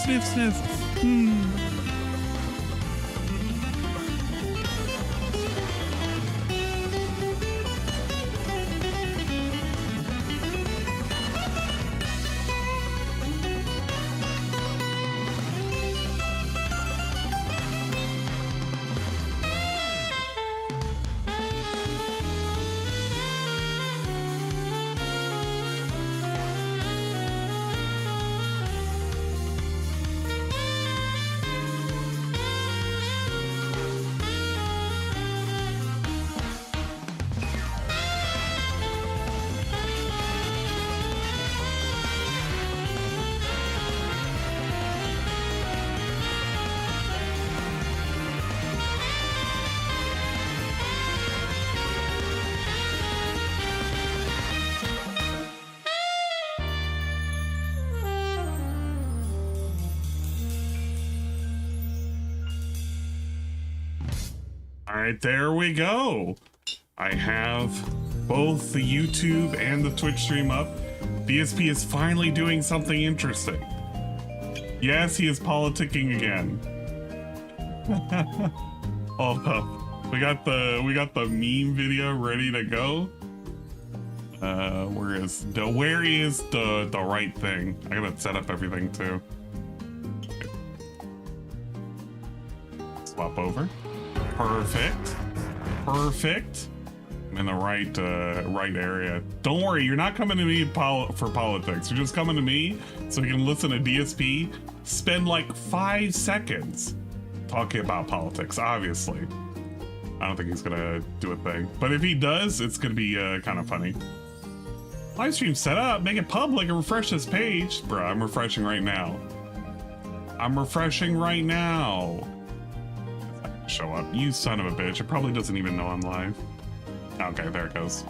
sniff, sniff. All right, there we go. I have both the YouTube and the Twitch stream up. DSP is finally doing something interesting. Yes, he is politicking again. Hold up. We got the meme video ready to go. Where is the right thing? I gotta set up everything too. Swap over. Perfect. Perfect. I'm in the right area. Don't worry, you're not coming to me for politics. You're just coming to me so you can listen to DSP spend like 5 seconds talking about politics, obviously. I don't think he's gonna do a thing. But if he does, it's gonna be kind of funny. Live stream set up, make it public and refresh this page. Bruh, I'm refreshing right now. I'm refreshing right now. Show up, you son of a bitch. It probably doesn't even know I'm live. Okay, there it goes.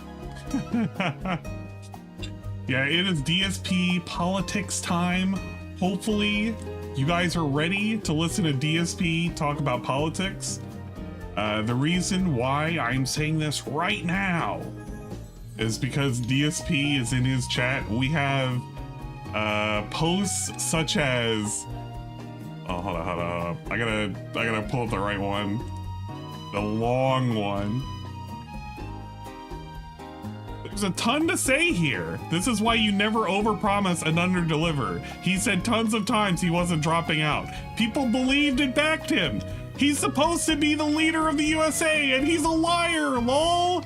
Yeah, it is DSP politics time. Hopefully you guys are ready to listen to DSP talk about politics. The reason why I'm saying this right now is because DSP is in his chat. We have posts such as, oh, hold on. I gotta pull up the right one. The long one. There's a ton to say here. This is why you never overpromise and underdeliver. He said tons of times he wasn't dropping out. People believed and backed him. He's supposed to be the leader of the USA and he's a liar, lol.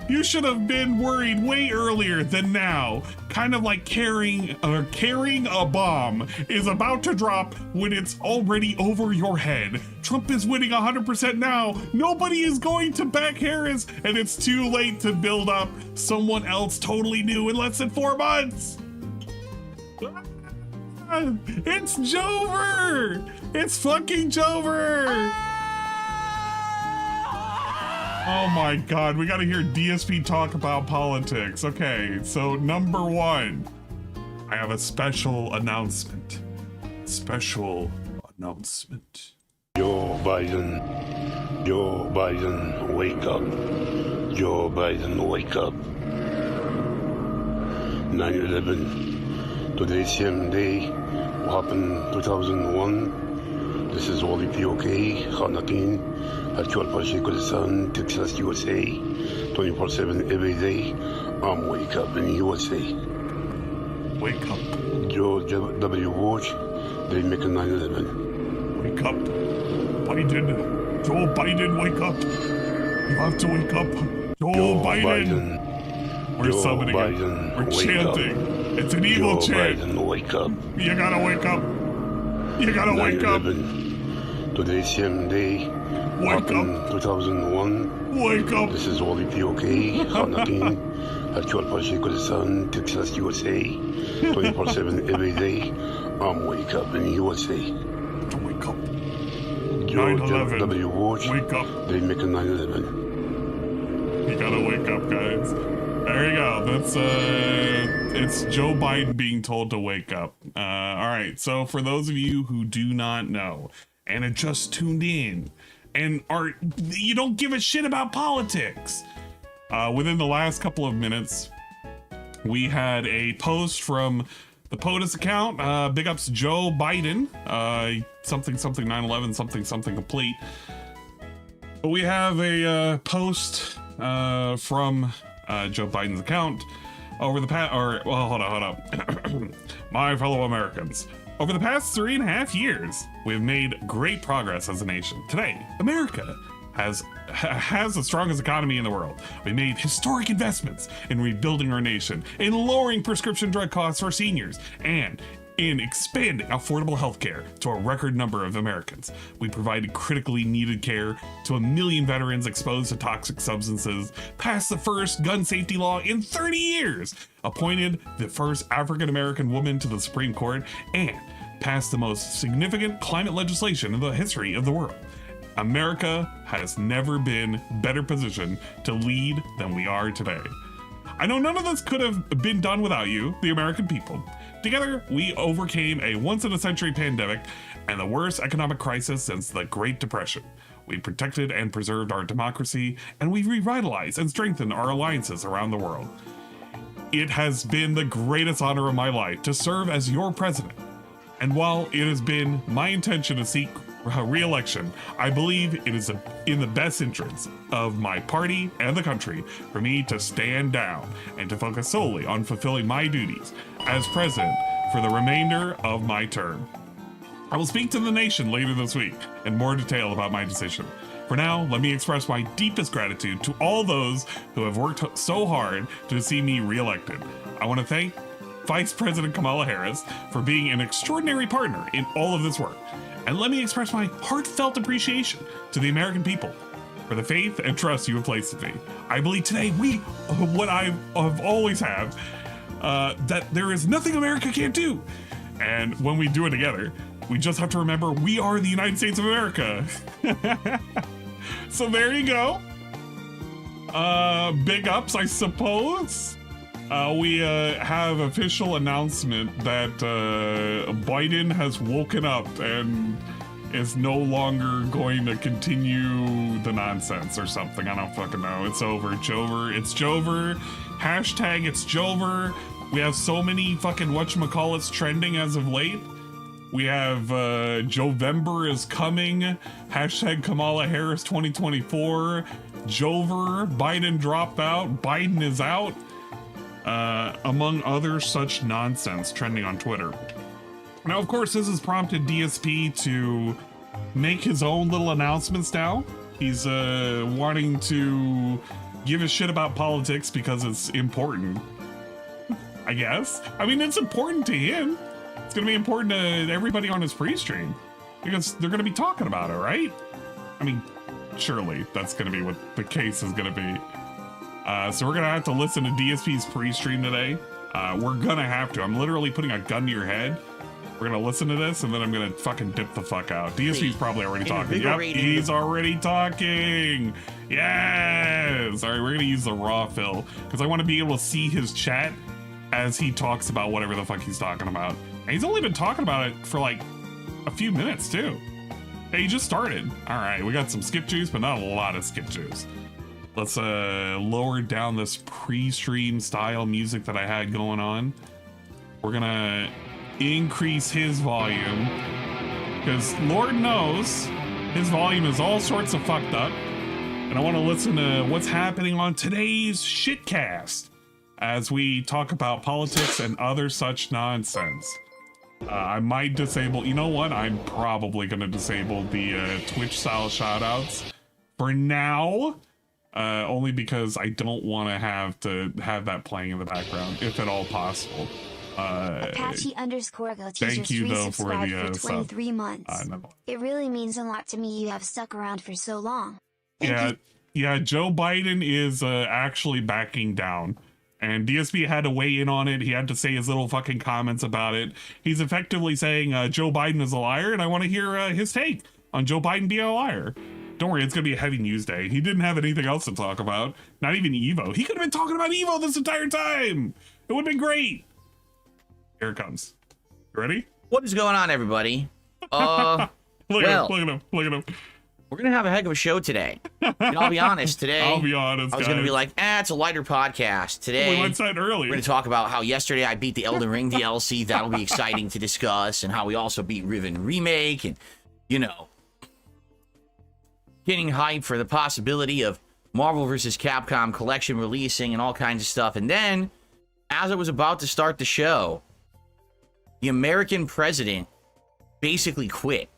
You should have been worried way earlier than now. Kind of like carrying a bomb is about to drop when it's already over your head. Trump is winning 100% now. Nobody is going to back Harris, and it's too late to build up someone else totally new in less than 4 months. It's Joever! It's fucking Joever! Oh my god, we gotta hear DSP talk about politics. Okay, so number 1, I have a special announcement. Special announcement. Joe Biden, wake up. Joe Biden, wake up. 9/11, today's same day, what happened 2001. This is Wally POK, Hanakin, Actual Pashi Kurdistan, Texas, USA, 24/7 every day. I'm wake up in USA. Wake up. Joe W. Bush, they make a 9/11. Wake up. Biden. Joe Biden, wake up. You have to wake up. Joe Biden. We're Joe summoning Biden, it. We're wake chanting. Up. It's an evil Joe chant. Biden, wake up. You gotta wake up. You gotta wake up. Today's same day. Wake up. 2001. Wake up. This is Wally POK, Hanakin, Actual Pashi Kurdistan, Texas, USA, 24/7 every day. I'm wake up in USA. Wake up. Joe 9/11. W. Bush, Wake up. they make a 9/11. You gotta wake up, guys. There you go. That's it's Joe Biden being told to wake up. All right. So for those of you who do not know and have just tuned in and you don't give a shit about politics, within the last couple of minutes, we had a post from the POTUS account. Big ups Joe Biden. Something 9/11 something complete. But we have a post from Joe Biden's account over the past. Well, hold on. My fellow Americans. Over the past 3.5 years, we have made great progress as a nation. Today, America has the strongest economy in the world. We made historic investments in rebuilding our nation, in lowering prescription drug costs for seniors, and in expanding affordable healthcare to a record number of Americans. We provided critically needed care to 1 million veterans exposed to toxic substances, passed the first gun safety law in 30 years, appointed the first African-American woman to the Supreme Court, and passed the most significant climate legislation in the history of the world. America has never been better positioned to lead than we are today. I know none of this could have been done without you, the American people. Together, we overcame a once-in-a-century pandemic and the worst economic crisis since the Great Depression. We protected and preserved our democracy, and we revitalized and strengthened our alliances around the world. It has been the greatest honor of my life to serve as your president. And while it has been my intention to seek re-election, I believe it is in the best interest of my party and the country for me to stand down and to focus solely on fulfilling my duties as president for the remainder of my term. I will speak to the nation later this week in more detail about my decision. For now, let me express my deepest gratitude to all those who have worked so hard to see me re-elected. I want to thank Vice President Kamala Harris for being an extraordinary partner in all of this work. And let me express my heartfelt appreciation to the American people for the faith and trust you have placed in me. I believe today what I have always had, that there is nothing America can't do. And when we do it together, we just have to remember we are the United States of America. So there you go. Big ups, I suppose. We have official announcement that Biden has woken up and is no longer going to continue the nonsense or something. I don't fucking know. It's over. Joever. It's Joever. Hashtag it's Joever. We have so many fucking whatchamacallits trending as of late. We have Jovember is coming. Hashtag Kamala Harris 2024. Joever. Biden dropped out. Biden is out. Among other such nonsense trending on Twitter. Now, of course, this has prompted DSP to make his own little announcements now. He's wanting to give a shit about politics because it's important, I guess. I mean, it's important to him. It's going to be important to everybody on his pre-stream because they're going to be talking about it, right? I mean, surely that's going to be what the case is going to be. So we're going to have to listen to DSP's pre-stream today. We're going to have to. I'm literally putting a gun to your head. We're going to listen to this, and then I'm going to fucking dip the fuck out. DSP's probably already talking. Yep, he's already talking. Yes! All right, we're going to use the raw fill, because I want to be able to see his chat as he talks about whatever the fuck he's talking about. And he's only been talking about it for like a few minutes, too. Hey, he just started. All right, we got some skip juice, but not a lot of skip juice. Let's lower down this pre-stream style music that I had going on. We're gonna increase his volume because Lord knows his volume is all sorts of fucked up. And I want to listen to what's happening on today's shitcast as we talk about politics and other such nonsense. I might disable, you know what? I'm probably gonna disable the Twitch style shoutouts for now. Only because I don't want to have that playing in the background, if at all possible. Apache _Go thank you though for the 23 months. No. It really means a lot to me you have stuck around for so long. Yeah, Joe Biden is actually backing down. And DSP had to weigh in on it. He had to say his little fucking comments about it. He's effectively saying Joe Biden is a liar, and I want to hear his take on Joe Biden being a liar. Don't worry, it's gonna be a heavy news day. He didn't have anything else to talk about. Not even Evo. He could have been talking about Evo this entire time. It would have been great. Here it comes. You ready? What is going on, everybody? Look at him. Look at him. We're gonna have a heck of a show today. And I'll be honest, today. I'll be honest, I was gonna be like, it's a lighter podcast. Today, we went side early. we're gonna talk about how yesterday I beat the Elden Ring DLC. That'll be exciting to discuss, and how we also beat Riven Remake, and getting hyped for the possibility of Marvel vs. Capcom collection releasing and all kinds of stuff. And then, as I was about to start the show, the American president basically quit.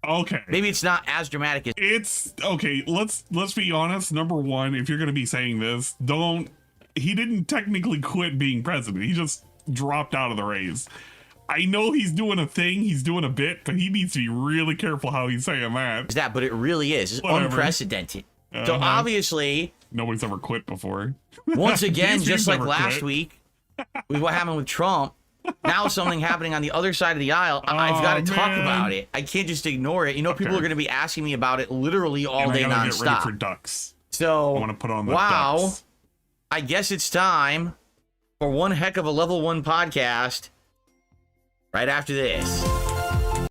Okay. Maybe it's not as dramatic as It's okay. Let's be honest. Number one, if you're gonna be saying this, he didn't technically quit being president. He just dropped out of the race. I know he's doing a thing, he's doing a bit, but he needs to be really careful how he's saying that. but it really is. It's unprecedented. So obviously, nobody's ever quit before. Once again, just like last quit. week, with what happened with Trump, now something happening on the other side of the aisle. I've got to talk about it. I can't just ignore it. People are going to be asking me about it literally all day nonstop. Get ready for ducks. So I want to put on the ducks. I guess it's time for one heck of a level 1 podcast right after this.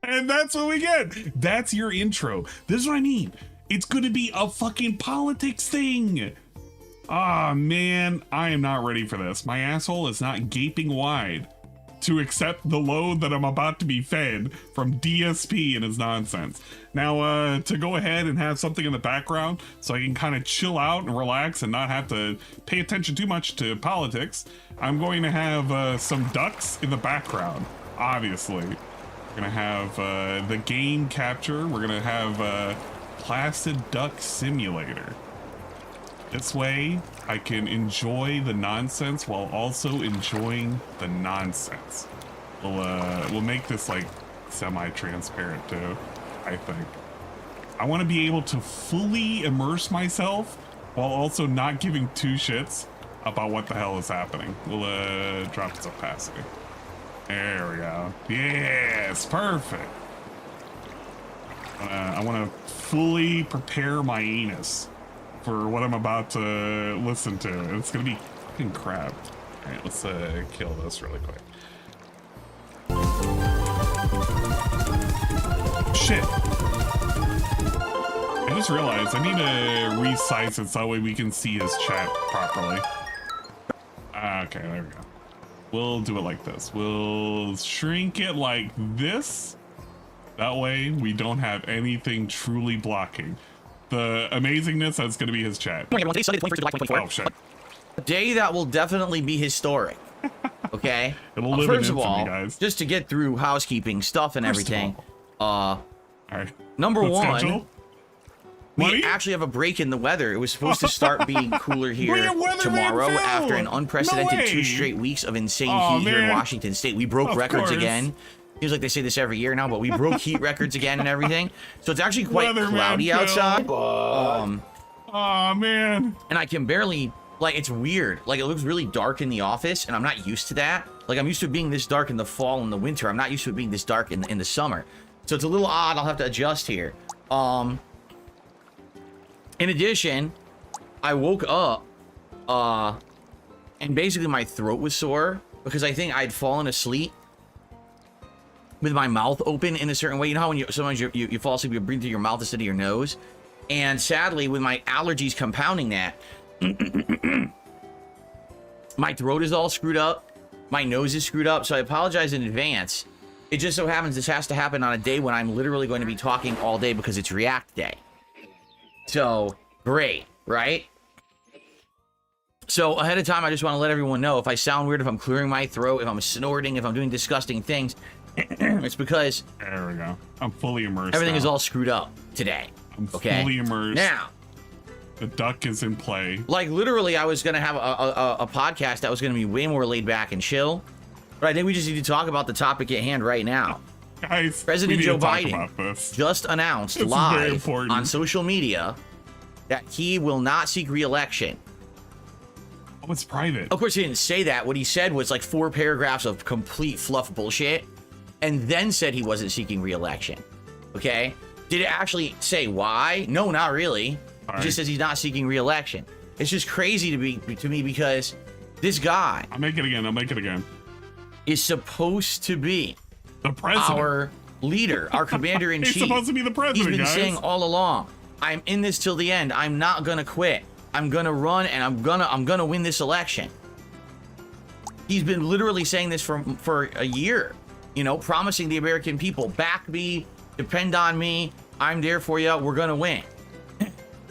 And that's what we get. That's your intro. This is what I mean. It's going to be a fucking politics thing. Ah, man, I am not ready for this. My asshole is not gaping wide to accept the load that I'm about to be fed from DSP and his nonsense. Now, to go ahead and have something in the background so I can kind of chill out and relax and not have to pay attention too much to politics, I'm going to have some ducks in the background, obviously. We're going to have the game capture. We're going to have Placid Duck Simulator. This way, I can enjoy the nonsense while also enjoying the nonsense. We'll make this like semi-transparent too, I think. I want to be able to fully immerse myself while also not giving two shits about what the hell is happening. We'll drop its opacity. There we go. Yes, perfect. I want to fully prepare my anus for what I'm about to listen to. It's gonna be fucking crap. All right, let's kill this really quick. Shit. I just realized I need to resize it so that way we can see his chat properly. Okay, there we go. We'll do it like this. We'll shrink it like this. That way we don't have anything truly blocking the amazingness that's going to be his chat. Oh, shit. A day that will definitely be historic. Okay? It'll live first in of all, guys. just to get through housekeeping stuff and everything. All right. Number one, schedule. we actually have a break in the weather. It was supposed to start being cooler here tomorrow after an unprecedented 2 straight weeks of insane heat here in Washington State. We broke records again. Seems like they say this every year now, but we broke heat records again and everything. So it's actually quite cloudy outside. Oh, man. And I can barely, like, it's weird. Like, it looks really dark in the office, and I'm not used to that. Like, I'm used to it being this dark in the fall and the winter. I'm not used to it being this dark in the summer. So it's a little odd. I'll have to adjust here. In addition, I woke up, and basically my throat was sore because I think I'd fallen asleep with my mouth open in a certain way. You know how when sometimes you fall asleep, you breathe through your mouth instead of your nose? And sadly, with my allergies compounding that, my throat is all screwed up. My nose is screwed up. So I apologize in advance. It just so happens this has to happen on a day when I'm literally going to be talking all day because it's React Day. So, great, right? So ahead of time, I just want to let everyone know if I sound weird, if I'm clearing my throat, if I'm snorting, if I'm doing disgusting things, it's because there we go. I'm fully immersed. Everything is all screwed up today. I'm fully immersed. Now, the duck is in play. Like literally, I was gonna have a podcast that was gonna be way more laid back and chill, but I think we just need to talk about the topic at hand right now. Guys, President Joe Biden just announced live on social media that he will not seek re-election. Oh, it's private. Of course, he didn't say that. What he said was like 4 paragraphs of complete fluff bullshit, and then said he wasn't seeking re-election. Okay? Did it actually say why? No, not really. It just says he's not seeking re-election. It's just crazy to me because this guy. I'll make it again. I'll make it again. Is supposed to be the president. Our leader, our commander-in-chief. He's supposed to be the president, He's been guys. saying all along, I'm in this till the end. I'm not gonna quit. I'm gonna run, and I'm gonna win this election. He's been literally saying this for a year, you know, promising the American people, back me, depend on me, I'm there for you, we're gonna win.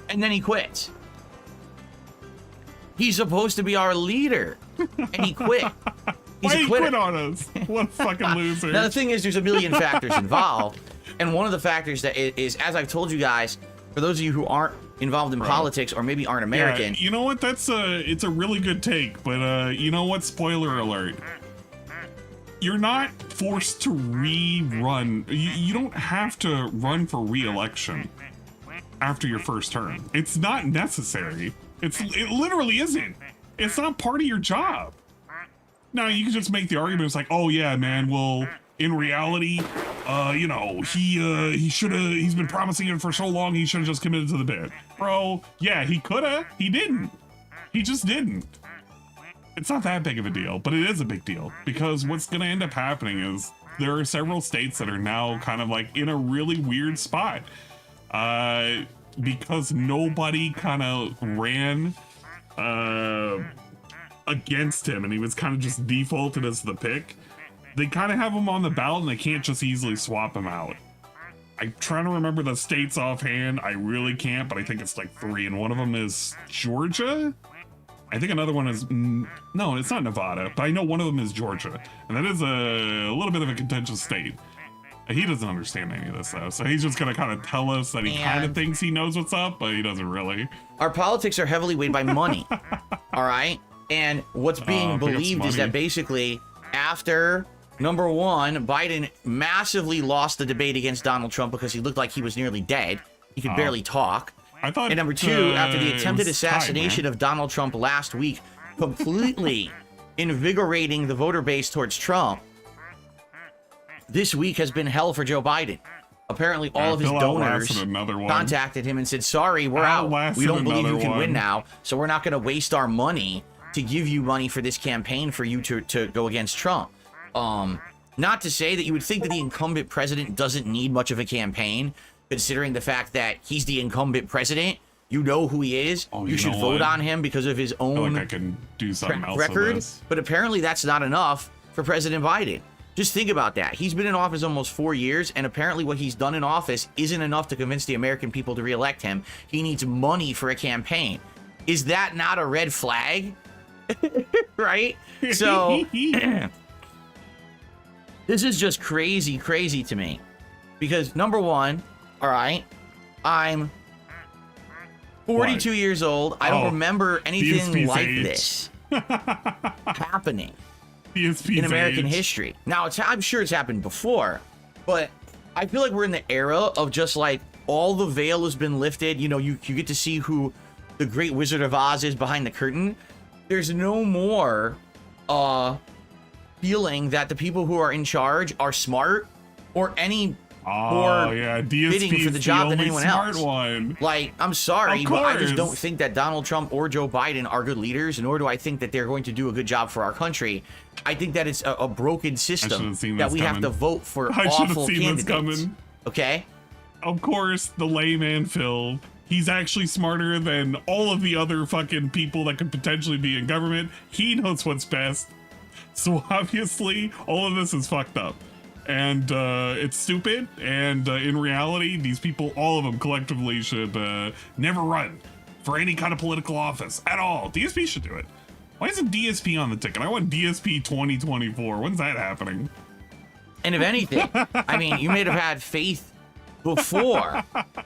And then he quits. He's supposed to be our leader, and he quit. He's Why a he quitter. quit on us? What a fucking loser. Now the thing is, there's a million factors involved, and one of the factors that is, as I've told you guys, for those of you who aren't involved in politics or maybe aren't American, Yeah, you know what? It's a really good take, but you know what? Spoiler alert. You're not forced to rerun. You don't have to run for re-election after your first term. It's not necessary. It literally isn't. It's not part of your job. Now you can just make the argument. It's like, oh yeah, man. Well, in reality, you know, he's been promising it for so long. He should have just committed to the bid, bro. Yeah, he coulda. He didn't. He just didn't. It's not that big of a deal, but it is a big deal because what's gonna end up happening is there are several states that are now kind of like in a really weird spot. Because nobody kind of ran against him and he was kind of just defaulted as the pick. They kind of have him on the ballot and they can't just easily swap him out. I'm trying to remember the states offhand. I really can't, but I think it's like 3, and one of them is Georgia. I think another one is no, it's not Nevada, but I know one of them is Georgia, and that is a little bit of a contentious state. He doesn't understand any of this though, so he's just gonna kind of tell us that he kind of thinks he knows what's up, but he doesn't really. Our politics are heavily weighed by money. All right, and what's being believed is that basically after number one, Biden massively lost the debate against Donald Trump because he looked like he was nearly dead. He could barely talk. I thought. And number two, after the attempted was assassination tied, of Donald Trump last week, completely invigorating the voter base towards Trump, this week has been hell for Joe Biden. Apparently, all of his donors contacted him and said, sorry, we're out. We don't believe you can win now, so we're not going to waste our money to give you money for this campaign for you to go against Trump. Not to say that you would think that the incumbent president doesn't need much of a campaign, considering the fact that he's the incumbent president. You know who he is. You should vote on him because of his own I feel like I can do something else record. But apparently that's not enough for President Biden. Just think about that. He's been in office almost 4 years, and apparently what he's done in office isn't enough to convince the American people to reelect him. He needs money for a campaign. Is that not a red flag? Right? So this is just crazy to me. Because number one, all right, I'm 42 years old. I don't remember anything DSP's like age. this happening DSP's in American age. history. Now, I'm sure it's happened before, but I feel like we're in the era of just like all the veil has been lifted. You know, you get to see who the Great Wizard of Oz is behind the curtain. There's no more feeling that the people who are in charge are smart or any more fitting for the job than anyone else. Like, I'm sorry, but I just don't think that Donald Trump or Joe Biden are good leaders, nor do I think that they're going to do a good job for our country. I think that it's a broken system that we have to vote for awful candidates. Okay? Of course, the layman Phil, he's actually smarter than all of the other fucking people that could potentially be in government. He knows what's best. So obviously, all of this is fucked up. And it's stupid. And in reality, these people, all of them collectively should never run for any kind of political office at all. DSP should do it. Why isn't DSP on the ticket? I want DSP 2024. When's that happening? And if anything, I mean, you may have had faith before,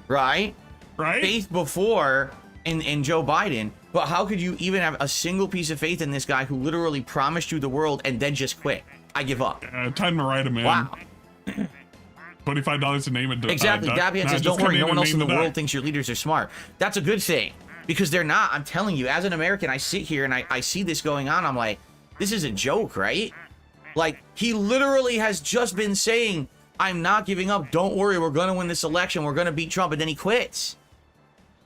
right? Right? Faith before in Joe Biden. But how could you even have a single piece of faith in this guy who literally promised you the world and then just quit? I give up. Time to write him in. Wow. $25 to name it. Exactly. Dabian says, don't worry, no one else in the world thinks your leaders are smart. That's a good thing. Because they're not. I'm telling you, as an American, I sit here and I see this going on. I'm like, this is a joke, right? Like, he literally has just been saying, I'm not giving up. Don't worry, we're going to win this election. We're going to beat Trump. And then he quits.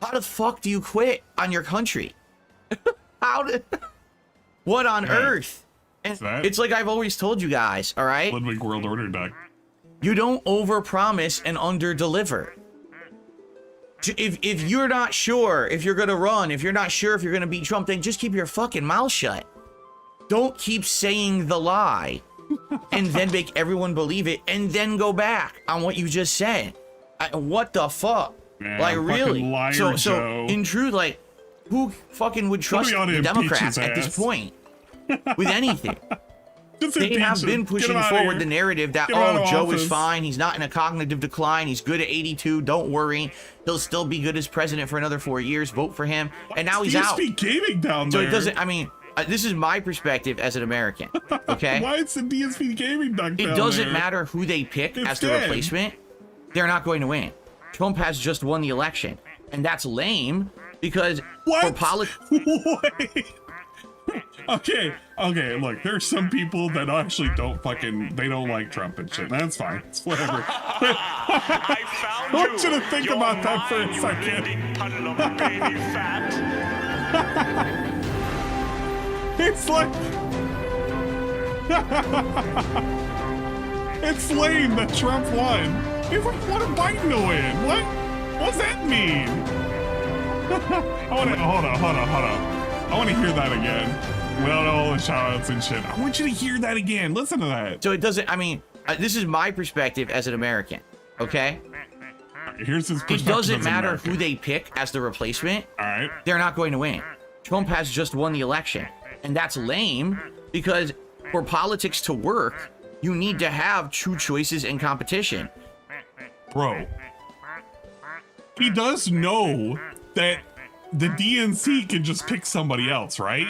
How the fuck do you quit on your country? What on earth? And it's like I've always told you guys, all right? Ludwig World Order deck. You don't overpromise and underdeliver. If you're not sure if you're gonna run, if you're not sure if you're gonna beat Trump, then just keep your fucking mouth shut. Don't keep saying the lie and then make everyone believe it and then go back on what you just said. What the fuck? Man, like really? Liar, so in truth, like who fucking would trust the Democrats at this point with anything? They have been pushing forward the narrative that, oh, Joe is fine. He's not in a cognitive decline. He's good at 82. Don't worry. He'll still be good as president for another 4 years. Vote for him. And now he's out. DSP gaming down there. So it doesn't, I mean, this is my perspective as an American, okay? Why is the DSP gaming down there? It doesn't matter who they pick as the replacement. They're not going to win. Trump has just won the election. And that's lame because for politics... Wait. Okay, look, there's some people that actually don't they don't like Trump and shit. That's fine. It's whatever. I want you to think about that for a second. It's like... It's lame that Trump won. It's like, what a Biden to win. What does that mean? Hold on. I want to hear that again. Well, all the shoutouts and shit. I want you to hear that again. Listen to that. So it doesn't, I mean, this is my perspective as an American, okay? Here's his perspective. It doesn't matter who they pick as the replacement. All right. They're not going to win. Trump has just won the election. And that's lame because for politics to work, you need to have true choices and competition. Bro, he does know that the DNC can just pick somebody else, right?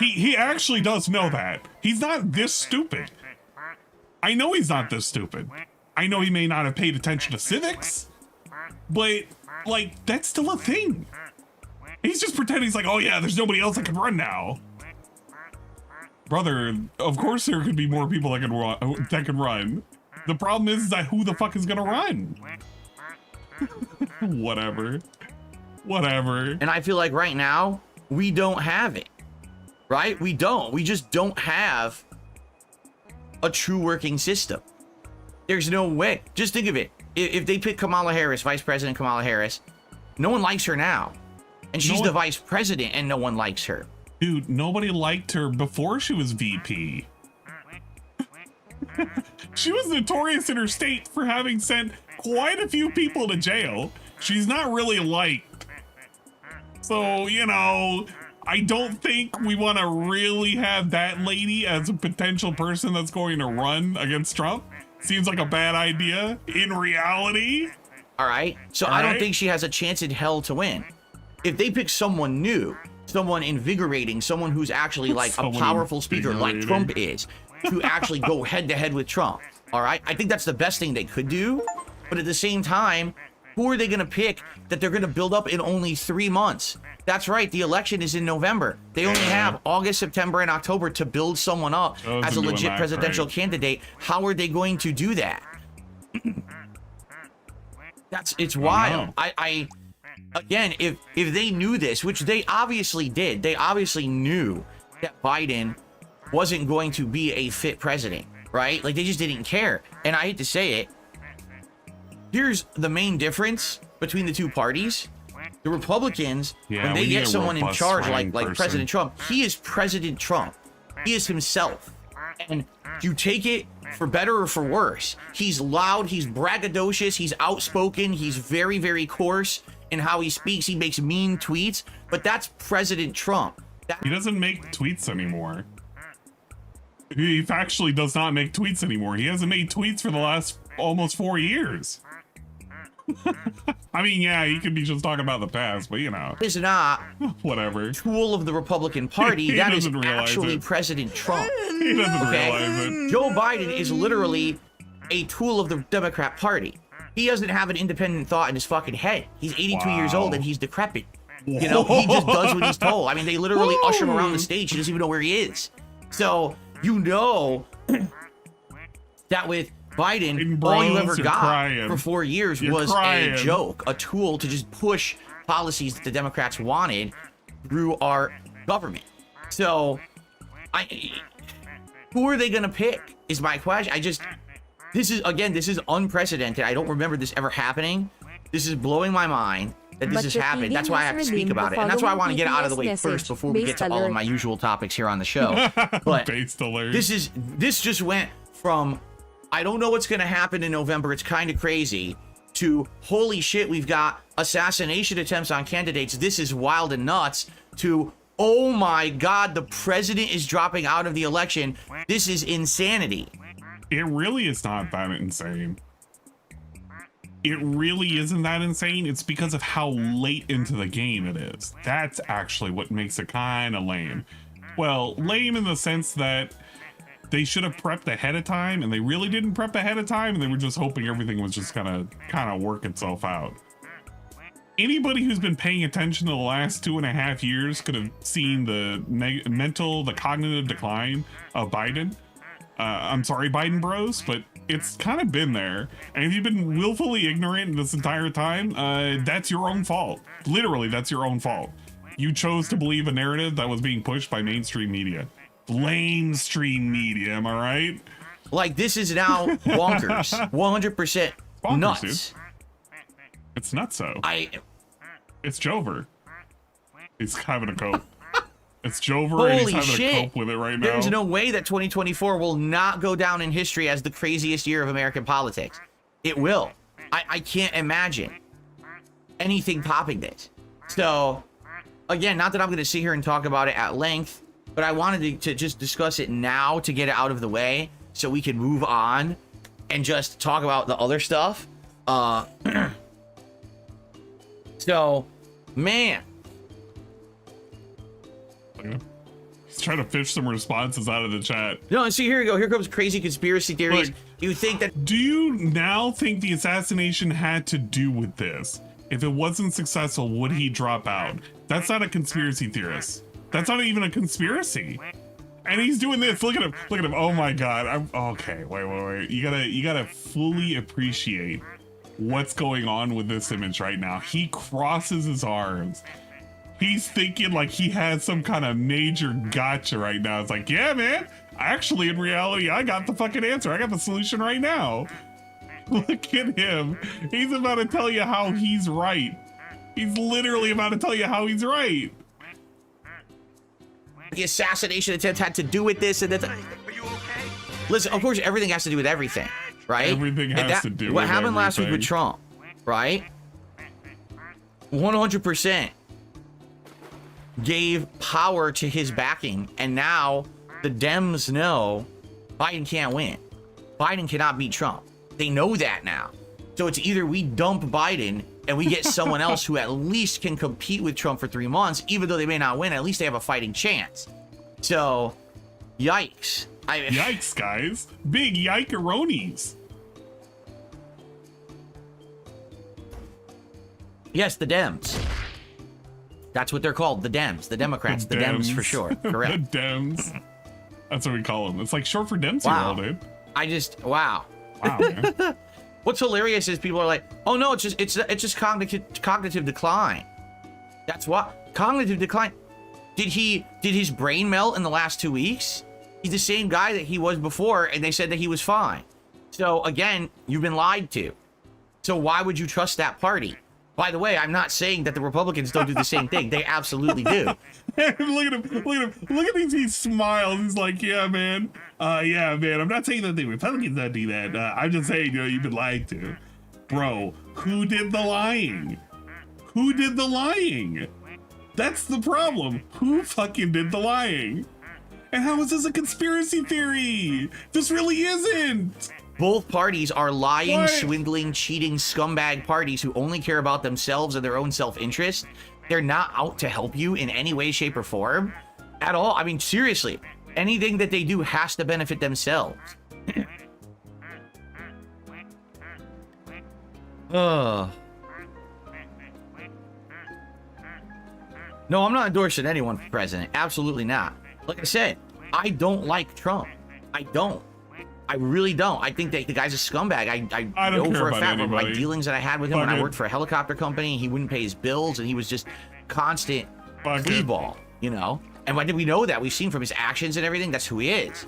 He actually does know that. He's not this stupid. I know he's not this stupid. I know he may not have paid attention to civics, but like that's still a thing. He's just pretending he's like, oh yeah, there's nobody else that can run now. Brother, of course there could be more people that can run. The problem is that who the fuck is gonna run? Whatever. And I feel like right now, we don't have it. Right? We don't. We just don't have a true working system. There's no way. Just think of it. If they pick Kamala Harris, Vice President Kamala Harris, no one likes her now. And she's the vice president and no one likes her. Dude, nobody liked her before she was VP. She was notorious in her state for having sent quite a few people to jail. She's not really liked. So, you know, I don't think we want to really have that lady as a potential person that's going to run against Trump. Seems like a bad idea in reality. All right. So I don't think she has a chance in hell to win. If they pick someone new, someone invigorating, someone who's actually like a powerful speaker like Trump is, to actually go head to head with Trump. All right. I think that's the best thing they could do. But at the same time, who are they going to pick that they're going to build up in only 3 months? That's right. The election is in November. They only have August, September, and October to build someone up as a legit presidential candidate. How are they going to do that? It's wild. I again, if they knew this, which they obviously did, they obviously knew that Biden wasn't going to be a fit president, right? Like they just didn't care. And I hate to say it, here's the main difference between the two parties. The Republicans, when they get someone in charge like President Trump, he is President Trump. He is himself. And you take it for better or for worse. He's loud, he's braggadocious, he's outspoken, he's very, very coarse in how he speaks. He makes mean tweets, but that's President Trump. He doesn't make tweets anymore. He actually does not make tweets anymore. He hasn't made tweets for the last almost 4 years. I mean, yeah, he could be just talking about the past, but you know. It's not whatever. Tool of the Republican Party. That is actually President Trump. He doesn't realize it. Joe Biden is literally a tool of the Democrat Party. He doesn't have an independent thought in his fucking head. He's 82 years old and he's decrepit. You know, he just does what he's told. I mean, they literally usher him around the stage. He doesn't even know where he is. So, you know that with Biden, all you ever got for 4 years was a joke, a tool to just push policies that the Democrats wanted through our government. So, who are they going to pick is my question. This is unprecedented. I don't remember this ever happening. This is blowing my mind that this has happened. That's why I have to speak about it. And that's why I want to get it out of the way first before we get to all of my usual topics here on the show. But this just went from, I don't know what's going to happen in November, it's kind of crazy, to holy shit, we've got assassination attempts on candidates, this is wild and nuts, to oh my god, the president is dropping out of the election, this is insanity. It really is not that insane. It really isn't that insane. It's because of how late into the game it is. That's actually what makes it kind of lame. Well, lame in the sense that they should have prepped ahead of time, and they really didn't prep ahead of time, and they were just hoping everything was just gonna kind of work itself out. Anybody who's been paying attention to the last 2.5 years could have seen the cognitive decline of Biden. I'm sorry, Biden bros, but it's kind of been there. And if you've been willfully ignorant this entire time, that's your own fault. Literally, that's your own fault. You chose to believe a narrative that was being pushed by mainstream media. Mainstream media, am I right? Like, this is now bonkers. 100% bonkers, nuts. Dude. It's nutso. It's Joever. He's having a cope. It's Joever, and he's having a cope with it right now. There's no way that 2024 will not go down in history as the craziest year of American politics. It will. I can't imagine anything topping this. So, again, not that I'm going to sit here and talk about it at length, but I wanted to just discuss it now to get it out of the way so we can move on and just talk about the other stuff. So, man. He's trying to fish some responses out of the chat. No, see, here we go. Here comes crazy conspiracy theories. Look, you think that... Do you now think the assassination had to do with this? If it wasn't successful, would he drop out? That's not a conspiracy theorist. That's not even a conspiracy. And he's doing this. Look at him. Look at him. Oh my god. Okay, wait. You gotta fully appreciate what's going on with this image right now. He crosses his arms. He's thinking like he has some kind of major gotcha right now. It's like, yeah, man, actually, in reality, I got the fucking answer. I got the solution right now. Look at him. He's about to tell you how he's right. He's literally about to tell you how he's right. The assassination attempt had to do with this and that. Are you okay? Listen, of course, everything has to do with everything, right? Everything has to do with what happened last week with Trump, right? 100% gave power to his backing, and now the Dems know Biden can't win. Biden cannot beat Trump. They know that now. So it's either we dump Biden and we get someone else who at least can compete with Trump for 3 months, even though they may not win, at least they have a fighting chance. So, yikes. Yikes, guys. Big yike-a-ronies. Yes, the Dems. That's what they're called, the Dems. The Democrats, the Dems for sure. Correct. The Dems. That's what we call them. It's like short for Dempsey wow. World, dude. Wow, man. What's hilarious is people are like, oh no, it's just cognitive decline. That's what cognitive decline. Did his brain melt in the last 2 weeks? He's the same guy that he was before, and they said that he was fine. So again, you've been lied to. So why would you trust that party? By the way, I'm not saying that the Republicans don't do the same thing. They absolutely do. Look at him. Look at him. He smiles. He's like, yeah, man. Yeah, man. I'm not saying that the Republicans don't do that. I'm just saying, you've been lied to. Bro, who did the lying? Who did the lying? That's the problem. Who fucking did the lying? And how is this a conspiracy theory? This really isn't. Both parties are lying, swindling, cheating, scumbag parties who only care about themselves and their own self-interest. They're not out to help you in any way, shape, or form at all. I mean, seriously, anything that they do has to benefit themselves. No, I'm not endorsing anyone for president. Absolutely not. Like I said, I don't like Trump. I don't. I really don't. I think that the guy's a scumbag. I know for a fact from my dealings that I had with him when I worked for a helicopter company, he wouldn't pay his bills, and he was just constant sleazeball, you know? And why did we know that? We've seen from his actions and everything, that's who he is.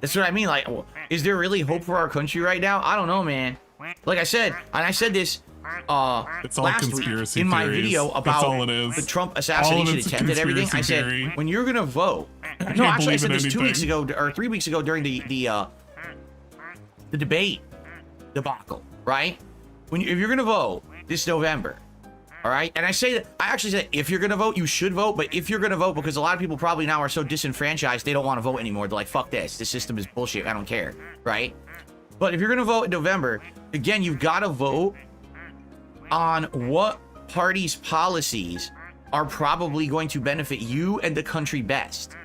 That's what I mean. Like, is there really hope for our country right now? I don't know, man. Like I said, and I said this it's all last conspiracy week in my theories. video That's about all it is. the Trump assassination attempt and everything. I said, theory. when you're gonna vote, no, actually I said this 2 weeks anything. ago or 3 weeks ago during the debate debacle, right? If you're gonna vote this November, all right, and I say that I actually said if you're gonna vote, you should vote, but if you're gonna vote, because a lot of people probably now are so disenfranchised they don't want to vote anymore. They're like, fuck this system is bullshit, I don't care, right? But if you're gonna vote in November, again, you've got to vote on what party's policies are probably going to benefit you and the country best.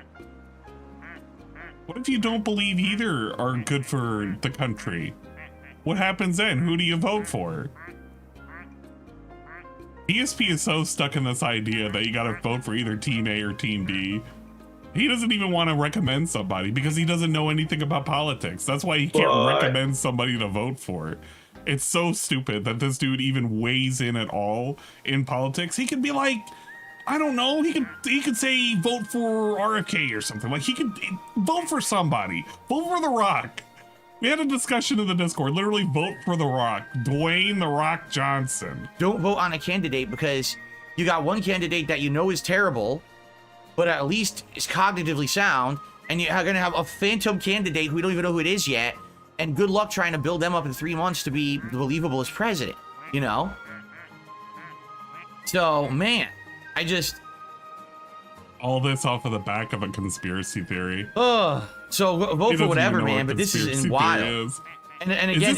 What if you don't believe either are good for the country? What happens then? Who do you vote for? DSP is so stuck in this idea that you gotta vote for either Team A or Team B. He doesn't even want to recommend somebody because he doesn't know anything about politics. That's why he can't recommend somebody to vote for. It's so stupid that this dude even weighs in at all in politics. He could be like, I don't know, he could say vote for RFK or something. Like, he could vote for somebody. Vote for The Rock. We had a discussion in the Discord. Literally vote for The Rock. Dwayne The Rock Johnson. Don't vote on a candidate because you got one candidate that you know is terrible, but at least is cognitively sound, and you're gonna have a phantom candidate who we don't even know who it is yet, and good luck trying to build them up in 3 months to be believable as president, you know? So, man, I just... All this off of the back of a conspiracy theory. So vote for whatever, man, but this is wild. And again,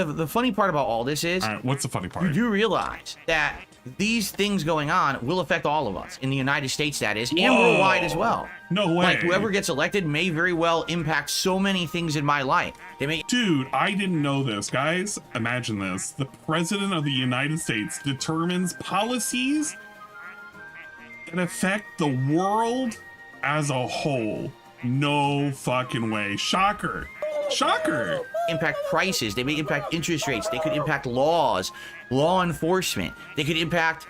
the funny part about all this is... All right, what's the funny part? You do realize that these things going on will affect all of us, in the United States, that is, and worldwide as well. No way. Like, whoever gets elected may very well impact so many things in my life. They may... Dude, I didn't know this. Guys, imagine this. The President of the United States determines policies that affect the world as a whole. No fucking way. Shocker. Shocker. Impact prices. They may impact interest rates. They could impact laws, law enforcement. They could impact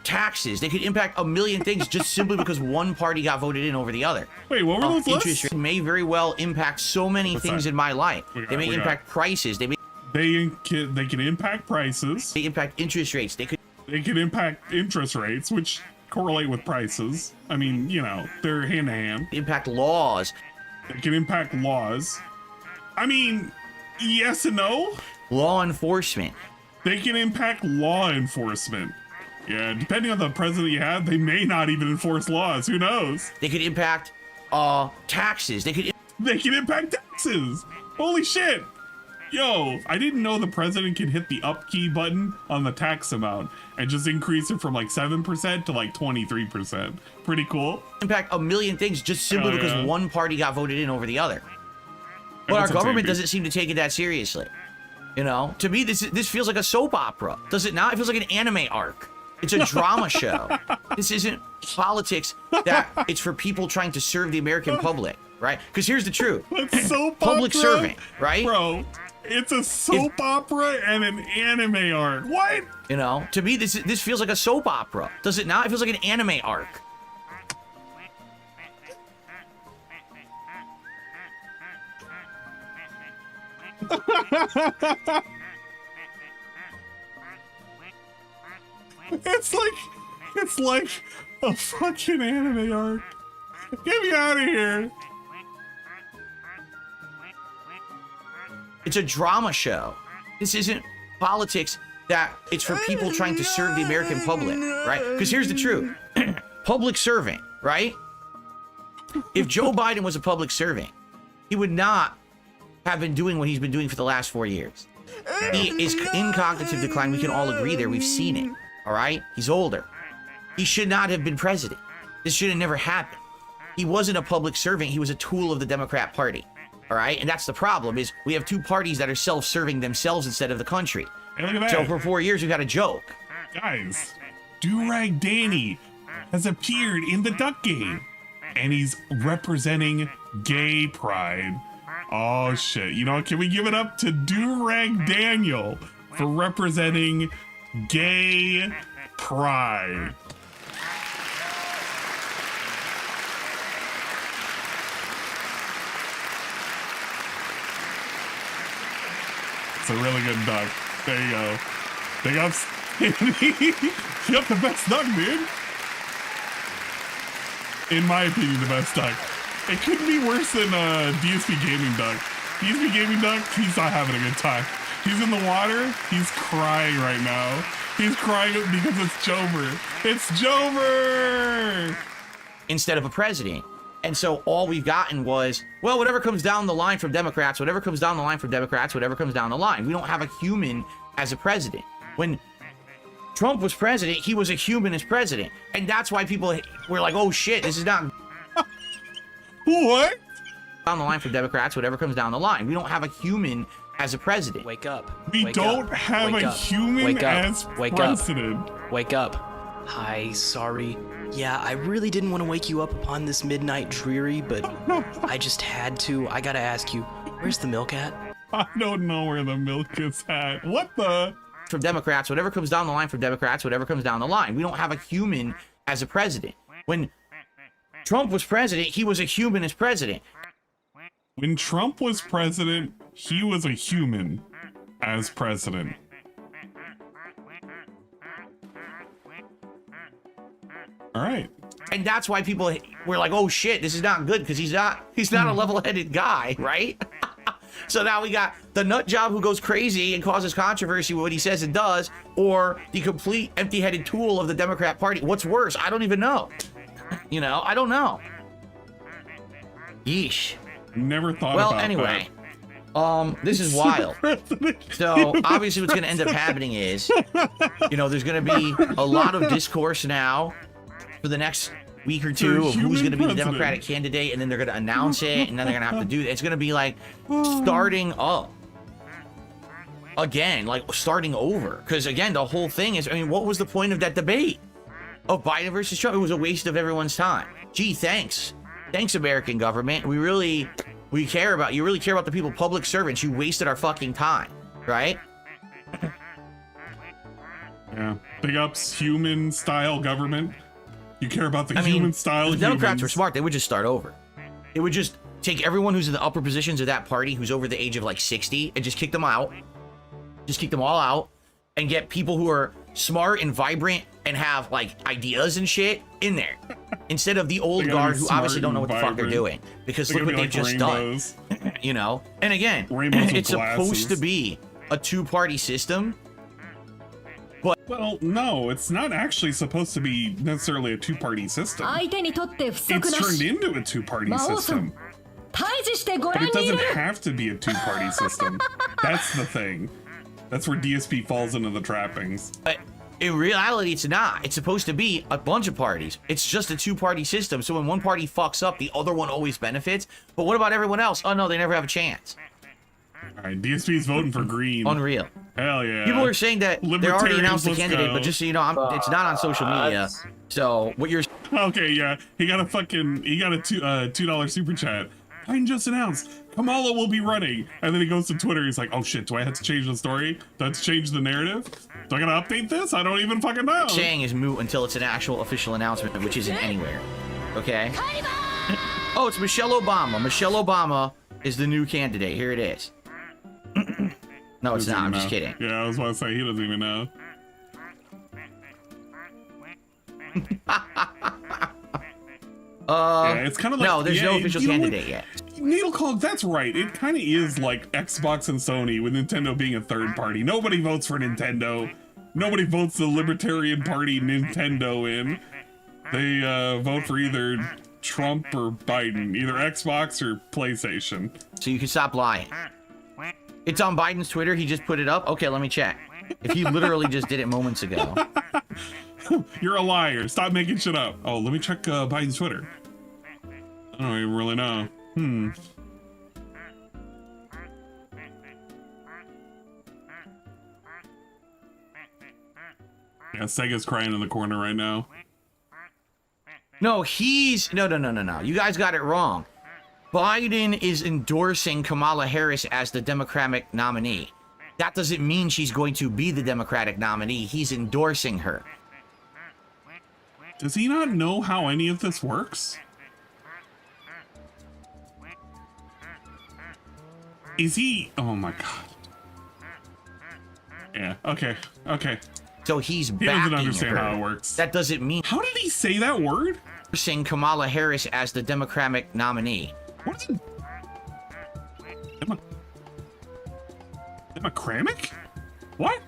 taxes. They could impact a million things just simply because one party got voted in over the other. Wait, what were those interest lists? rates may very well impact so many things in my life. They may impact prices. They can impact prices. They impact interest rates. They can impact interest rates, which correlate with prices. I mean, you know, they're hand to hand. Impact laws. They can impact laws. I mean, yes and no. Law enforcement. They can impact law enforcement. Yeah, depending on the president you have, they may not even enforce laws. Who knows? They could impact taxes. They can impact taxes. Holy shit. Yo, I didn't know the president can hit the up key button on the tax amount and just increase it from like 7% to like 23%. Pretty cool. Impact a million things just simply because one party got voted in over the other. But our government doesn't seem to take it that seriously. You know, to me, this feels like a soap opera. Does it not? It feels like an anime arc. It's a drama show. This isn't politics. That it's for people trying to serve the American public, right? Because here's the truth. Public servant, right? Bro, it's a soap opera and an anime arc. What? You know, to me, this feels like a soap opera. Does it not? It feels like an anime arc. It's like a fucking anime arc. Get me out of here. It's a drama show. This isn't politics. That it's for people trying to serve the American public, right? Because here's the truth. Public servant, right? If Joe Biden was a public servant, he would not have been doing what he's been doing for the last 4 years. He is in cognitive decline. We can all agree there. We've seen it. All right? He's older. He should not have been president. This should have never happened. He wasn't a public servant. He was a tool of the Democrat Party. All right? And that's the problem is we have two parties that are self-serving themselves instead of the country. Hey, look at that. So for 4 years, we've got a joke. Guys, Durag Danny has appeared in the Duck Game. And he's representing gay pride. Oh, shit. You know what? Can we give it up to Durag Daniel for representing gay pride? It's a really good duck. There you go. Big ups. You got the best duck, dude. In my opinion, the best duck. It couldn't be worse than DSP Gaming Duck. DSP Gaming Duck, he's not having a good time. He's in the water. He's crying right now. He's crying because it's Joever. It's Joever! Instead of a president. And so all we've gotten was, well, whatever comes down the line from Democrats, whatever comes down the line from Democrats, whatever comes down the line. We don't have a human as a president. When Trump was president, he was a human as president. And that's why people were like, oh shit, this is not... What? Down the line from Democrats, whatever comes down the line. We don't have a human as a president. Wake up. We Wake don't up. have Wake a up. human Wake up. as Wake president. Up. Wake up. Hi, sorry. Yeah, I really didn't want to wake you up upon this midnight dreary, but I just had to. I gotta ask you, where's the milk at? I don't know where the milk is at. What the? From Democrats, whatever comes down the line from Democrats, whatever comes down the line. We don't have a human as a president. When Trump was president, he was a human as president. When Trump was president, he was a human as president. All right. And that's why people were like, oh shit, this is not good because he's not a level-headed guy, right? So now we got the nut job who goes crazy and causes controversy with what he says and does, or the complete empty-headed tool of the Democrat Party. What's worse? I don't even know. You know, I don't know. Yeesh. Never thought well, about anyway, this is wild. So obviously what's going to end up happening is, you know, there's going to be a lot of discourse now for the next week or two of who's going to be the Democratic candidate, and then they're going to announce it, and then they're going to have to do it. It's going to be like starting up again, like starting over. Because again, the whole thing is, I mean, what was the point of that debate of Biden versus Trump? It was a waste of everyone's time. Gee, thanks. Thanks, American government. We really care about you. Really care about the people, public servants. You wasted our fucking time, right? Yeah. Big ups, human style government. You care about the human style. The Democrats humans. were smart. They would just start over. It would just take everyone who's in the upper positions of that party, who's over the age of like 60, and just kick them out. Just kick them all out, and get people who are smart and vibrant and have like ideas and shit in there, instead of the old guard who obviously don't know what the fuck they're doing, because look what they've just done. You know, and again, it's supposed to be a two-party system. Well, no, it's not actually supposed to be necessarily a two-party system. It's turned into a two-party system. But it doesn't have to be a two-party system. That's the thing. That's where DSP falls into the trappings. In reality, it's not. It's supposed to be a bunch of parties. It's just a two-party system. So when one party fucks up, the other one always benefits. But what about everyone else? Oh no, they never have a chance. All right, DSP's voting for green. Unreal. Hell yeah. People are saying that they already announced the candidate, but just so you know, it's not on social media. So what you're... Okay, yeah. He got a $2 super chat. Biden just announced Kamala will be running. And then he goes to Twitter. He's like, oh shit, do I have to change the story? Do I have to change the narrative? Do I gotta update this? I don't even fucking know. Saying is moot until it's an actual official announcement, which isn't anywhere. Okay? Oh, it's Michelle Obama. Michelle Obama is the new candidate. Here it is. No, it's not. I'm just kidding. Yeah, I was about to say, he doesn't even know. Yeah, it's kind of like... No, there's no official candidate yet. Needle Cog, that's right. It kind of is like Xbox and Sony, with Nintendo being a third party. Nobody votes for Nintendo. Nobody votes the Libertarian Party Nintendo in. They vote for either Trump or Biden, either Xbox or PlayStation. So you can stop lying. It's on Biden's Twitter. He just put it up. Okay, let me check. If he literally just did it moments ago. You're a liar. Stop making shit up. Oh, let me check Biden's Twitter. I don't even really know. Yeah, Sega's crying in the corner right now. No, he's... No. You guys got it wrong. Biden is endorsing Kamala Harris as the Democratic nominee. That doesn't mean she's going to be the Democratic nominee. He's endorsing her. Does he not know how any of this works? Is he... Oh my god. Yeah. Okay. Okay. So he's He backing doesn't understand her. how it works. That doesn't mean How did he say that word? endorsing Kamala Harris as the Democratic nominee. What is it? Democratic? What?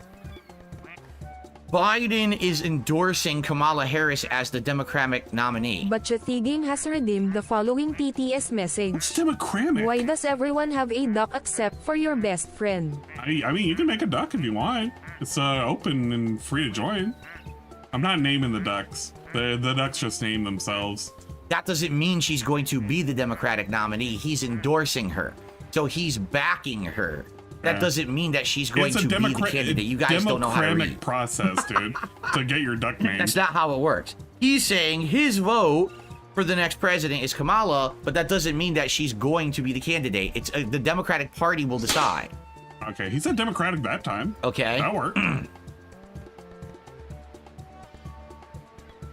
Biden is endorsing Kamala Harris as the Democratic nominee. But Chathigim has redeemed the following TTS message. What's democratic? Why does everyone have a duck except for your best friend? I mean, you can make a duck if you want. It's open and free to join. I'm not naming the ducks. The ducks just name themselves. That doesn't mean she's going to be the Democratic nominee. He's endorsing her. So he's backing her. That doesn't mean that she's going to be the candidate. You guys don't know how to read. Democratic process, dude, to get your duck name. That's not how it works. He's saying his vote for the next president is Kamala, but that doesn't mean that she's going to be the candidate. It's the Democratic Party will decide. Okay, he said Democratic that time. Okay. That worked.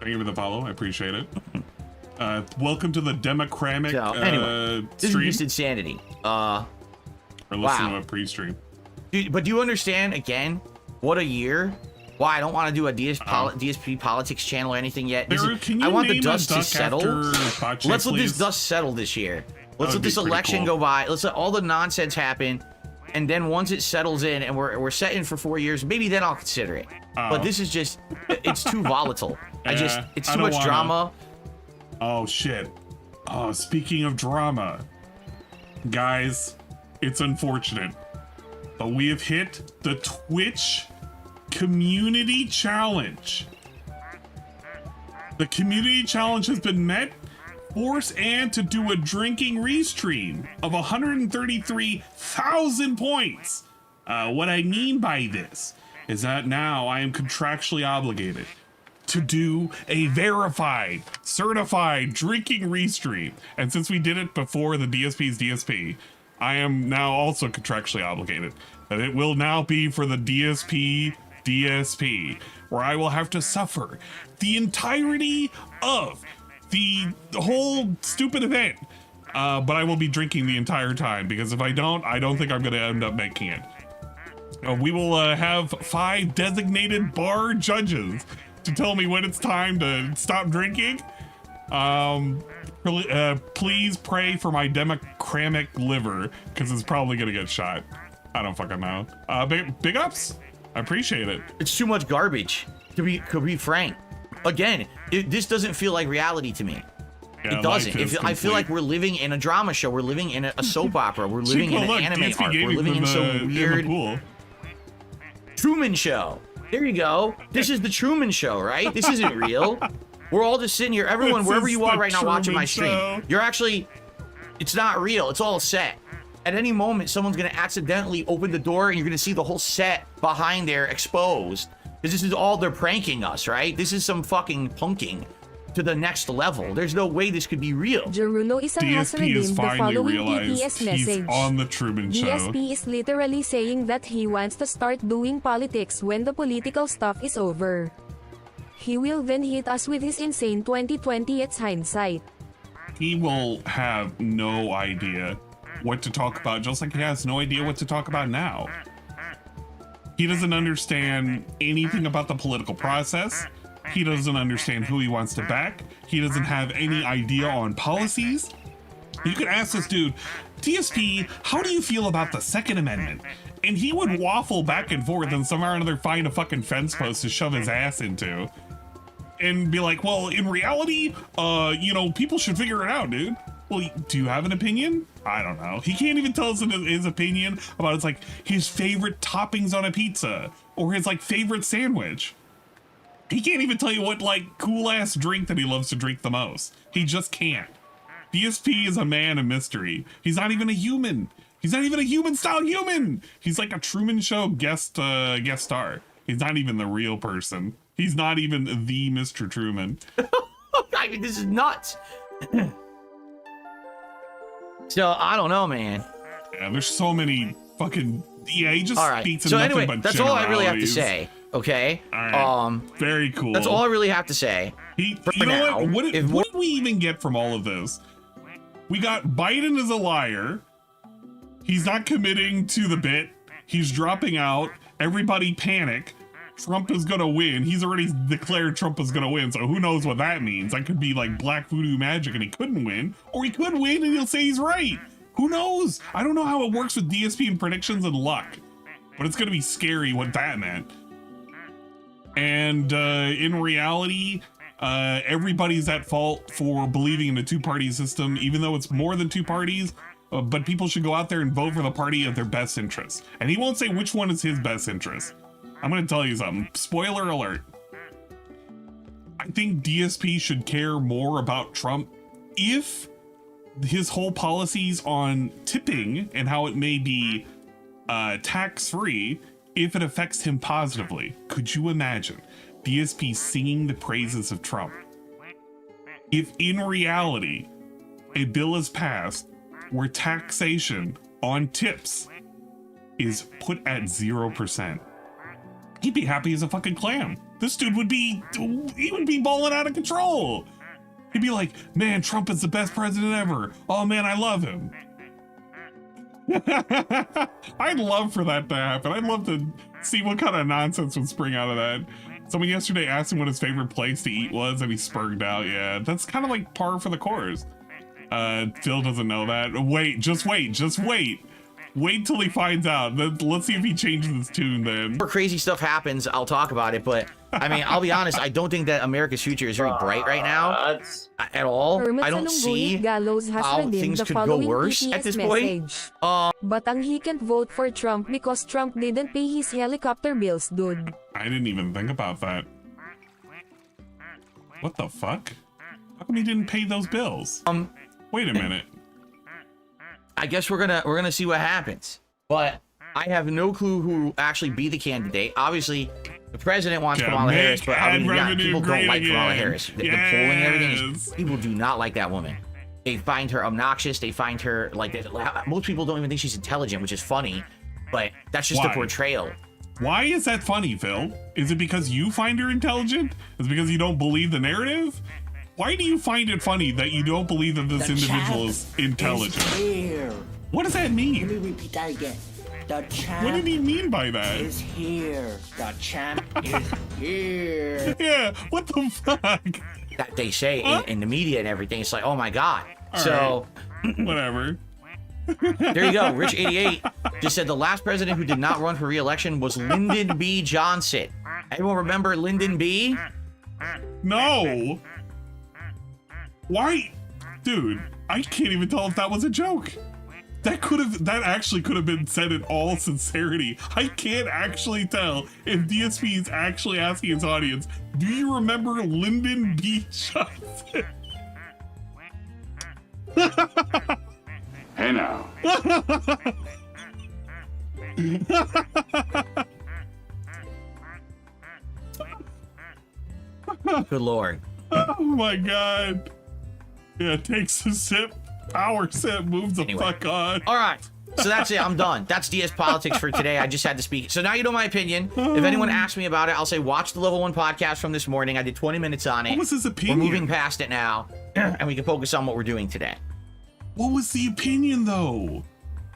Thank you for the follow. I appreciate it. Welcome to the Democratic So, anyway, this is stream. just insanity. Or listen wow. to a pre-stream. But do you understand, again, what a year? Why I don't want to do a DSP politics channel or anything yet. Can you I want the name dust a to duck settle. after Pache, Let's let this please? dust settle this year. Let's would let this be pretty election cool. go by. Let's let all the nonsense happen. And then once it settles in and we're set in for 4 years, maybe then I'll consider it. But this is just, it's too volatile. Yeah, It's I too don't much wanna- drama. Oh, shit. Oh, speaking of drama. Guys, it's unfortunate, but we have hit the Twitch Community Challenge. The Community Challenge has been met. Force Ann to do a drinking restream of 133,000 points. What I mean by this is that now I am contractually obligated to do a verified, certified drinking restream. And since we did it before the DSP's DSP, I am now also contractually obligated. And it will now be for the DSP DSP, where I will have to suffer the entirety of the whole stupid event. But I will be drinking the entire time, because if I don't think I'm going to end up making it. We will have 5 designated bar judges to tell me when it's time to stop drinking. Please pray for my democratic liver, because it's probably going to get shot. I don't fucking know. Big ups. I appreciate it. It's too much garbage, to be frank. Again, this doesn't feel like reality to me. Yeah, It doesn't. life is I feel like complete. we're living in a drama show. We're living in a soap opera. We're living in an Look, anime DSP art. We're Gaming living in the some weird pool. Truman Show. There you go. This is the Truman Show, right? This isn't real. We're all just sitting here. Everyone, This wherever is you are the right now watching my Truman stream, Show. you're actually, it's not real. It's all a set. At any moment, someone's going to accidentally open the door and you're going to see the whole set behind there exposed. Because this is all they're pranking us, right? This is some fucking punking to the next level. There's no way this could be real. Jeruno Isang has DSP has redeemed the finally following realized TTS he's message. on the Truman Show. DSP is literally saying that he wants to start doing politics when the political stuff is over. He will then hit us with his insane 2020 it's hindsight. He will have no idea what to talk about, just like he has no idea what to talk about now. He doesn't understand anything about the political process. He doesn't understand who he wants to back. He doesn't have any idea on policies. You could ask this dude, DSP, how do you feel about the Second Amendment? And he would waffle back and forth and somehow or another find a fucking fence post to shove his ass into. And be like, well, in reality, people should figure it out, dude. Well, do you have an opinion? I don't know. He can't even tell us his opinion about his his favorite toppings on a pizza or his favorite sandwich. He can't even tell you what cool ass drink that he loves to drink the most. He just can't. DSP is a man of mystery. He's not even a human. He's not even a human style human. He's like a Truman Show guest star. He's not even the real person. He's not even the Mr. Truman. I mean, this is nuts. So, I don't know, man. Yeah, there's so many fucking... Yeah, he just All right. speaks in So nothing anyway, but that's all I really have to generalities. say. Okay. All right. Very cool. That's all I really have to say. You for know now. what? What If did we even get from all of this? We got Biden as a liar. He's not committing to the bit. He's dropping out. everybody panic. Trump is gonna win. He's already declared Trump is gonna win, so who knows what that means? That could be like black voodoo magic and he couldn't win, or he could win and he'll say he's right. Who knows? I don't know how it works with DSP and predictions and luck, but it's gonna be scary what that meant. And in reality, everybody's at fault for believing in a two-party system, even though it's more than two parties. But people should go out there and vote for the party of their best interest. And he won't say which one is his best interest. I'm gonna tell you something. Spoiler alert. I think DSP should care more about Trump if his whole policies on tipping and how it may be tax-free, if it affects him positively. Could you imagine DSP singing the praises of Trump? If in reality, a bill is passed where taxation on tips is put at 0%. He'd be happy as a fucking clam. This dude would be balling out of control. He'd be like, man, Trump is the best president ever. Oh man, I love him. I'd love for that to happen. I'd love to see what kind of nonsense would spring out of that. Someone yesterday asked him what his favorite place to eat was and he spurged out. Yeah, that's kind of like par for the course. Phil doesn't know that. Wait, just wait. Wait till he finds out. Let's see if he changes his tune then. More crazy stuff happens, I'll talk about it, but I mean, I'll be honest, I don't think that America's future is very bright right now at all. I don't see how things could go worse at this point. Batang he can't vote for Trump because Trump didn't pay his helicopter bills, dude. I didn't even think about that. What the fuck? How come he didn't pay those bills? Wait a minute. I guess we're gonna see what happens, but I have no clue who will actually be the candidate. Obviously, the president wants Kamala Harris, but I mean, people don't like Kamala Harris. The polling and everything is, people do not like that woman. They find her obnoxious. They find her like most people don't even think she's intelligent, which is funny, but that's just the portrayal. Why is that funny, Phil? Is it because you find her intelligent? Is it because you don't believe the narrative? Why do you find it funny that you don't believe that this individual is intelligent? Here. What does that mean? Let me repeat that again. The champ. What did he mean by that? Is here. The champ is here. Yeah, what the fuck? That they say in the media and everything. It's like, oh my god. All so, right. Whatever. There you go. Rich88 just said the last president who did not run for re-election was Lyndon B. Johnson. Everyone remember Lyndon B? No. Why? Dude, I can't even tell if that was a joke. That actually could have been said in all sincerity. I can't actually tell if DSP is actually asking his audience, do you remember Lyndon B. Johnson? Hey now. Good lord. Oh my god. Yeah, takes a sip, power sip, moves the fuck on. All right. So that's it. I'm done. That's DS Politics for today. I just had to speak. So now you know my opinion. If anyone asks me about it, I'll say watch the Level 1 podcast from this morning. I did 20 minutes on it. What was his opinion? We're moving past it now, and we can focus on what we're doing today. What was the opinion, though?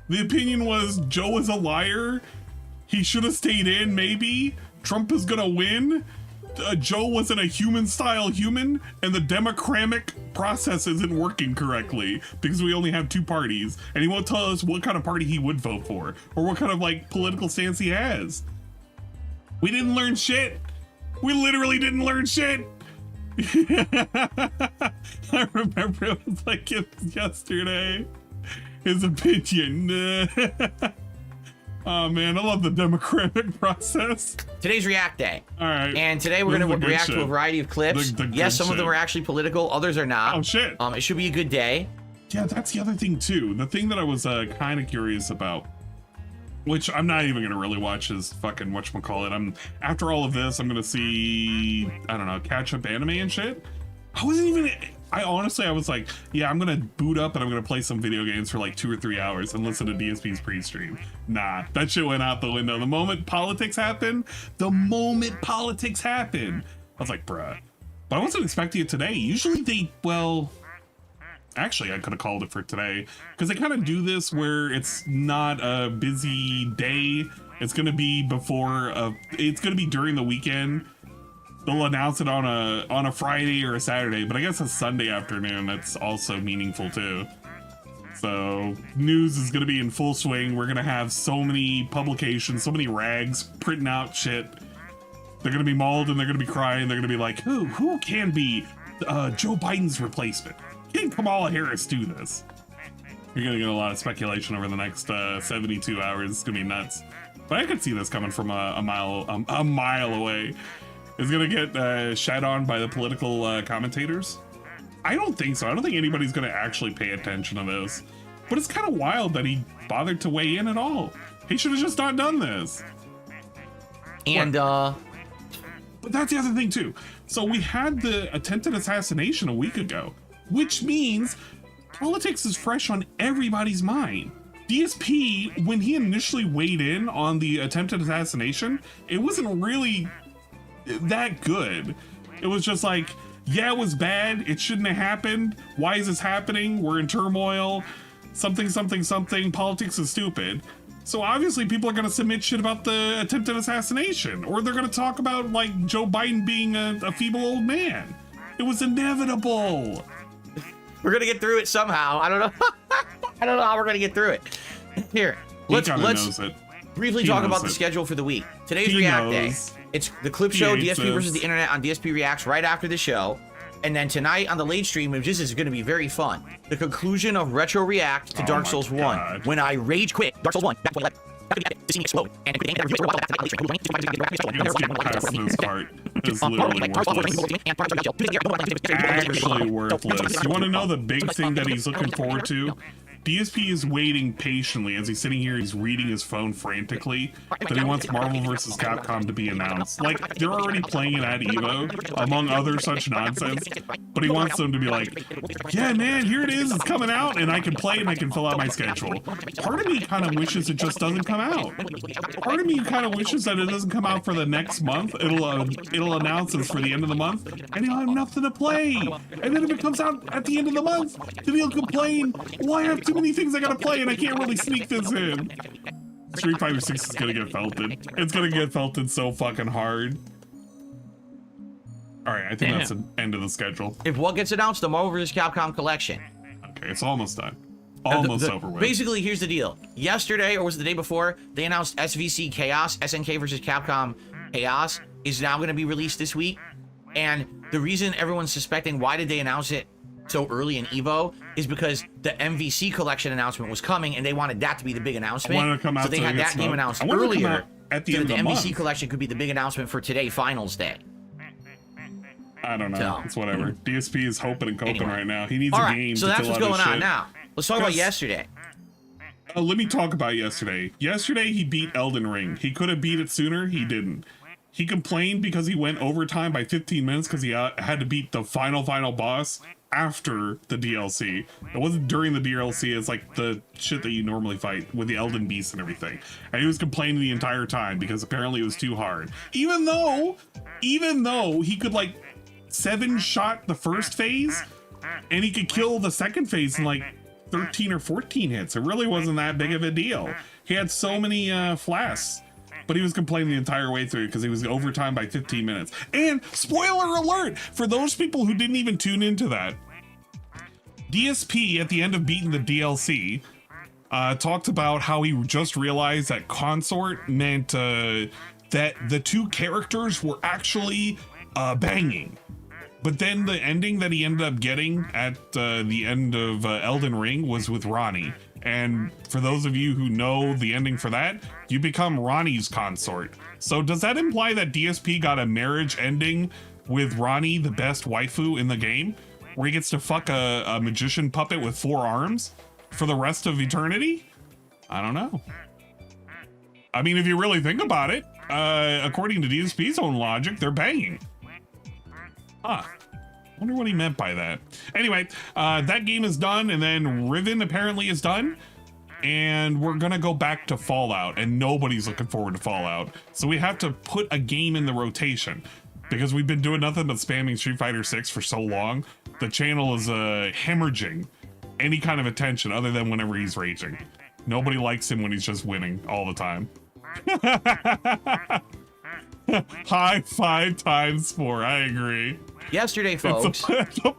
The opinion was Joe is a liar. He should have stayed in, maybe. Trump is gonna win. Joe wasn't a human-style human, and the democratic process isn't working correctly because we only have two parties, and he won't tell us what kind of party he would vote for or what kind of like political stance he has. We didn't learn shit. We literally didn't learn shit. I remember it was like yesterday. His opinion. Oh man, I love the democratic process. Today's React Day. All right. And today we're going to react to a variety of clips. Yes, some of them are actually political, others are not. Oh shit. It should be a good day. Yeah, that's the other thing too. The thing that I was kind of curious about, which I'm not even gonna really watch, is fucking whatchamacallit. After all of this, I'm gonna see, I don't know, catch up anime and shit. I was like, yeah, I'm gonna boot up and I'm gonna play some video games for like 2 or 3 hours and listen to DSP's pre-stream. Nah, that shit went out the window. The moment politics happened, I was like, bruh. But I wasn't expecting it today. Usually Actually, I could have called it for today because they kind of do this where it's not a busy day. It's going to be it's going to be during the weekend. They'll announce it on a Friday or a Saturday, but I guess a Sunday afternoon, that's also meaningful too. So news is going to be in full swing. We're going to have so many publications, so many rags printing out shit. They're going to be mauled and they're going to be crying. They're going to be like, who can be Joe Biden's replacement? Can Kamala Harris do this? You're going to get a lot of speculation over the next 72 hours. It's going to be nuts. But I could see this coming from a mile away. It's going to get shat on by the political commentators. I don't think so. I don't think anybody's going to actually pay attention to this. But it's kind of wild that he bothered to weigh in at all. He should have just not done this. And, But that's the other thing, too. So we had the attempted assassination a week ago, which means politics is fresh on everybody's mind. DSP, when he initially weighed in on the attempted assassination, it wasn't really that good. It was just like, yeah, it was bad. It shouldn't have happened. Why is this happening? We're in turmoil. Something, something, something. Politics is stupid. So obviously people are going to submit shit about the attempted assassination, or they're going to talk about like Joe Biden being a feeble old man. It was inevitable. We're going to get through it somehow. I don't know. I don't know how we're going to get through it. Here, let's briefly talk about the schedule for the week. Today's React Day. It's the clip show, DSP versus the internet on DSP Reacts right after the show. And then tonight on the late stream, which is going to be very fun, the conclusion of Retro React to Dark Souls 1. When I rage quit Dark Souls 1, back to 11. This thing exploded. And this part is literally worthless. Actually worthless. You want to know the big thing that he's looking forward to? DSP is waiting patiently as he's sitting here, he's reading his phone frantically, that he wants Marvel vs. Capcom to be announced. Like, they're already playing it at EVO, among other such nonsense, but he wants them to be like, yeah, man, here it is, it's coming out, and I can play and I can fill out my schedule. Part of me kind of wishes it just doesn't come out. Part of me kind of wishes that it doesn't come out for the next month. It'll announce it for the end of the month, and he'll have nothing to play. And then if it comes out at the end of the month, then he'll complain, well, I have too many things I gotta play and I can't really sneak this in. Street Fighter 6 is gonna get felted. It's gonna get felted so fucking hard. Alright, I think that's the end of the schedule. If what gets announced, the Marvel vs. Capcom collection. Okay, it's almost done. Almost over with. Basically, here's the deal. Yesterday, or was it the day before, they announced SVC Chaos, SNK versus Capcom Chaos, is now going to be released this week. And the reason everyone's suspecting why did they announce it so early in EVO is because the MVC collection announcement was coming, and they wanted that to be the big announcement. So they had that game announced earlier. At the end of the MVC month. collection could be the big announcement for today, Finals Day. I don't know. So, it's whatever. DSP is hoping and coping right now. He needs a game so to that's fill what's out going his on shit. now. Let's talk about yesterday. Let me talk about yesterday. Yesterday, he beat Elden Ring. He could have beat it sooner. He didn't. He complained because he went overtime by 15 minutes because he had to beat the final boss after the DLC. It wasn't during the DLC. It's like the shit that you normally fight with the Elden Beast and everything. And he was complaining the entire time because apparently it was too hard. Even though he could like 7-shot the first phase and he could kill the second phase in like 13 or 14 hits. It really wasn't that big of a deal. He had so many flasks, but he was complaining the entire way through because he was overtime by 15 minutes. And spoiler alert for those people who didn't even tune into that, DSP at the end of beating the DLC talked about how he just realized that consort meant that the two characters were actually banging. But then the ending that he ended up getting at the end of Elden Ring was with Ronnie. And for those of you who know the ending for that, you become Ronnie's consort. So does that imply that DSP got a marriage ending with Ronnie, the best waifu in the game? Where he gets to fuck a magician puppet with 4 arms for the rest of eternity? I don't know. I mean, if you really think about it, according to DSP's own logic, they're banging. Huh. Wonder what he meant by that. Anyway, that game is done, and then Riven apparently is done. And we're gonna go back to Fallout, and nobody's looking forward to Fallout. So we have to put a game in the rotation. Because we've been doing nothing but spamming Street Fighter 6 for so long, the channel is hemorrhaging any kind of attention other than whenever he's raging. Nobody likes him when he's just winning all the time. High 5 times 4. I agree. Yesterday, folks,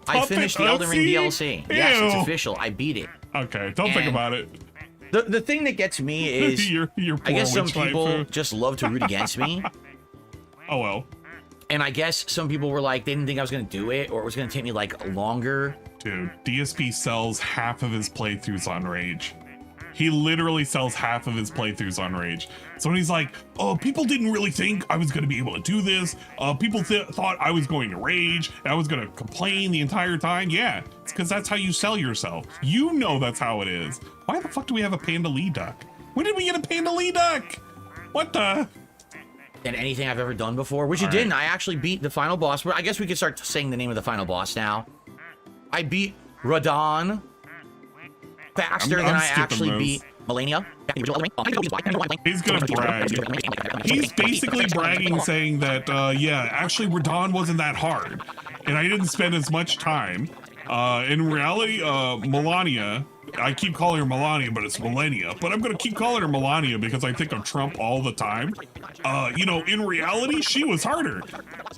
I finished the Elden Ring DLC. Ew. Yes, it's official. I beat it. Okay, don't think about it. The thing that gets me is, your I guess some witch people waifu. just love to root against me. Oh well. And I guess some people were like, they didn't think I was going to do it, or it was going to take me like longer. Dude, DSP sells half of his playthroughs on Rage. He literally sells half of his playthroughs on Rage. So when he's like, oh, people didn't really think I was going to be able to do this. People thought I was going to rage. And I was going to complain the entire time. Yeah, it's because that's how you sell yourself. You know that's how it is. Why the fuck do we have a Panda Lee duck? When did we get a Panda Lee duck? What the? Than anything I've ever done before, which you didn't. I actually beat the final boss. But I guess we could start saying the name of the final boss now. I beat Radon faster than I actually beat Melania. He's gonna brag. He's basically bragging, saying that, yeah, actually Radon wasn't that hard, and I didn't spend as much time. In reality, Melania, I keep calling her Melania, but it's Melania. But I'm gonna keep calling her Melania because I think of Trump all the time. You know, in reality, she was harder.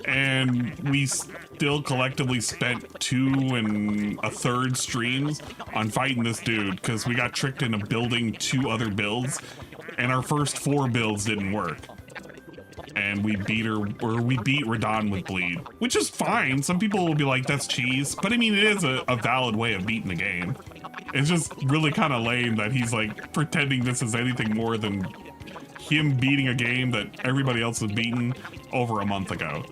And we still collectively spent 2 1/3 streams on fighting this dude because we got tricked into building 2 other builds, and our first 4 builds didn't work. And we beat Radon with bleed, which is fine. Some people will be like, that's cheese. But I mean, it is a valid way of beating the game. It's just really kind of lame that he's like pretending this is anything more than him beating a game that everybody else has beaten over a month ago.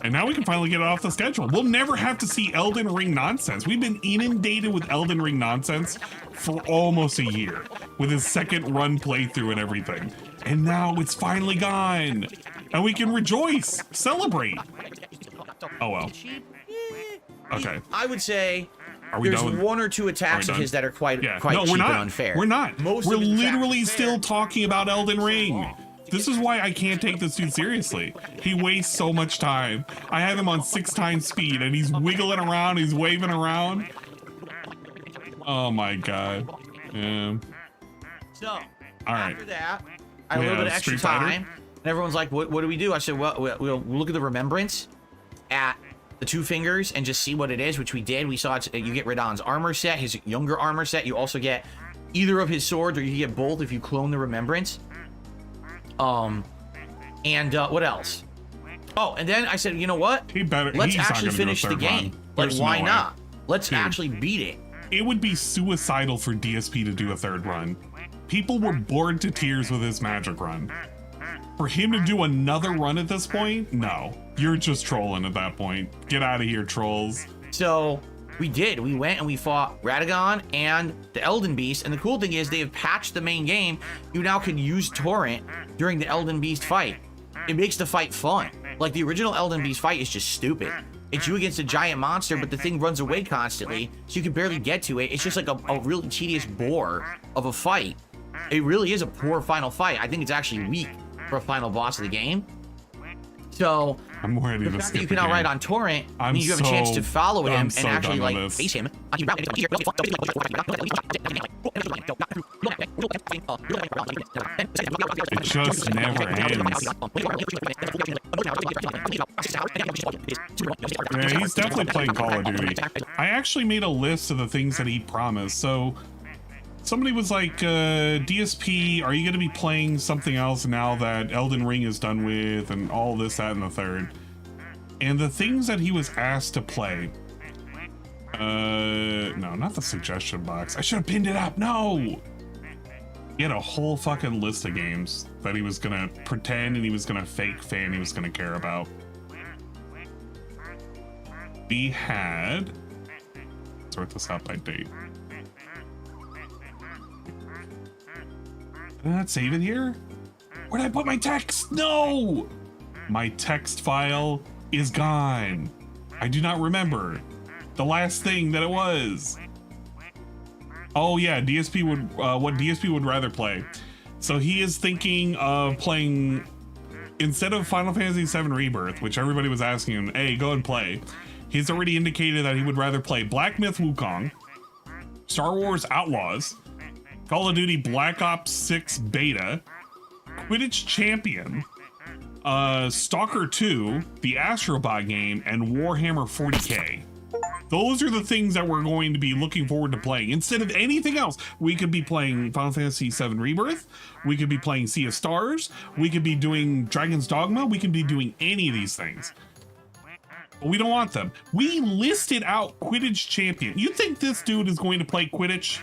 And now we can finally get it off the schedule. We'll never have to see Elden Ring nonsense. We've been inundated with Elden Ring nonsense for almost a year with his second run playthrough and everything. And now it's finally gone. And we can rejoice, celebrate. Oh well. Okay. I would say Are we there's done with- 1 or 2 attacks of his that are quite no, cheap we're not. and unfair. We're not. Most We're of his attacks literally are still fair. talking about Elden Ring. This is why I can't take this dude seriously. He wastes so much time. I have him on 6 times speed and he's wiggling around, he's waving around. Oh my god. Yeah. So, All right. after that, I had a little bit of extra time. And everyone's like, what do we do? I said, well, we'll look at the remembrance at the 2 fingers and just see what it is, which we did. We saw you get Radon's armor set, his younger armor set. You also get either of his swords, or you get both if you clone the remembrance. What else? Oh, and then I said, you know what? Let's actually finish the game. Like, why not? Let's actually beat it. It would be suicidal for DSP to do a 3rd run. People were bored to tears with his magic run. For him to do another run at this point, no. You're just trolling at that point. Get out of here, trolls. So we did. We went and we fought Radagon and the Elden Beast. And the cool thing is they have patched the main game. You now can use Torrent during the Elden Beast fight. It makes the fight fun. Like, the original Elden Beast fight is just stupid. It's you against a giant monster, but the thing runs away constantly, so you can barely get to it. It's just like a really tedious bore of a fight. It really is a poor final fight. I think it's actually weak for a final boss of the game. So I'm ready the to fact that skip you can the game. outright on Torrent means you have a chance to follow him and actually like face him. It just never ends. Yeah, he's definitely playing Call of Duty. I actually made a list of the things that he promised. So somebody was like, DSP, are you going to be playing something else now that Elden Ring is done with and all this, that, and the third? And the things that he was asked to play. No, not the suggestion box. I should have pinned it up. No! He had a whole fucking list of games that he was gonna pretend and he was gonna fake fan he was gonna care about. We had... Sort this out by date. Did I not save it here? Where did I put my text? No! My text file is gone. I do not remember the last thing that it was. Oh yeah, DSP would what DSP would rather play. So he is thinking of playing, instead of Final Fantasy VII Rebirth, which everybody was asking him, hey, go and play. He's already indicated that he would rather play Black Myth Wukong, Star Wars Outlaws, Call of Duty Black Ops 6 Beta, Quidditch Champion, Stalker 2, the Astrobot game, and Warhammer 40k. Those are the things that we're going to be looking forward to playing. Instead of anything else, we could be playing Final Fantasy VII Rebirth, we could be playing Sea of Stars, we could be doing Dragon's Dogma, we could be doing any of these things. But we don't want them. We listed out Quidditch Champion. You think this dude is going to play Quidditch?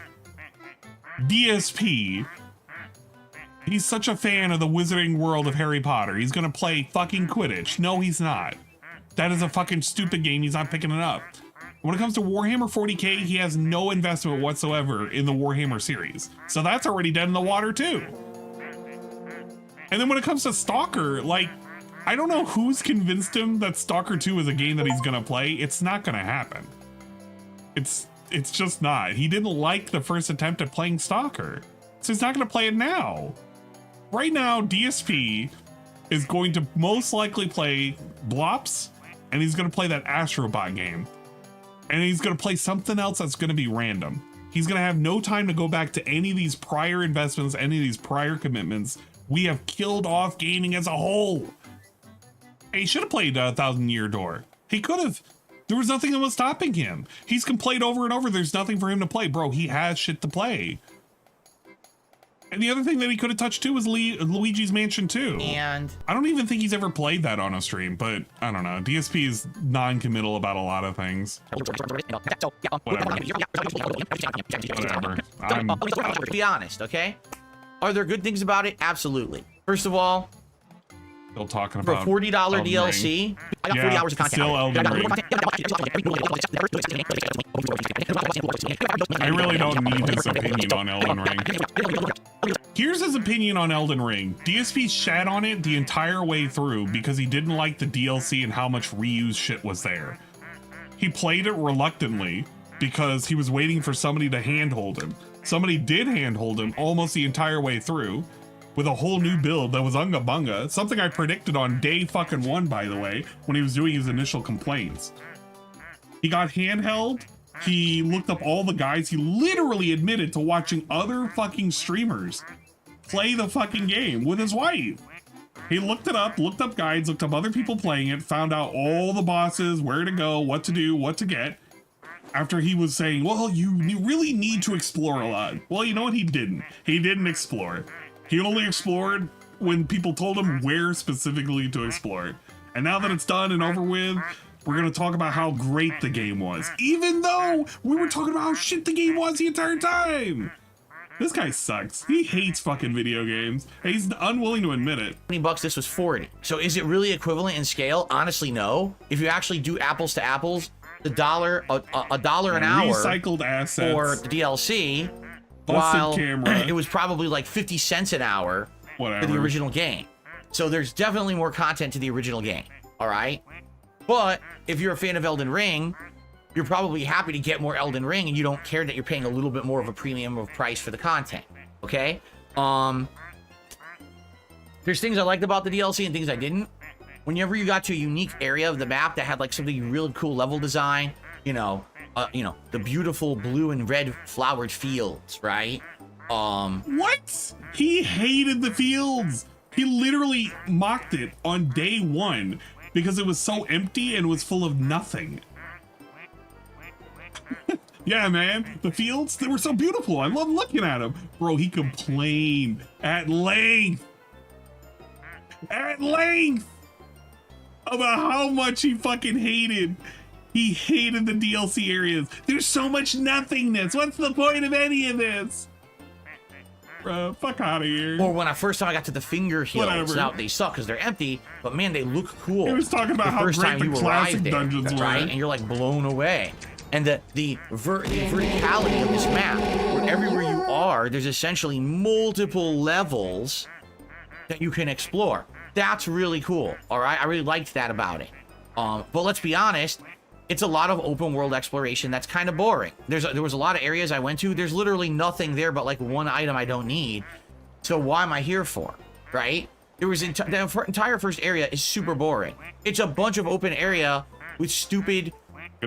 DSP. He's such a fan of the wizarding world of Harry Potter. He's gonna play fucking Quidditch. No, he's not. That is a fucking stupid game. He's not picking it up. When it comes to Warhammer 40k, he has no investment whatsoever in the Warhammer series. So that's already dead in the water too. And then when it comes to Stalker, like, I don't know who's convinced him that Stalker 2 is a game that he's gonna play. It's not gonna happen. It's just not. He didn't like the first attempt at playing Stalker. So he's not gonna play it now. Right now, DSP is going to most likely play Blops, and he's gonna play that Astrobot game. And he's gonna play something else that's gonna be random. He's gonna have no time to go back to any of these prior investments, any of these prior commitments. We have killed off gaming as a whole. He should have played 1,000 Year Door. He could have. There was nothing that was stopping him. He's complained over and over. There's nothing for him to play. Bro, he has shit to play. And the other thing that he could have touched too was Luigi's Mansion 2. And I don't even think he's ever played that on a stream, but I don't know. DSP is non-committal about a lot of things. Whatever. To be honest, okay? Are there good things about it? Absolutely. First of all, Still talking for about $40 Elden DLC, Ring. I got 40 hours of content. Still Elden Ring. I really don't need his opinion on Elden Ring. Here's his opinion on Elden Ring. DSP shat on it the entire way through because he didn't like the DLC and how much reused shit was there. He played it reluctantly because he was waiting for somebody to handhold him. Somebody did handhold him almost the entire way through with a whole new build that was unga bunga. Something I predicted on day fucking 1, by the way, when he was doing his initial complaints. He got handheld. He looked up all the guys. He literally admitted to watching other fucking streamers play the fucking game with his wife. He looked it up, looked up guides, looked up other people playing it, found out all the bosses, where to go, what to do, what to get. After he was saying, well, you really need to explore a lot. Well, you know what? He didn't. He didn't explore. He only explored when people told him where specifically to explore. And now that it's done and over with, we're going to talk about how great the game was. Even though we were talking about how shit the game was the entire time. This guy sucks. He hates fucking video games. He's unwilling to admit it. $20, this was 40. So is it really equivalent in scale? Honestly, no. If you actually do apples to apples, a dollar an hour recycled assets for the DLC, busted while camera. It was probably like 50 cents an hour for the original game. So there's definitely more content to the original game. All right. But if you're a fan of Elden Ring, you're probably happy to get more Elden Ring and you don't care that you're paying a little bit more of a premium of price for the content. Okay. There's things I liked about the DLC and things I didn't. Whenever you got to a unique area of the map that had like something really cool level design, you know, the beautiful blue and red flowered fields, right? What? He hated the fields. He literally mocked it on day 1 because it was so empty and was full of nothing. Yeah, man, the fields, they were so beautiful. I love looking at them. Bro, he complained at length about how much he fucking hated. He hated the DLC areas. There's so much nothingness. What's the point of any of this? Bro, fuck out of here. Or when first time I got to the finger hills, Whatever. now they suck because they're empty, but man, they look cool. He was talking about how great the classic dungeons were. Right? And you're like blown away. And the verticality of this map, where everywhere you are, there's essentially multiple levels that you can explore. That's really cool. All right, I really liked that about it. But let's be honest, it's a lot of open world exploration that's kind of boring. There was a lot of areas I went to. There's literally nothing there but like one item I don't need. So why am I here for? Right? There was the entire first area is super boring. It's a bunch of open area with stupid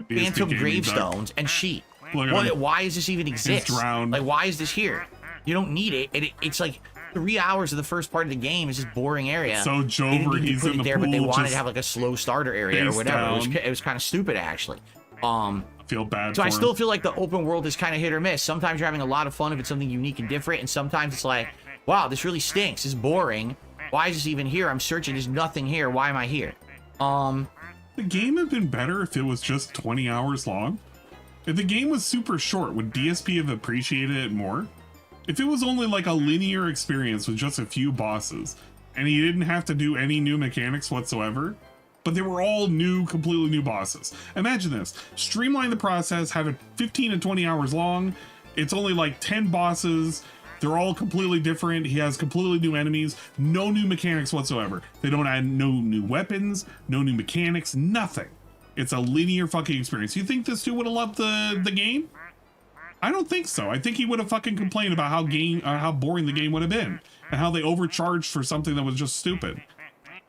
phantom gravestones and sheep. Why does this even exist? drowned. Like, why is this here? You don't need it. It's like 3 hours of the first part of the game is this boring area. So Joever, he's in the there, but they pool, wanted just to have like a slow starter area or whatever. It was kind of stupid, actually. I feel bad. So for I him. still feel like the open world is kind of hit or miss. Sometimes you're having a lot of fun if it's something unique and different, and sometimes it's like, wow, this really stinks. This is boring. Why is this even here? I'm searching. There's nothing here. Why am I here? The game had been better if it was just 20 hours long. If the game was super short, would DSP have appreciated it more? If it was only like a linear experience with just a few bosses, and he didn't have to do any new mechanics whatsoever, but they were all new, completely new bosses. Imagine this. Streamline the process, have it 15 to 20 hours long. It's only like 10 bosses. They're all completely different. He has completely new enemies, no new mechanics whatsoever. They don't add no new weapons, no new mechanics, nothing. It's a linear fucking experience. You think this dude would have loved the game? I don't think so. I think he would have fucking complained about how boring the game would have been and how they overcharged for something that was just stupid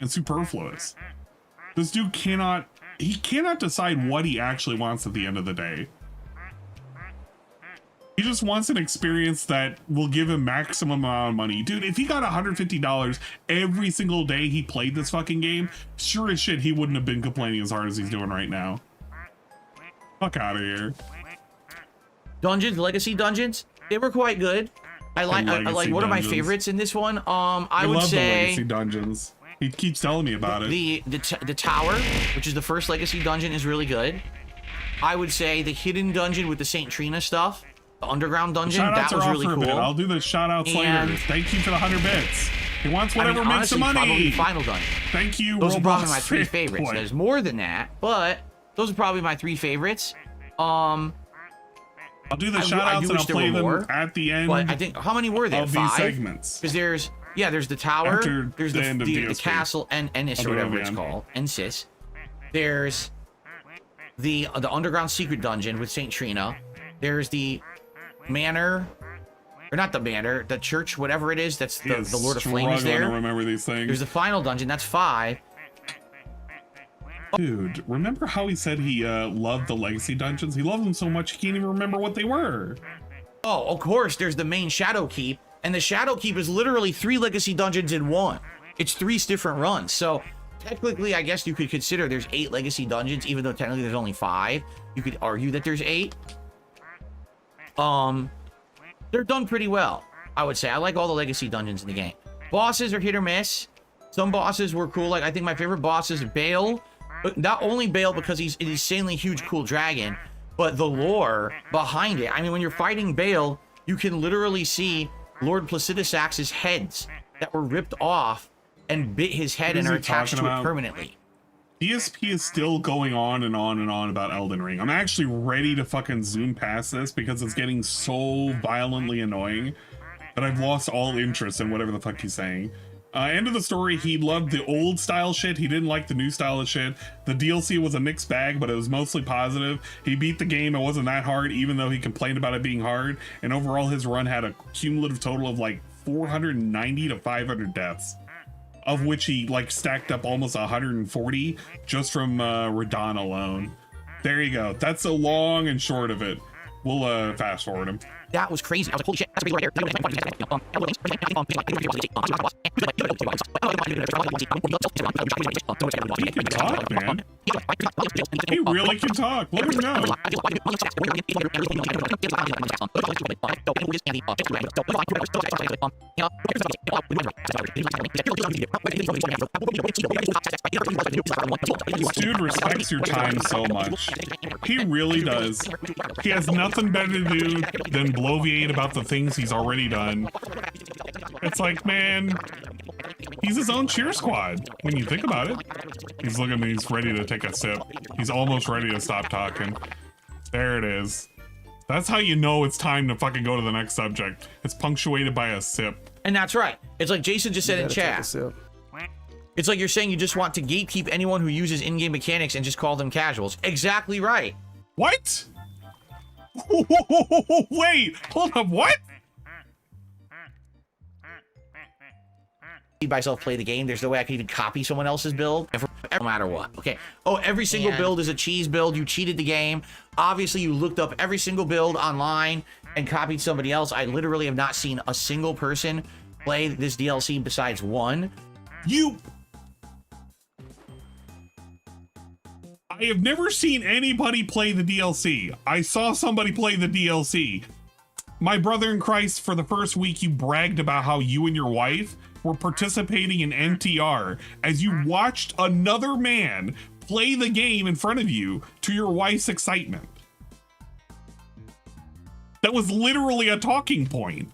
and superfluous. This dude cannot decide what he actually wants at the end of the day. He just wants an experience that will give him maximum amount of money. Dude, if he got $150 every single day he played this fucking game, sure as shit he wouldn't have been complaining as hard as he's doing right now. Fuck out of here. Dungeons, legacy dungeons, they were quite good. I like one of my favorites in this one. I would say the legacy dungeons. He keeps telling me about it. The tower, which is the first legacy dungeon, is really good. I would say the hidden dungeon with the Saint Trina stuff, the underground dungeon, that was really cool. I'll do the shout outs later. Thank you for the 100 bits. He wants whatever makes the money. Probably final dungeon. Thank you. Those are probably my 3 favorites. There's more than that, but those are probably my 3 favorites. I'll do the shoutouts and I'll play them at the end. But I think, how many were there? Of 5 these segments. Because there's the tower, there's the castle, and Ennis or whatever it's called, Ensis. There's the underground secret dungeon with Saint Trina. There's the manor, or not the manor, the church, whatever it is. That's the Lord of Flame is there. To remember these things. There's the final dungeon. That's 5. Dude, remember how he said he loved the legacy dungeons? He loved them so much he can't even remember what they were. Oh, of course, there's the main Shadow Keep, and the Shadow Keep is literally 3 legacy dungeons in one. It's 3 different runs, so technically, I guess you could consider there's 8 legacy dungeons, even though technically there's only 5. You could argue that there's 8. They're done pretty well, I would say. I like all the legacy dungeons in the game. Bosses are hit or miss. Some bosses were cool. Like, I think my favorite boss is Bale. But not only Bale because he's an insanely huge, cool dragon, but the lore behind it. I mean, when you're fighting Bale, you can literally see Lord Placidusax's heads that were ripped off and bit his head and are attached to it permanently. DSP is still going on and on and on about Elden Ring. I'm actually ready to fucking zoom past this because it's getting so violently annoying that I've lost all interest in whatever the fuck he's saying. End of the story, he loved the old style shit. He didn't like the new style of shit. The DLC was a mixed bag, but it was mostly positive. He beat the game. It wasn't that hard, even though he complained about it being hard. And overall, his run had a cumulative total of like 490 to 500 deaths, of which he like stacked up almost 140 just from Radon alone. There you go. That's the long and short of it. We'll fast forward him. That was crazy. I was like, holy shit, that's crazy right there. He can talk, man. He really can talk. Let him know. This dude respects your time so much. He really does. He has nothing better to do than bloviate about the things he's already done. It's like, man, he's his own cheer squad when you think about it. He's looking, he's ready to take a sip. He's almost ready to stop talking. There it is. That's how you know it's time to fucking go to the next subject. It's punctuated by a sip. And that's right. It's like Jason just said in chat. It's like you're saying you just want to gatekeep anyone who uses in-game mechanics and just call them casuals. Exactly right. What? Wait, hold up, what? Myself play the game, there's no way I can even copy someone else's build. no matter what. Okay. Oh, every single build is a cheese build. You cheated the game. Obviously, you looked up every single build online and copied somebody else. I literally have not seen a single person play this DLC besides one. I have never seen anybody play the DLC. I saw somebody play the DLC. My brother in Christ, for the first week, you bragged about how you and your wife were participating in NTR as you watched another man play the game in front of you to your wife's excitement. That was literally a talking point.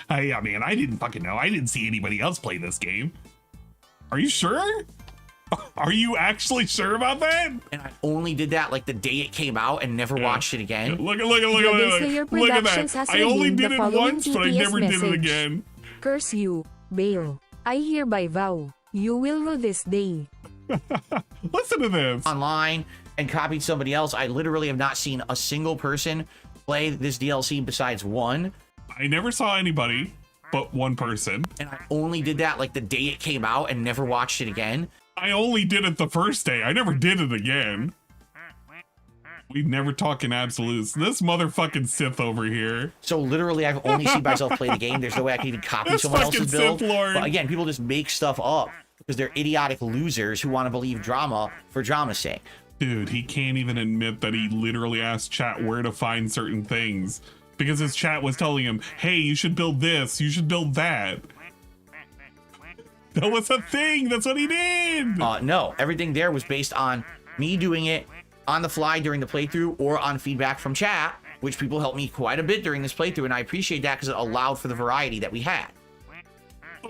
I mean, I didn't fucking know. I didn't see anybody else play this game. Are you sure? Are you actually sure about that? And I only did that like the day it came out and never watched it again. Look at that. I only did it once, but I never did it again. Curse you, Bale. I hereby vow, you will rue this day. Listen to this. Online and copied somebody else. I literally have not seen a single person play this DLC besides one. I never saw anybody but one person. And I only did that like the day it came out and never watched it again. I only did it the first day. I never did it again. We never talk in absolutes. This motherfucking Sith over here. So literally, I've only seen myself play the game. There's no way I can even copy someone else's build. But again, people just make stuff up because they're idiotic losers who want to believe drama for drama's sake. Dude, he can't even admit that he literally asked chat where to find certain things because his chat was telling him, hey, you should build this, you should build that. That was a thing. That's what he did. No, everything there was based on me doing it on the fly during the playthrough or on feedback from chat, which people helped me quite a bit during this playthrough, and I appreciate that because it allowed for the variety that we had.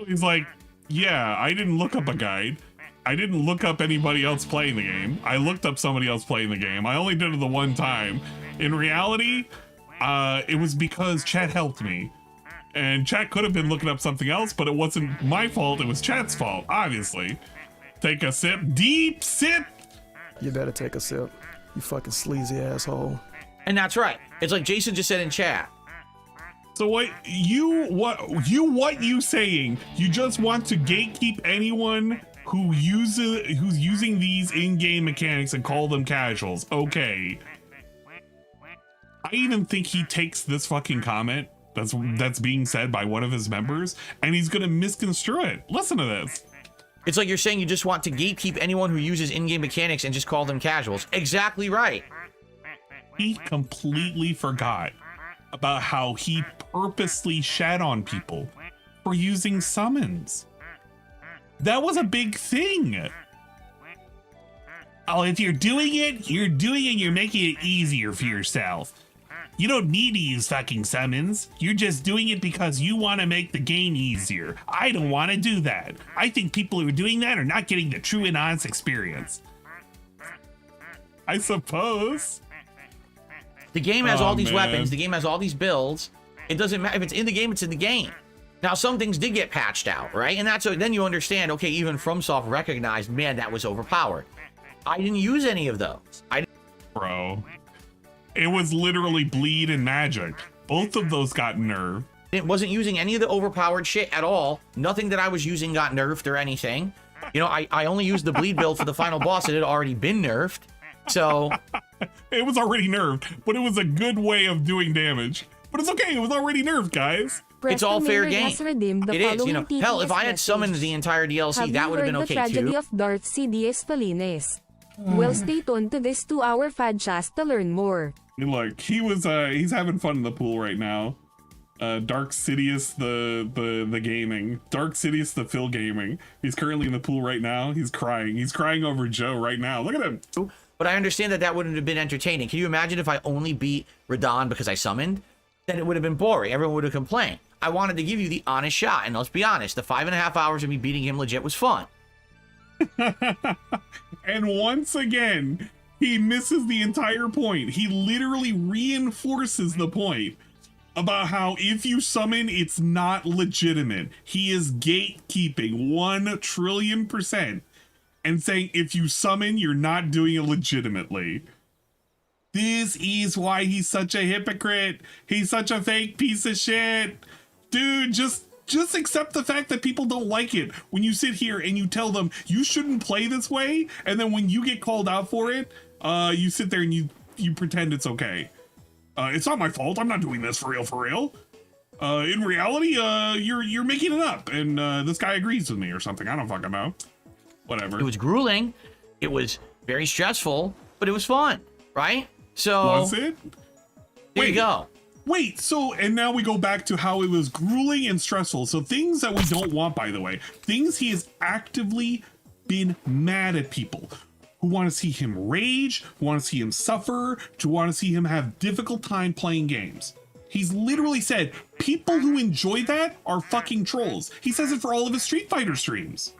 He's like, yeah, I didn't look up a guide. I didn't look up anybody else playing the game. I looked up somebody else playing the game. I only did it the one time. In reality, it was because chat helped me. And chat could have been looking up something else, but it wasn't my fault. It was chat's fault, obviously. Take a sip. Deep sip. You better take a sip, you fucking sleazy asshole. And that's right. It's like Jason just said in chat. So what you saying? You just want to gatekeep anyone who's using these in-game mechanics and call them casuals. Okay. I even think he takes this fucking comment that's being said by one of his members, and he's gonna misconstrue it. Listen to this. It's like you're saying you just want to gatekeep anyone who uses in-game mechanics and just call them casuals. Exactly right. He completely forgot about how he purposely shat on people for using summons. That was a big thing. Oh, if you're doing it, you're making it easier for yourself. You don't need to use fucking summons. You're just doing it because you want to make the game easier. I don't want to do that. I think people who are doing that are not getting the true and honest experience. I suppose. The game has all these weapons. The game has all these builds. It doesn't matter if it's in the game. It's in the game. Now, some things did get patched out, right? And that's then you understand. Okay, even FromSoft recognized, man, that was overpowered. I didn't use any of those. Bro, it was literally bleed and magic. Both of those got nerfed. It wasn't using any of the overpowered shit at all. Nothing that I was using got nerfed or anything. You know, I only used the bleed build for the final boss. It had already been nerfed. So it was already nerfed, but it was a good way of doing damage. But it's okay. It was already nerfed, guys. It's all fair game. It is, you know. Hell, if I had summoned the entire DLC, that would have been okay too. The tragedy of Darth Sidious Palines. Well, stay tuned to this 2-hour fadcast to learn more. Look, he's having fun in the pool right now. Dark Sidious the gaming. Dark Sidious the Phil gaming. He's currently in the pool right now. He's crying. He's crying over Joe right now. Look at him. But I understand that wouldn't have been entertaining. Can you imagine if I only beat Radon because I summoned? Then it would have been boring. Everyone would have complained. I wanted to give you the honest shot. And let's be honest, the 5.5 hours of me beating him legit was fun. And once again, he misses the entire point. He literally reinforces the point about how if you summon, it's not legitimate. He is gatekeeping 1,000,000,000%. And saying if you summon, you're not doing it legitimately. This is why he's such a hypocrite. He's such a fake piece of shit. Dude, just Just accept the fact that people don't like it when you sit here and you tell them you shouldn't play this way, and then when you get called out for it, you sit there and you pretend it's okay. It's not my fault. I'm not doing this for real. In reality, you're making it up, and this guy agrees with me or something. I don't fucking know. Whatever. It was grueling. It was very stressful, but it was fun, right? So was it? There you go. Wait, so, and now we go back to how it was grueling and stressful. So things that we don't want, by the way, things he has actively been mad at people who want to see him rage, who want to see him suffer, who want to see him have difficult time playing games. He's literally said people who enjoy that are fucking trolls. He says it for all of his Street Fighter streams.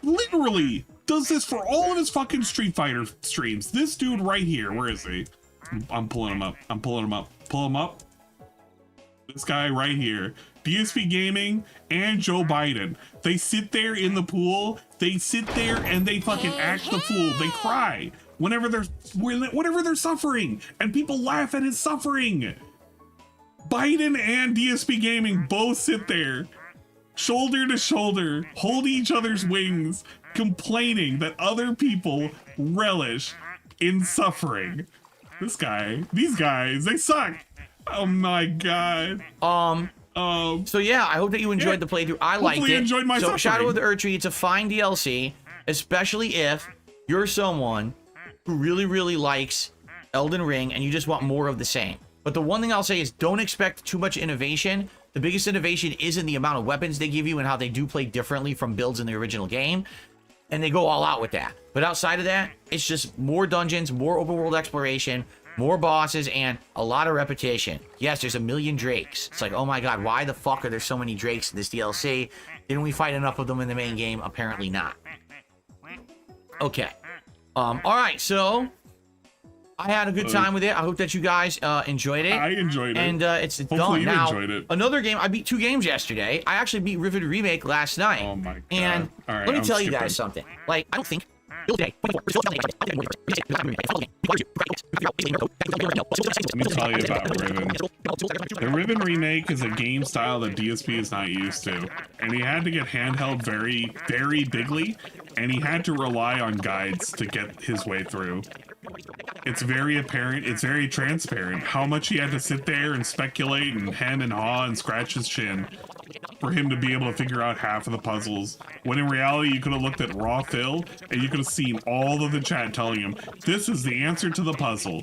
Literally does this for all of his fucking Street Fighter streams. This dude right here, where is he? I'm pulling him up. Pull him up. This guy right here. DSP Gaming and Joe Biden. They sit there in the pool. They sit there and they fucking act the fool. They cry whenever they're suffering, and people laugh at his suffering. Biden and DSP Gaming both sit there, shoulder to shoulder, hold each other's wings, complaining that other people relish in suffering. These guys, they suck. Oh my god. So yeah, I hope that you enjoyed the playthrough. I liked it. Enjoyed my suffering. Shadow of the Erdtree, it's a fine DLC, especially if you're someone who really likes Elden Ring and you just want more of the same. But the one thing I'll say is don't expect too much innovation. The biggest innovation isn't the amount of weapons they give you and how they do play differently from builds in the original game. And they go all out with that. But outside of that, it's just more dungeons, more open world exploration, more bosses, and a lot of repetition. Yes, there's a million drakes. It's like, oh my god, why the fuck are there so many drakes in this DLC? Didn't we fight enough of them in the main game? Apparently not. Okay. Alright, so I had a good time with it. I hope that you guys enjoyed it. I enjoyed it. And it's Hopefully done. You now, enjoyed it. Another game, I beat 2 games yesterday. I actually beat Rivet Remake last night. Oh my god. And right, let me tell you skipping. guys something. Like, I don't think Let me tell you about Riven. The Riven remake is a game style that DSP is not used to, and he had to get handheld very bigly, and he had to rely on guides to get his way through. It's very apparent, it's very transparent how much he had to sit there and speculate and hem and haw and scratch his chin for him to be able to figure out half of the puzzles, when in reality you could have looked at raw Phil and you could have seen all of the chat telling him this is the answer to the puzzle,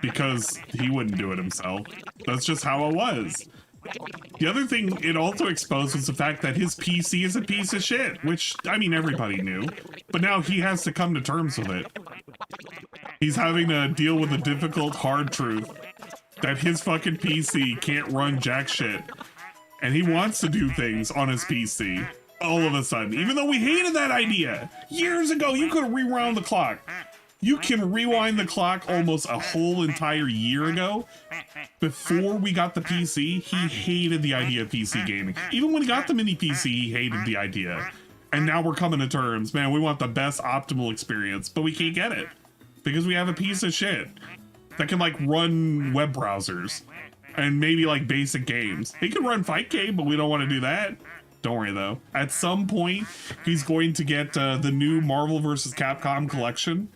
because he wouldn't do it himself. That's just how it was. The other thing it also exposed was the fact that his PC is a piece of shit, which, I mean, everybody knew, but now he has to come to terms with it. He's having to deal with the difficult, hard truth that his fucking PC can't run jack shit, and he wants to do things on his PC all of a sudden, even though we hated that idea. Years ago, you could rewound the clock. You can rewind the clock almost a whole entire year ago. Before we got the PC, he hated the idea of PC gaming. Even when he got the mini PC, he hated the idea. And now we're coming to terms. Man, we want the best optimal experience, but we can't get it because we have a piece of shit that can like run web browsers and maybe like basic games. He can run 5K, but we don't want to do that. Don't worry though. At some point, he's going to get the new Marvel vs. Capcom collection.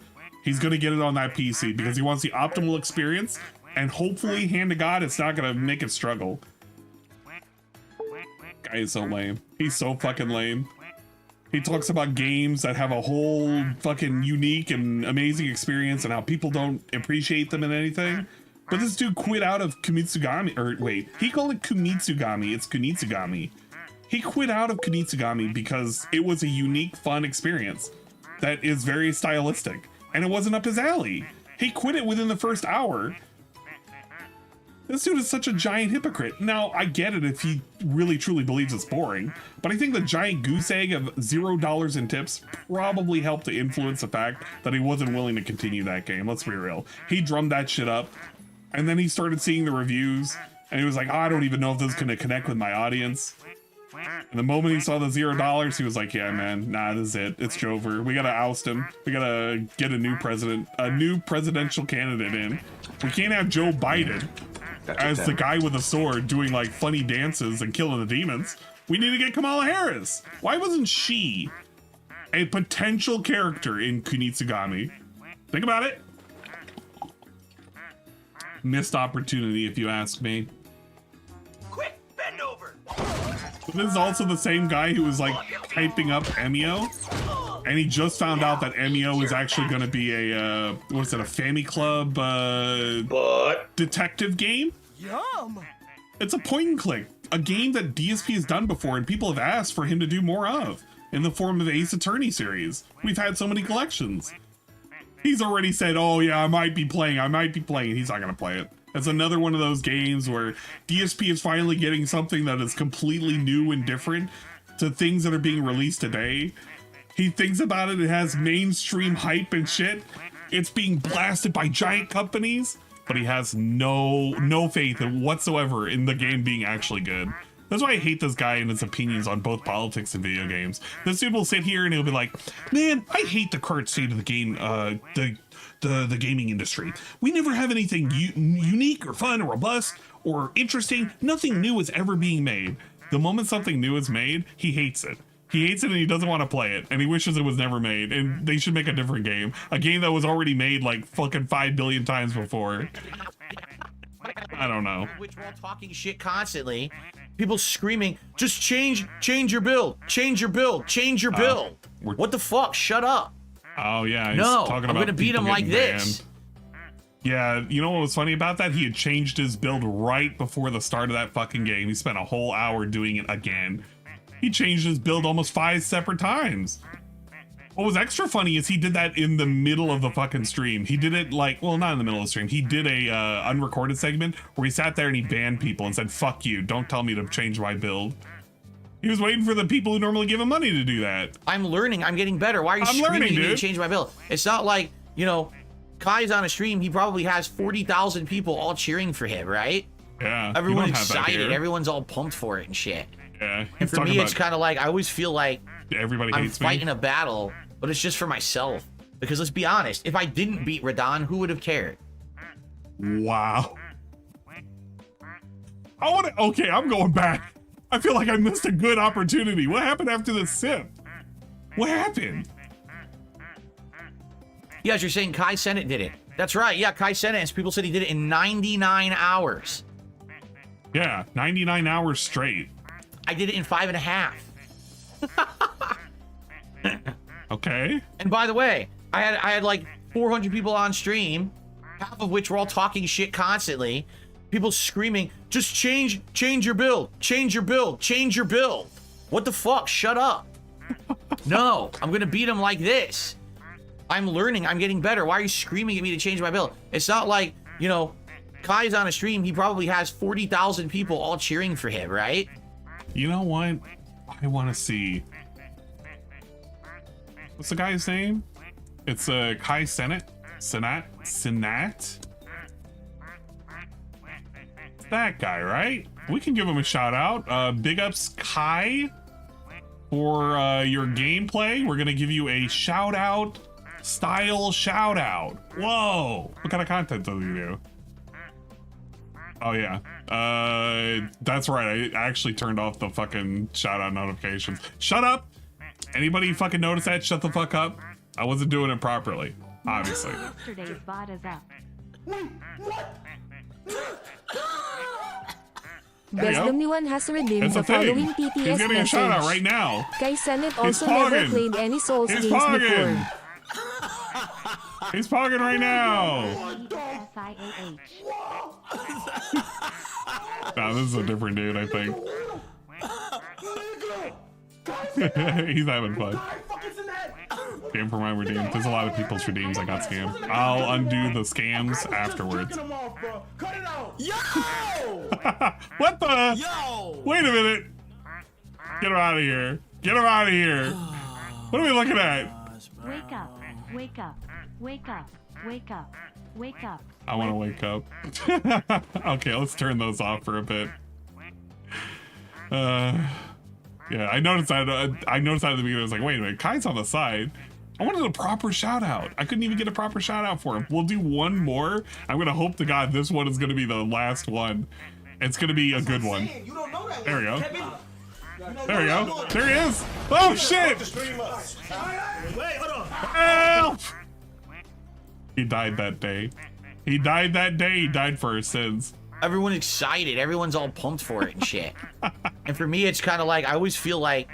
He's going to get it on that PC because he wants the optimal experience, and hopefully, hand to God, it's not going to make it struggle. Guy is so lame. He's so fucking lame. He talks about games that have a whole fucking unique and amazing experience and how people don't appreciate them in anything. But this dude quit out of Kumitsugami, or wait, he called it Kumitsugami, it's Kunitsugami. He quit out of Kunitsugami because it was a unique, fun experience that is very stylistic. And it wasn't up his alley. He quit it within the first hour. This dude is such a giant hypocrite. Now, I get it if he really truly believes it's boring, but I think the giant goose egg of $0 in tips probably helped to influence the fact that he wasn't willing to continue that game. Let's be real. He drummed that shit up, and then he started seeing the reviews, and he was like, oh, I don't even know if this is going to connect with my audience. And the moment he saw the $0, he was like, yeah, man, nah, this is it. It's Joever. We gotta oust him. We gotta get a new presidential candidate in. We can't have Joe Biden as the guy with a sword doing like funny dances and killing the demons. We need to get Kamala Harris. Why wasn't she a potential character in Kunitsugami? Think about it. Missed opportunity, if you ask me. Quick, bend over. This is also the same guy who was like hyping up Emio, and he just found out that Emio is actually going to be a what is it, a Family Club detective game? Yum. It's a point and click, a game that DSP has done before, and people have asked for him to do more of in the form of the Ace Attorney series. We've had so many collections. He's already said, oh yeah, I might be playing. He's not gonna play it. It's another one of those games where DSP is finally getting something that is completely new and different to things that are being released today. He thinks about it, it has mainstream hype and shit. It's being blasted by giant companies, but he has no faith whatsoever in the game being actually good. That's why I hate this guy and his opinions on both politics and video games. This dude will sit here and he'll be like, man, I hate the current state of the game, the gaming industry. We never have anything unique or fun or robust or interesting. Nothing new is ever being made. The moment something new is made, he hates it. He hates it and he doesn't want to play it. And he wishes it was never made. And they should make a different game. A game that was already made like fucking 5 billion times before. I don't know. Which we're all talking shit constantly. People screaming, just change your build, change your build. What the fuck? Shut up. Oh yeah, he's no, talking I'm about gonna beat him like this. Yeah, you know what was funny about that? He had changed his build right before the start of that fucking game. He spent a whole hour doing it again. He changed his build almost 5 separate times. What was extra funny is he did that in the middle of the fucking stream. He did it like, well, not in the middle of the stream. He did a unrecorded segment where he sat there and he banned people and said, fuck you, don't tell me to change my build. He was waiting for the people who normally give him money to do that. I'm learning, I'm getting better. Why are you screaming at me to change my build? It's not like, you know, Kai's on a stream, he probably has 40,000 people all cheering for him, right? Yeah. Everyone's excited, everyone's all pumped for it and shit. Yeah. And for me, it's kind of like, I always feel like everybody I'm hates fighting me. a battle, but it's just for myself. Because let's be honest, if I didn't beat Radon, who would have cared? Wow. Okay, I'm going back. I feel like I missed a good opportunity. What happened after the sip? What happened? Yes, you're saying Kai Sennett did it. That's right. Yeah, Kai Sennett. People said he did it in 99 hours. Yeah, 99 hours straight. I did it in 5.5. Okay. And by the way, I had like 400 people on stream, half of which were all talking shit constantly. People screaming, just change your build, change your build. What the fuck? Shut up. No, I'm gonna beat him like this. I'm learning, I'm getting better. Why are you screaming at me to change my build? It's not like, you know, Kai's on a stream, he probably has 40,000 people all cheering for him, right? You know what? I want to see. What's the guy's name? It's Kai Sennett? Senat? That guy, right? We can give him a shout out. Big ups, Kai, for your gameplay. We're gonna give you a shout out, style shout out. Whoa! What kind of content does he do? Oh yeah. That's right. I actually turned off the fucking shout out notifications. Shut up! Anybody fucking notice that? Shut the fuck up. I wasn't doing it properly, obviously. Yesterday's bot is up. Besdom1 has redeemed the following TTS He's getting a shout out message. right now. Kai Sennett also never played any Souls games before. He's pogging right now. Nah, this is a different dude, I think. He's having fun. Game for my redeemed. There's a lot of people's redeems I got scammed. I'll undo the scams afterwards. Yo! What the? Yo! Wait a minute. Get him out of here. Get him out of here. What are we looking at? Wake up, wake up, wake up, wake up, wake up. I want to wake up. Okay, let's turn those off for a bit. Yeah, I noticed that. I noticed that at the beginning. I was like, wait a minute, Kai's on the side. I wanted a proper shout out. I couldn't even get a proper shout out for him. We'll do one more. I'm gonna hope to God this one is gonna be the last one. It's gonna be a good one. There we go. There we go. There he is. Oh shit! Wait, hold on. Help! He died that day. He died that day. He died for his sins. Everyone's excited. Everyone's all pumped for it and shit. And for me, it's kind of like I always feel like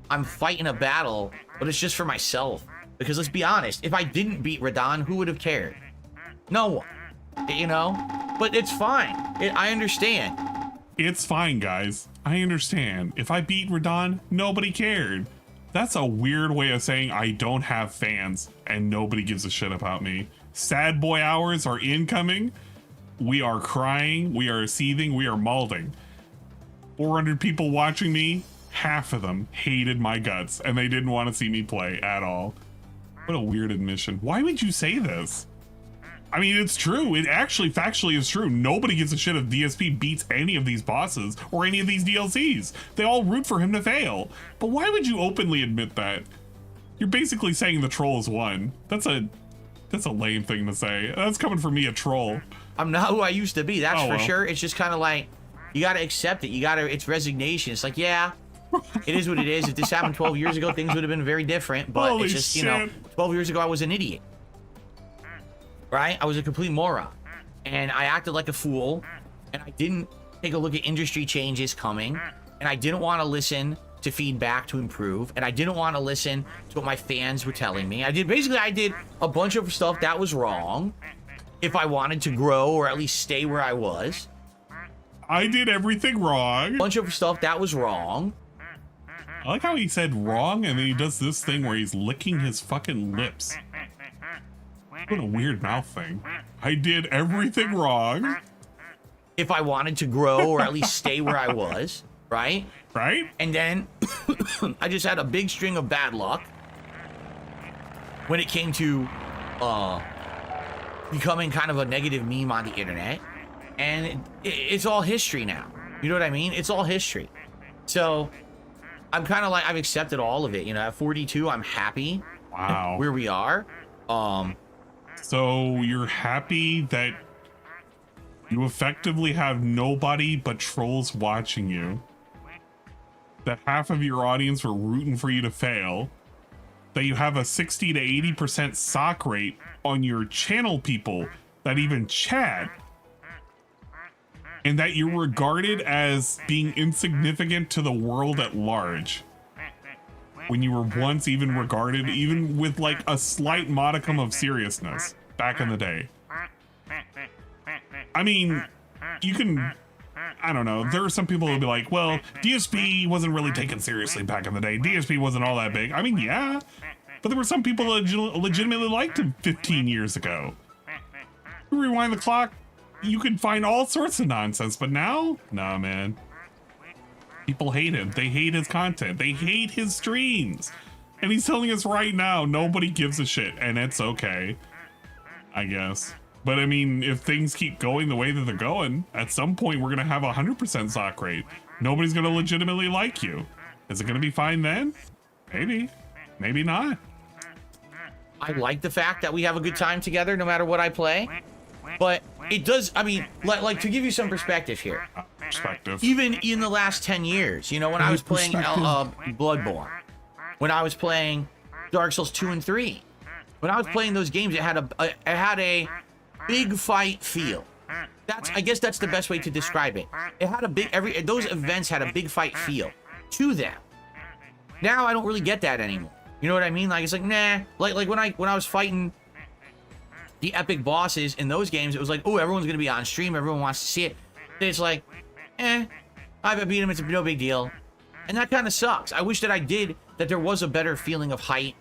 I'm fighting a battle, but it's just for myself. Because let's be honest, if I didn't beat Radon, who would have cared? No one. You know? But it's fine. I understand. It's fine, guys. I understand. If I beat Radon, nobody cared. That's a weird way of saying I don't have fans and nobody gives a shit about me. Sad boy hours are incoming. We are crying. We are seething. We are malding. 400 people watching me. Half of them hated my guts and they didn't want to see me play at all. What a weird admission. Why would you say this? I mean, it's true. It actually factually is true. Nobody gives a shit if DSP beats any of these bosses or any of these DLCs. They all root for him to fail. But why would you openly admit that? You're basically saying the trolls won. That's a lame thing to say. That's coming from me, a troll. I'm not who I used to be, that's for well. sure. It's just kind of like, you gotta accept it. It's resignation. It's like, yeah, it is what it is. If this happened 12 years ago, things would have been very different. But Holy it's just, shit. you know, 12 years ago, I was an idiot. Right? I was a complete moron. And I acted like a fool. And I didn't take a look at industry changes coming. And I didn't want to listen to feedback to improve. And I didn't want to listen to what my fans were telling me. I did a bunch of stuff that was wrong. If I wanted to grow or at least stay where I was. I did everything wrong. A bunch of stuff that was wrong. I like how he said wrong and then he does this thing where he's licking his fucking lips. What a weird mouth thing. I did everything wrong. If I wanted to grow or at least stay where I was, right? Right? And then I just had a big string of bad luck when it came to becoming kind of a negative meme on the internet. And it's all history now. You know what I mean? It's all history. So I'm kind of like, I've accepted all of it. You know, at 42, I'm happy. Wow. Where we are. So you're happy that you effectively have nobody but trolls watching you. That half of your audience were rooting for you to fail. That you have a 60 to 80% sock rate on your channel people that even chat. And that you're regarded as being insignificant to the world at large. When you were once even regarded, even with like a slight modicum of seriousness back in the day. I mean, you can, I don't know, there are some people who'll be like, well, DSP wasn't really taken seriously back in the day. DSP wasn't all that big. I mean, yeah, but there were some people that legitimately liked him 15 years ago. Rewind the clock, you could find all sorts of nonsense, but now, nah, man. People hate him. They hate his content. They hate his streams. And he's telling us right now, nobody gives a shit. And it's okay, I guess. But I mean, if things keep going the way that they're going, at some point we're going to have a 100% sock rate. Nobody's going to legitimately like you. Is it going to be fine then? Maybe. Maybe not. I like the fact that we have a good time together no matter what I play. But it does, I mean, like to give you some perspective here. Perspective. Even in the last 10 years, you know, when I was playing Bloodborne, when I was playing Dark Souls 2 and 3, when I was playing those games, it had a big fight feel. I guess that's the best way to describe it. It had a big, those events had a big fight feel to them. Now I don't really get that anymore. You know what I mean? Like, it's like, nah, like when I was fighting the epic bosses in those games, it was like, oh, everyone's gonna be on stream, everyone wants to see it. It's like, I beat him, it's no big deal. And that kind of sucks. I wish that there was a better feeling of hype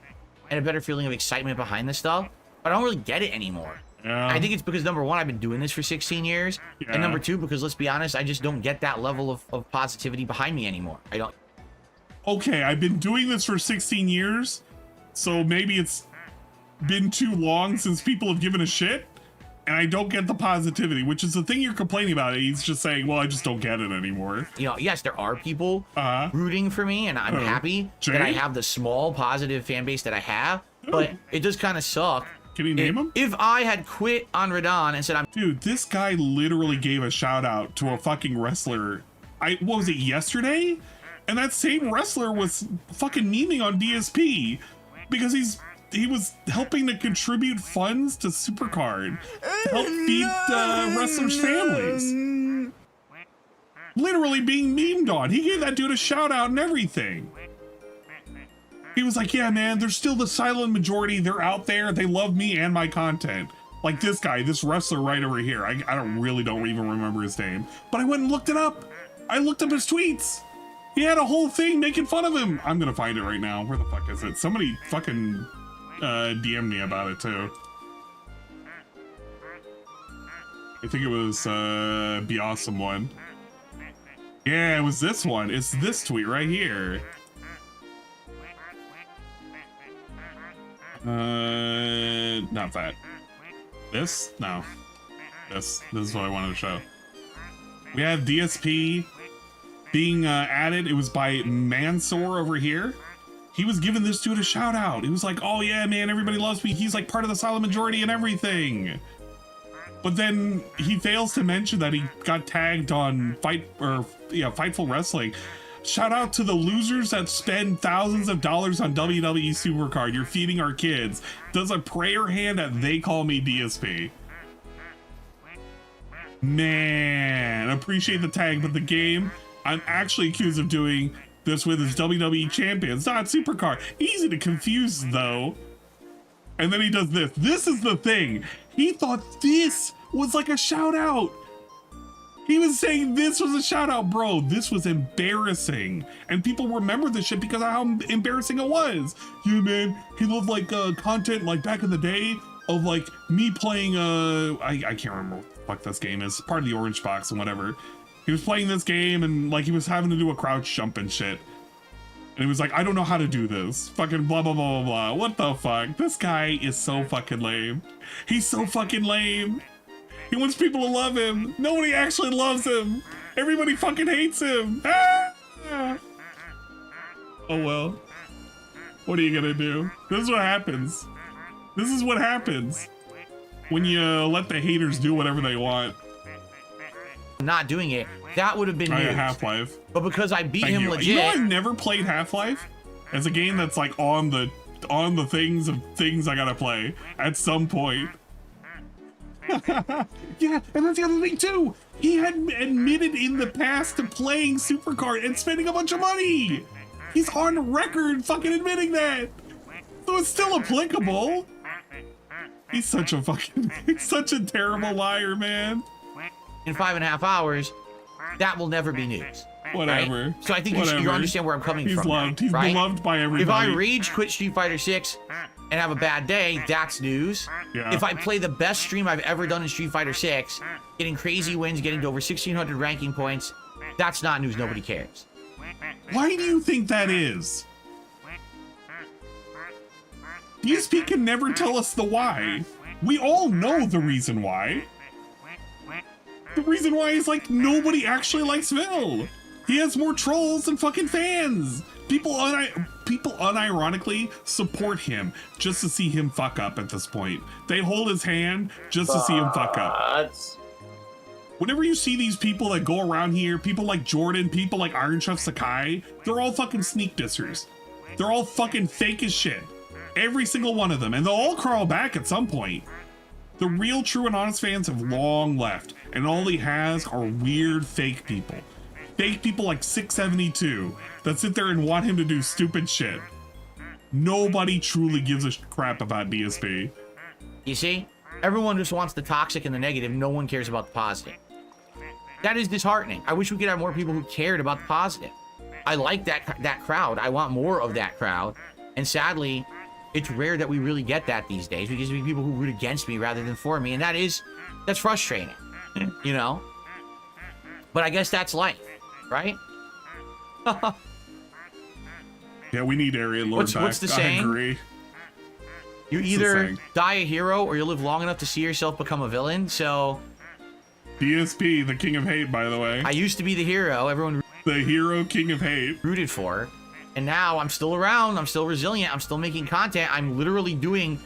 and a better feeling of excitement behind this stuff, but I don't really get it anymore. Yeah. I think it's because, number one, I've been doing this for 16 years, and number two, because let's be honest, I just don't get that level of positivity behind me anymore. I don't. Okay, I've been doing this for 16 years, so maybe it's been too long since people have given a shit. and I don't get the positivity, which is the thing you're complaining about. He's just saying, well, I just don't get it anymore. You know, yes, there are people rooting for me, and I'm happy that I have the small positive fan base that I have, but it does kind of suck. Can you name him? If I had quit on Radon and said I'm... Dude, this guy literally gave a shout out to a fucking wrestler. What was it, yesterday? And that same wrestler was fucking memeing on DSP because he was helping to contribute funds to Supercard to help feed wrestlers' families. Literally being memed on. He gave that dude a shout out and everything. He was like, yeah, man, they're still the silent majority. They're out there. They love me and my content. Like this guy, this wrestler right over here. I don't even remember his name, but I went and looked it up. I looked up his tweets. He had a whole thing making fun of him. I'm gonna find it right now. Where the fuck is it? Somebody fucking DM me about it too. I think it was Be Awesome one. Yeah, it was this one. It's this tweet right here. Not that. This? No. This is what I wanted to show. We have DSP being added. It was by Mansour over here. He was giving this dude a shout out. He was like, oh yeah, man, everybody loves me. He's like part of the silent majority and everything. But then he fails to mention that he got tagged on Fightful Wrestling. Shout out to the losers that spend thousands of dollars on WWE Supercard. You're feeding our kids. Does a prayer hand that they call me DSP. Man, appreciate the tag, but the game I'm actually accused of doing this with is WWE Champions, not Supercard. Easy to confuse though. And then he does this. This is the thing. He thought this was like a shout out. He was saying this was a shout out, bro. This was embarrassing. And people remember this shit because of how embarrassing it was. Yeah, man, he loved like content like back in the day of like me playing, I can't remember what the fuck this game is. Part of the Orange Box and whatever. He was playing this game and like he was having to do a crouch jump and shit. And he was like, I don't know how to do this. Fucking blah, blah, blah, blah, blah. What the fuck? This guy is so fucking lame. He's so fucking lame. He wants people to love him. Nobody actually loves him. Everybody fucking hates him. Ah! Oh well. What are you gonna do? This is what happens. This is what happens when you let the haters do whatever they want. Not doing it, that would have been news. Half-Life. But because I beat him legit. You know, I've never played Half-Life as a game that's like on the things of things I gotta play at some point. Yeah, and that's the other thing too. He had admitted in the past to playing Supercard and spending a bunch of money. He's on record fucking admitting that. So it's still applicable. He's such a terrible liar, man. In 5.5 hours, that will never be news. Whatever. Right? So I think you understand where I'm coming from. He's loved. He's right? beloved by everybody. If I rage quit Street Fighter 6 and have a bad day, that's news. Yeah. If I play the best stream I've ever done in Street Fighter 6, getting crazy wins, getting to over 1,600 ranking points, that's not news. Nobody cares. Why do you think that is? DSP can never tell us the why. We all know the reason why. The reason why is like nobody actually likes Phil. He has more trolls than fucking fans. People unironically support him just to see him fuck up at this point. They hold his hand just to see him fuck up. Whenever you see these people that go around here, people like Jordan, people like Iron Chef Sakai, they're all fucking sneak dissers. They're all fucking fake as shit. Every single one of them. And they'll all crawl back at some point. The real, true, and honest fans have long left, and all he has are weird fake people. Fake people like 672 that sit there and want him to do stupid shit. Nobody truly gives a crap about DSP. You see? Everyone just wants the toxic and the negative. No one cares about the positive. That is disheartening. I wish we could have more people who cared about the positive. I like that crowd. I want more of that crowd. And sadly, it's rare that we really get that these days because we have people who root against me rather than for me, and that's frustrating, you know? But I guess that's life, right? Yeah, we need area lord back. What's the saying? I agree. You either die a hero or you live long enough to see yourself become a villain. So DSP, the king of hate, by the way. I used to be the hero. Everyone the hero king of hate rooted for. And now I'm still around. I'm still resilient. I'm still making content. I'm literally doing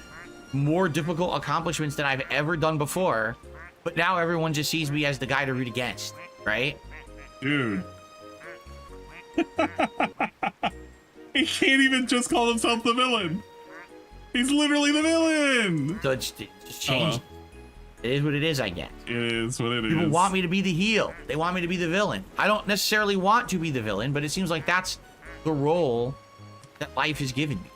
more difficult accomplishments than I've ever done before. But now everyone just sees me as the guy to root against, right? Dude. He can't even just call himself the villain. He's literally the villain. So it's changed. It is what it is, I guess. It is what it is. People want me to be the heel. They want me to be the villain. I don't necessarily want to be the villain, but it seems like that's the role that life has given me.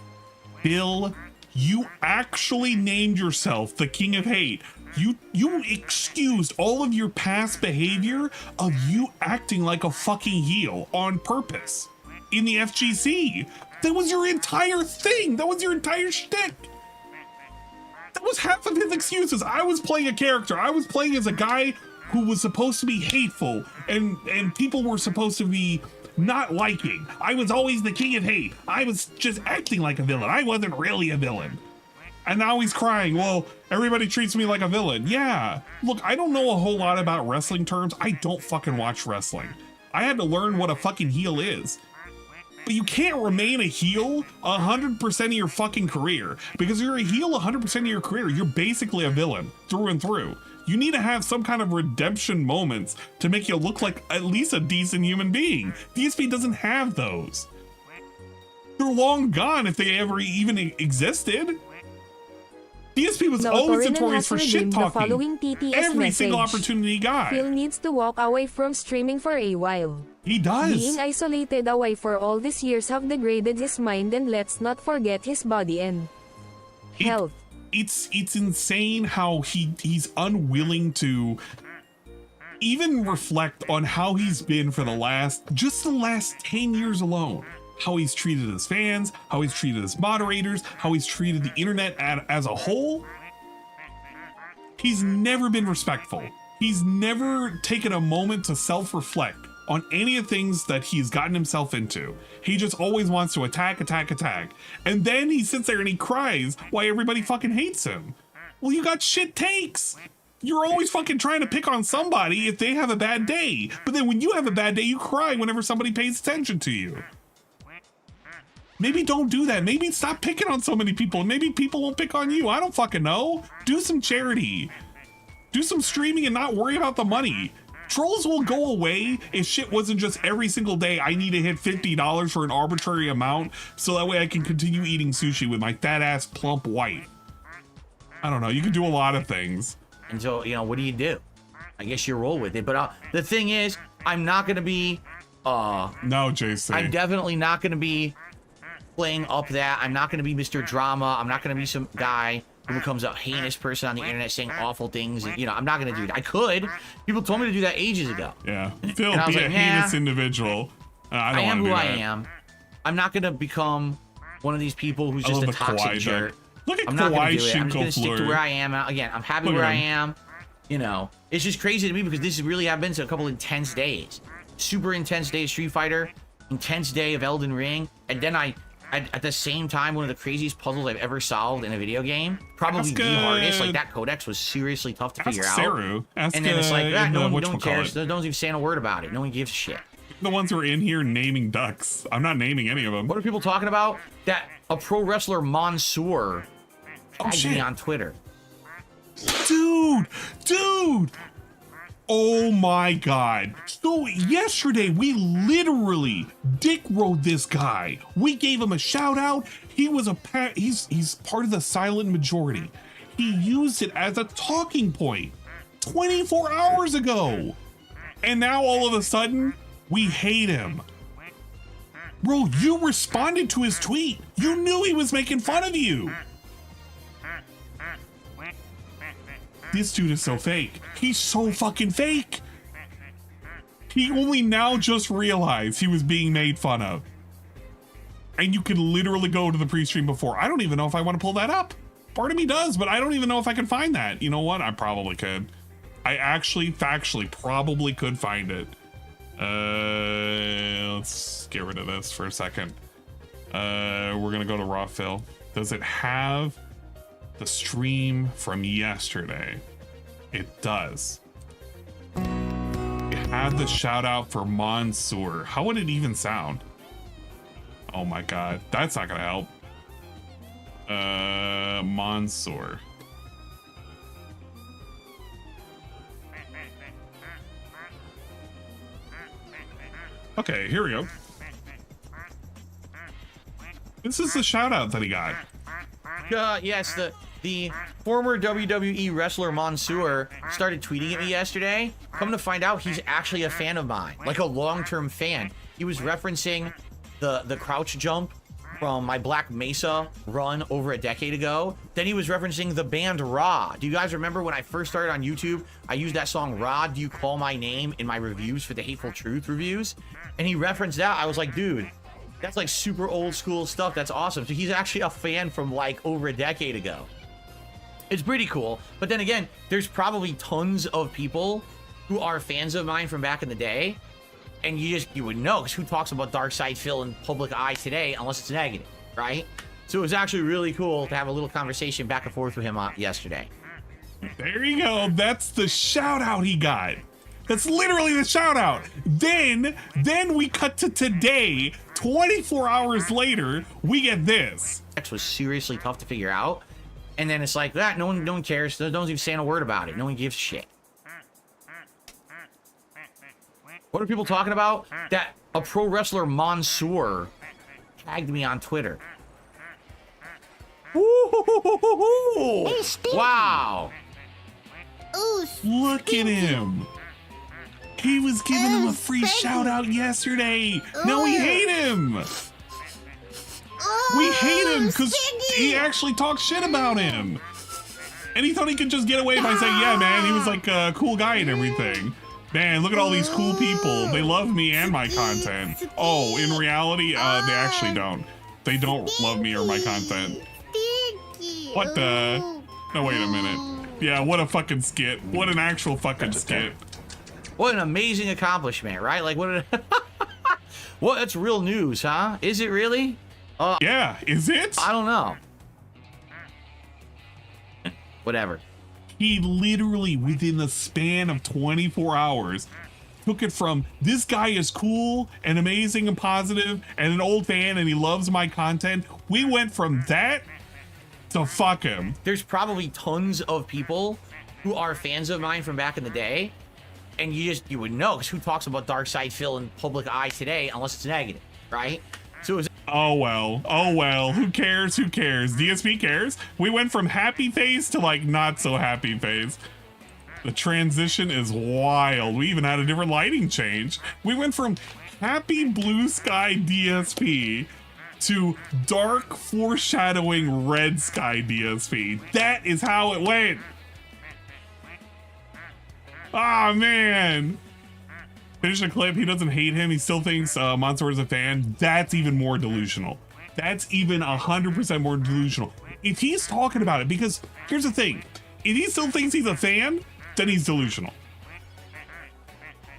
Bill, you actually named yourself the king of hate. You excused all of your past behavior of you acting like a fucking heel on purpose in the FGC. That was your entire thing. That was your entire shtick. That was half of his excuses. I was playing a character. I was playing as a guy who was supposed to be hateful and people were supposed to be not liking. I was always the king of hate. I was just acting like a villain. I wasn't really a villain. And now he's crying, well, everybody treats me like a villain. Yeah. Look, I don't know a whole lot about wrestling terms. I don't fucking watch wrestling. I had to learn what a fucking heel is. But you can't remain a heel 100% of your fucking career. Because if you're a heel 100% of your career, you're basically a villain through and through. You need to have some kind of redemption moments to make you look like at least a decent human being. DSP doesn't have those. They're long gone if they ever even existed. DSP was always notorious for shit talking every single opportunity he got. Phil needs to walk away from streaming for a while. He does. Being isolated away for all these years have degraded his mind, and let's not forget his body and health. It's insane how he's unwilling to even reflect on how he's been for the last 10 years alone. How he's treated his fans, how he's treated his moderators, how he's treated the internet as a whole. He's never been respectful. He's never taken a moment to self-reflect on any of the things that he's gotten himself into. He just always wants to attack. And then he sits there and he cries why everybody fucking hates him. Well, you got shit takes. You're always fucking trying to pick on somebody if they have a bad day. But then when you have a bad day, you cry whenever somebody pays attention to you. Maybe don't do that. Maybe stop picking on so many people. Maybe people won't pick on you. I don't fucking know. Do some charity. Do some streaming and not worry about the money. Trolls will go away if shit wasn't just every single day I need to hit $50 for an arbitrary amount so that way I can continue eating sushi with my fat ass plump wife. I don't know. You can do a lot of things. And so, you know, what do you do? I guess you roll with it. But the thing is, I'm not going to be... no, JC. I'm definitely not going to be playing up that. I'm not going to be Mr. Drama. I'm not going to be some guy who becomes a heinous person on the internet saying awful things. You know, I'm not going to do that. I could. People told me to do that ages ago. Yeah. Phil, be a heinous individual. I am who I am. I'm not going to become one of these people who's just a toxic jerk. Look at I'm not going to do it. I'm just going to stick to where I am. Again, I'm happy where I am. You know, it's just crazy to me because this really have been a couple intense days. Super intense day of Street Fighter, intense day of Elden Ring, and then at the same time, one of the craziest puzzles I've ever solved in a video game. Probably the hardest. Like, that codex was seriously tough to figure out. And then it's like, no one cares. No one's even saying a word about it. No one gives a shit. The ones who are in here naming ducks. I'm not naming any of them. What are people talking about? That a pro wrestler, Mansoor, tagged me on Twitter. Dude! Oh my god. So yesterday we literally dick rode this guy. We gave him a shout out. He was he's part of the silent majority. He used it as a talking point 24 hours ago. And now all of a sudden we hate him. Bro, you responded to his tweet. You knew he was making fun of you. This dude is so fake. He's so fucking fake. He only now just realized he was being made fun of. And you can literally go to the pre-stream before. I don't even know if I want to pull that up. Part of me does, but I don't even know if I can find that. You know what? I probably could. I actually, factually, probably could find it. Let's get rid of this for a second. We're gonna go to raw fill. Does it have the stream from yesterday. It does. It had the shout out for Mansoor. How would it even sound? Oh my god, that's not gonna help. Mansoor. Okay, here we go. This is the shout out that he got. Yes, the former WWE wrestler Mansoor started tweeting at me yesterday. Come to find out, he's actually a fan of mine, like a long-term fan. He was referencing the crouch jump from my Black Mesa run over a decade ago. Then he was referencing the band Raw. Do you guys remember when I first started on YouTube, I used that song Raw, Do You Call My Name in my reviews for the Hateful Truth reviews? And he referenced that. I was like, dude, that's like super old school stuff. That's awesome. So he's actually a fan from like over a decade ago. It's pretty cool. But then again, there's probably tons of people who are fans of mine from back in the day. And you would know, because who talks about Dark Side Phil in public eye today unless it's negative, right? So it was actually really cool to have a little conversation back and forth with him yesterday. There you go. That's the shout out he got. That's literally the shout out. Then we cut to today. 24 hours later, we get this. X was seriously tough to figure out. And then it's like that. No one cares. No one's even saying a word about it. No one gives a shit. What are people talking about? That a pro wrestler Mansoor tagged me on Twitter. Ooh, Hey, Steve. wow. Ooh, Look at him. He was giving him a free shout out yesterday. Now we hate him. We hate him because he actually talked shit about him. And he thought he could just get away by saying, yeah, man, he was like a cool guy and everything. Man, look at all these cool people. They love me and my content. Oh, in reality, they actually don't. They don't love me or my content. What the? No, wait a minute. Yeah, what a fucking skit. What an actual fucking skit. What an amazing accomplishment, right? Like, what? What? That's real news, huh? Is it really? Yeah, is it? I don't know. Whatever. He literally, within the span of 24 hours, took it from this guy is cool and amazing and positive and an old fan and he loves my content. We went from that to fuck him. There's probably tons of people who are fans of mine from back in the day. And you would know, because who talks about Dark Side Phil in public eye today unless it's negative, right? So it was. Oh well, who cares? DSP cares. We went from happy face to like not so happy face. The transition is wild. We even had a different lighting change. We went from happy blue sky DSP to dark foreshadowing red sky DSP. That is how it went. Ah, man. Finish the clip. He doesn't hate him. He still thinks Mansoor is a fan. That's even more delusional. That's even 100% more delusional. If he's talking about it, because here's the thing. If he still thinks he's a fan, then he's delusional.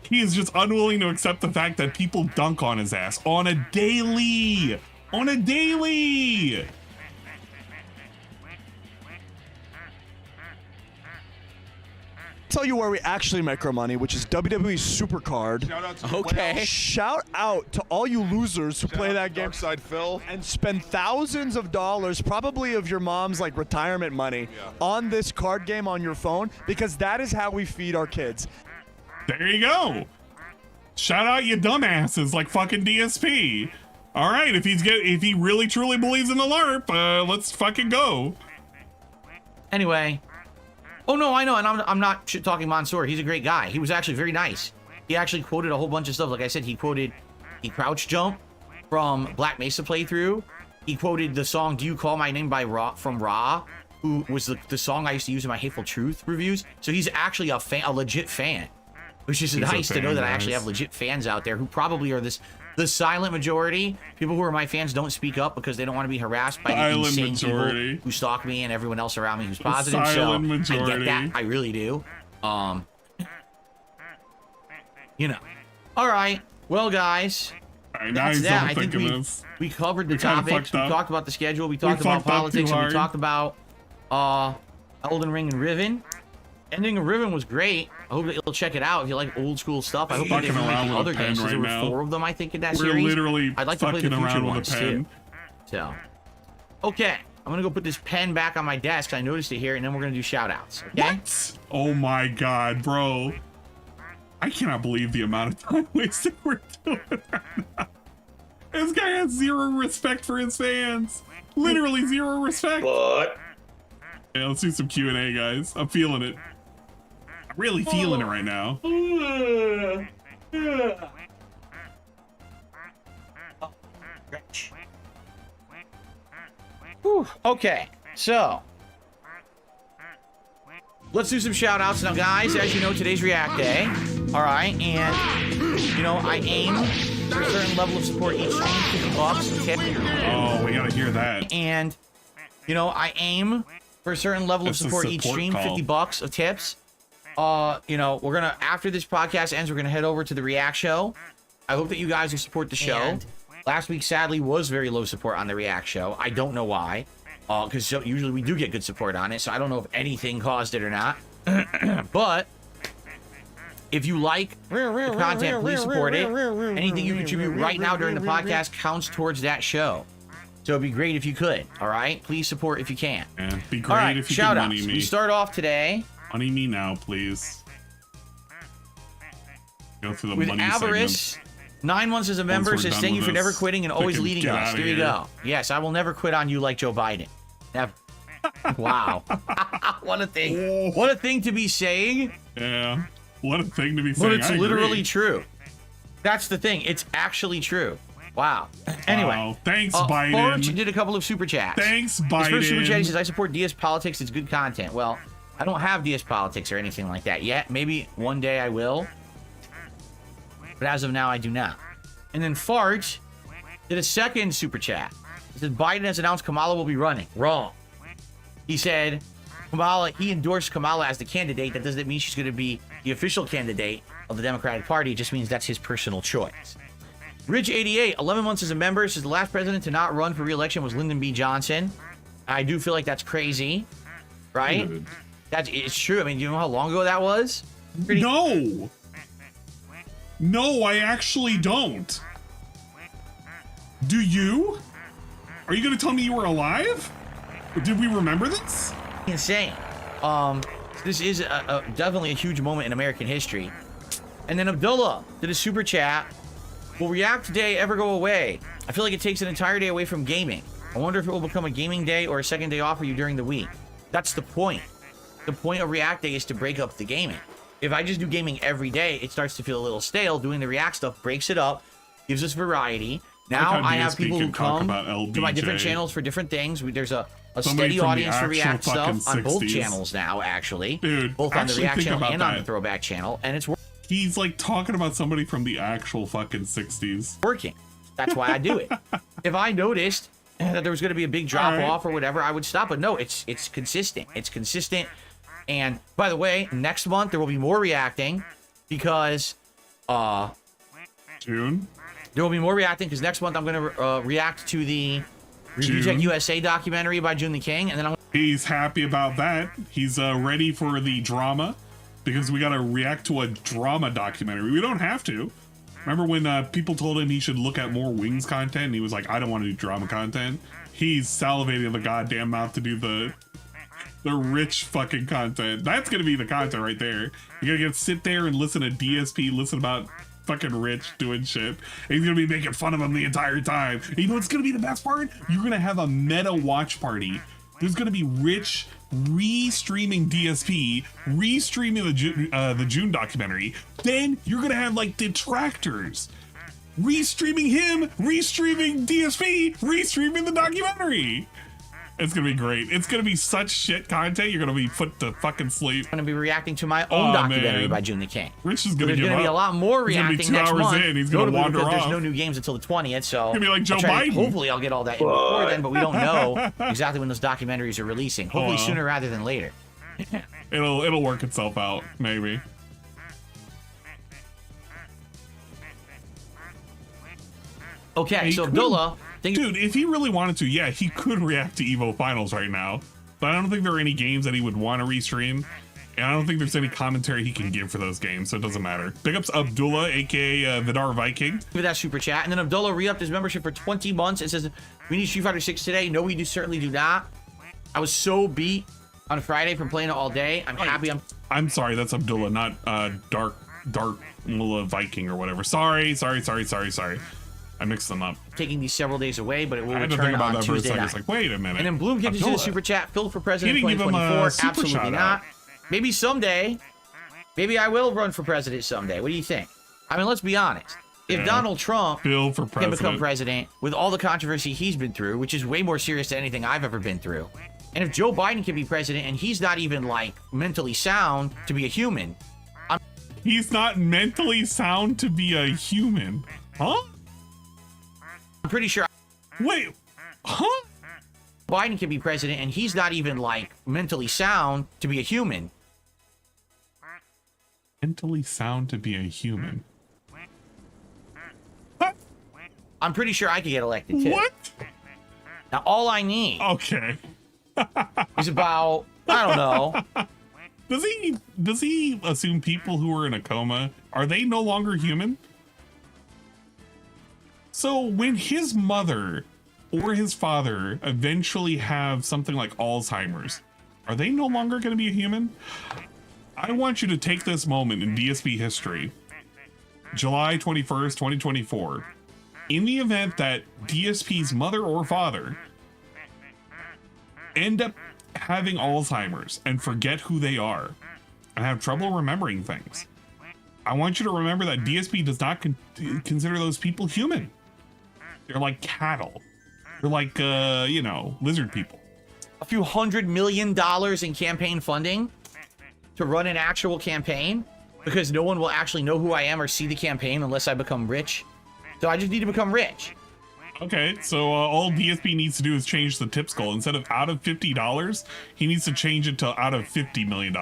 He is just unwilling to accept the fact that people dunk on his ass on a daily. On a daily. Tell you where we actually make our money, which is WWE Supercard. Okay. Shout out to all you losers who play that game Darkside Phil and spend thousands of dollars, probably of your mom's like retirement money, on this card game on your phone, because that is how we feed our kids. There you go. Shout out you dumbasses like fucking DSP. All right, if he really truly believes in the LARP, let's fucking go. Anyway. Oh no, I know, and I'm not shit talking Mansoor. He's a great guy. He was actually very nice. He actually quoted a whole bunch of stuff. Like I said, he quoted the crouch jump from Black Mesa playthrough. He quoted the song "Do You Call My Name" by Raw from Raw, who was the song I used to use in my Hateful Truth reviews. So he's actually a fan, a legit fan, which is nice to know that I actually have legit fans out there who probably are the silent majority. People who are my fans don't speak up because they don't want to be harassed by the insane people who stalk me and everyone else around me who's positive. So I get that. I really do. You know. All right. Well, guys. All right, that's that. I think we covered the topics. We talked about the schedule. We talked about politics. And we talked about Elden Ring and Riven. Ending of Riven was great. I hope that you'll check it out if you like old school stuff. I hope that they remake the other games. There were 4 of them, I think, in that series. We're literally I'd like to play the future around ones with a pen. too. So, okay, I'm gonna go put this pen back on my desk. I noticed it here, and then we're gonna do shout-outs. Okay? What? Oh my god, bro! I cannot believe the amount of time wasted we're doing right now. This guy has 0 respect for his fans. Literally 0 respect. But yeah, let's do some Q&A, guys. I'm feeling it. I'm really feeling it right now. Whew. Okay, so let's do some shout outs now, guys. As you know, today's React Day. All right, and you know, I aim for a certain level of support each stream, $50 tip. Oh, we gotta hear that. And you know, I aim for a certain level of support each stream, $50 of tips. You know, we're gonna, after this podcast ends, we're gonna head over to the React show. I hope that you guys will support the show. And last week, sadly, was very low support on the React show. I don't know why, because usually we do get good support on it, so I don't know if anything caused it or not. But if you like the content, please support it. Anything you contribute right now during the podcast counts towards that show. So it'd be great if you could, all right? Please support if you can. Yeah, it'd be great all right, if you could money me. We start off today. Money me now, please. Go through the with money Avarice. segment. 9 months as a member says, thank you for never quitting and always leading us. There you go. Yes, I will never quit on you like Joe Biden. Never. Wow. What a thing. What a thing to be saying. Yeah. What a thing to be saying. But it's literally true. That's the thing. It's actually true. Wow. Anyway. Wow. Thanks, Biden. Forge did a couple of super chats. Thanks, Biden. His first super chat, he says, I support DS Politics. It's good content. Well, I don't have DS Politics or anything like that yet. Maybe one day I will. But as of now, I do not. And then Fart did a second super chat. He said, Biden has announced Kamala will be running. Wrong. He said, he endorsed Kamala as the candidate. That doesn't mean she's going to be the official candidate of the Democratic Party. It just means that's his personal choice. Ridge88, 11 months as a member, says the last president to not run for re-election was Lyndon B. Johnson. I do feel like that's crazy, right? It's true. I mean, do you know how long ago that was? No! No, I actually don't. Do you? Are you going to tell me you were alive? Or did we remember this? Insane. This is definitely a huge moment in American history. And then Abdullah did a super chat. Will React Day ever go away? I feel like it takes an entire day away from gaming. I wonder if it will become a gaming day or a second day off for you during the week. That's the point. The point of React Day is to break up the gaming. If I just do gaming every day, it starts to feel a little stale. Doing the React stuff breaks it up, gives us variety. Now I have people who come to my different channels for different things. There's a steady audience for React stuff on both channels now, actually. Dude, both on the React channel and on the Throwback channel, and it's he's like talking about somebody from the actual fucking 60s. Working. That's why I do it. If I noticed that there was going to be a big drop off or whatever, I would stop. But no, it's consistent. It's consistent. And by the way, next month there will be more reacting because June. There will be more reacting because next month I'm going to react to the Review Tech USA documentary by June the King, and then he's happy about that. He's ready for the drama because we got to react to a drama documentary. We don't have to. Remember when people told him he should look at more Wings content and he was like, I don't want to do drama content. He's salivating the goddamn mouth to do the rich fucking content. That's gonna be the content right there. You're gonna sit there and listen to DSP, listen about fucking Rich doing shit. And he's gonna be making fun of him the entire time. And you know what's gonna be the best part? You're gonna have a meta watch party. There's gonna be Rich re-streaming DSP, re-streaming the June documentary. Then you're gonna have like detractors re-streaming him, re-streaming DSP, re-streaming the documentary. It's gonna be great. It's gonna be such shit content. You're gonna be put to fucking sleep. I'm gonna be reacting to my own documentary by June the King. Rich is gonna There's give gonna up. be a lot more reacting next month. 2 hours in, he's gonna wander off. There's no new games until the 20th, so it's gonna be like Joe Biden. Hopefully, I'll get all that in before then, but we don't know exactly when those documentaries are releasing. Hopefully, sooner rather than later. It'll work itself out, maybe. Okay, so Abdullah. Dude, if he really wanted to, yeah, he could react to EVO Finals right now. but I don't think there are any games that he would want to restream. And I don't think there's any commentary he can give for those games, so it doesn't matter. Big ups Abdullah, aka Vidar Viking. For that super chat. And then Abdullah re-upped his membership for 20 months. It says, we need Street Fighter 6 today. No, we certainly do not. I was so beat on Friday from playing it all day. I'm happy I'm sorry, that's Abdullah, not Dark Mullah Viking or whatever. Sorry. I mixed them up. Taking these several days away, but it will I had to return think about on that for a Tuesday second. night. It's like, wait a minute. And then Bloom gives you the super chat. Filled for president He didn't give him a 2024. super Absolutely shout not. out. Maybe someday. Maybe I will run for president someday. What do you think? I mean, let's be honest. If Yeah. Donald Trump Phil for can president. become president with all the controversy he's been through, which is way more serious than anything I've ever been through, and if Joe Biden can be president and he's not even like mentally sound to be a human, He's not mentally sound to be a human. Huh? I'm pretty sure Wait. Huh? Biden can be president and he's not even like mentally sound to be a human. Mentally sound to be a human. I'm pretty sure I could get elected too. What? Now all I need Okay. is about, I don't know. Does he assume people who are in a coma, are they no longer human? So when his mother or his father eventually have something like Alzheimer's, are they no longer going to be a human? I want you to take this moment in DSP history, July 21st, 2024. In the event that DSP's mother or father end up having Alzheimer's and forget who they are and have trouble remembering things, I want you to remember that DSP does not consider those people human. They're like cattle. They're like, lizard people. A few $100 million in campaign funding to run an actual campaign because no one will actually know who I am or see the campaign unless I become rich. So I just need to become rich. Okay, so all DSP needs to do is change the tips goal. Instead of out of $50, he needs to change it to out of $50 million.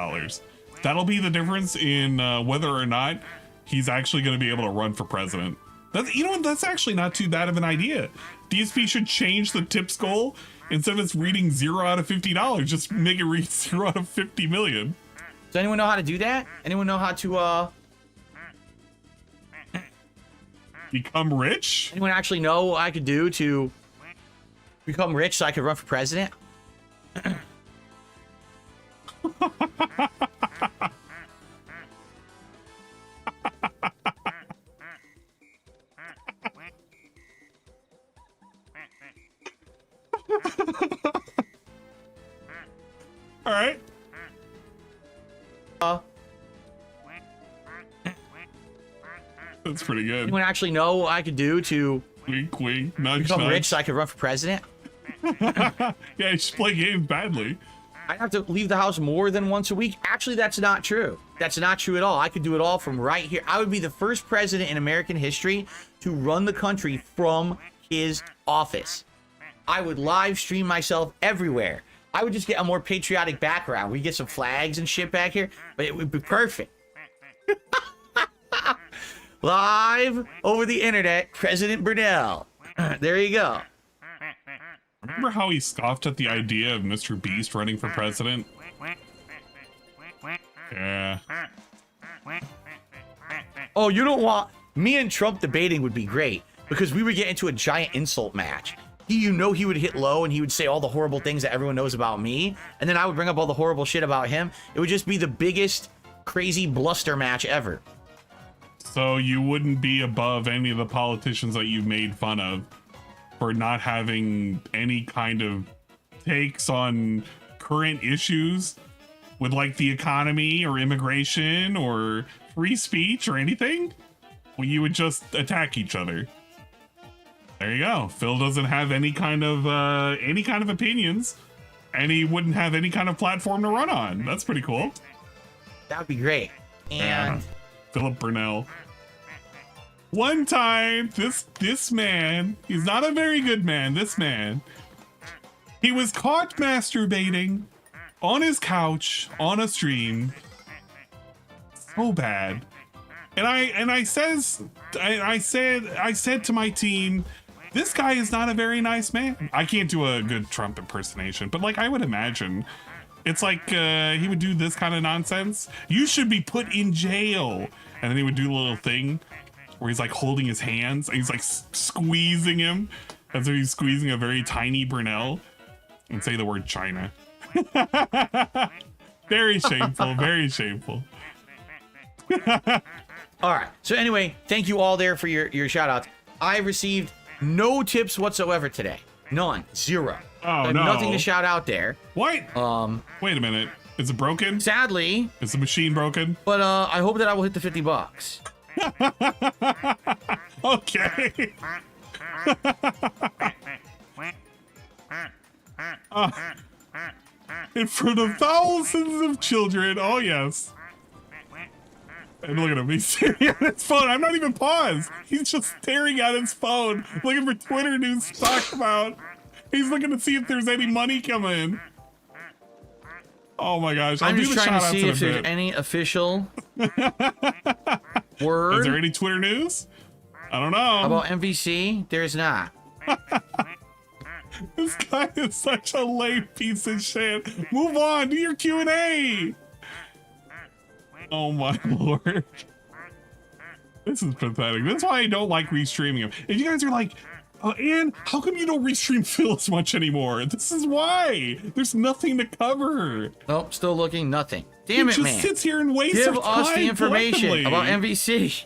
That'll be the difference in whether or not he's actually going to be able to run for president. That's actually not too bad of an idea. DSP should change the tips goal. Instead of it's reading 0 out of $50, just make it read 0 out of 50 million. Does anyone know how to do that? Anyone know how to become rich? Anyone actually know what I could do to become rich so I could run for president? All right. That's pretty good. Anyone actually know what I could do to wink, wink, nudge, become nudge. rich so I could run for president? Yeah, you just play games badly. I have to leave the house more than once a week. Actually, that's not true. That's not true at all. I could do it all from right here. I would be the first president in American history to run the country from his office. I would live stream myself everywhere. I would just get a more patriotic background. We get some flags and shit back here, but it would be perfect. Live over the internet, President Burnell. There you go. Remember how he scoffed at the idea of Mr. Beast running for president? Yeah. Oh, you don't want... Me and Trump debating would be great, because we would get into a giant insult match. He would hit low and he would say all the horrible things that everyone knows about me, and then I would bring up all the horrible shit about him. It would just be the biggest crazy bluster match ever. So you wouldn't be above any of the politicians that you've made fun of for not having any kind of takes on current issues with like the economy or immigration or free speech or anything? Well, you would just attack each other. There you go. Phil doesn't have any kind of opinions, and he wouldn't have any kind of platform to run on. That's pretty cool. That would be great. And Philip Burnell. One time, this man, he's not a very good man, this man, he was caught masturbating on his couch on a stream. So bad. And I said to my team, This guy is not a very nice man. I can't do a good Trump impersonation, but like I would imagine it's like he would do this kind of nonsense. You should be put in jail. And then he would do a little thing where he's like holding his hands and he's like squeezing him as if he's squeezing a very tiny Brunel, and say the word China. Very shameful, very shameful. All right. So anyway, thank you all there for your shout outs. I received no tips whatsoever today. None. Zero. Oh, no. Nothing to shout out there. What? Wait a minute. Is it broken? Sadly. Is the machine broken? But I hope that I will hit the $50. Okay. In front of thousands of children. Oh, yes. And look at him. He's staring at his phone. I'm not even paused. He's just staring at his phone, looking for Twitter news to talk about. He's looking to see if there's any money coming in. Oh my gosh. I'm just trying to see if there's any official word. Is there any Twitter news? I don't know. About MVC? There's not. This guy is such a lame piece of shit. Move on. Do your Q&A. Oh my lord. This is pathetic. That's why I don't like restreaming him. If you guys are like, Ann, how come you don't restream Phil as much anymore? This is why. There's nothing to cover. Nope, still looking nothing. Damn it, man. He just sits here and wastes Give our time us the information collectively. about MVC.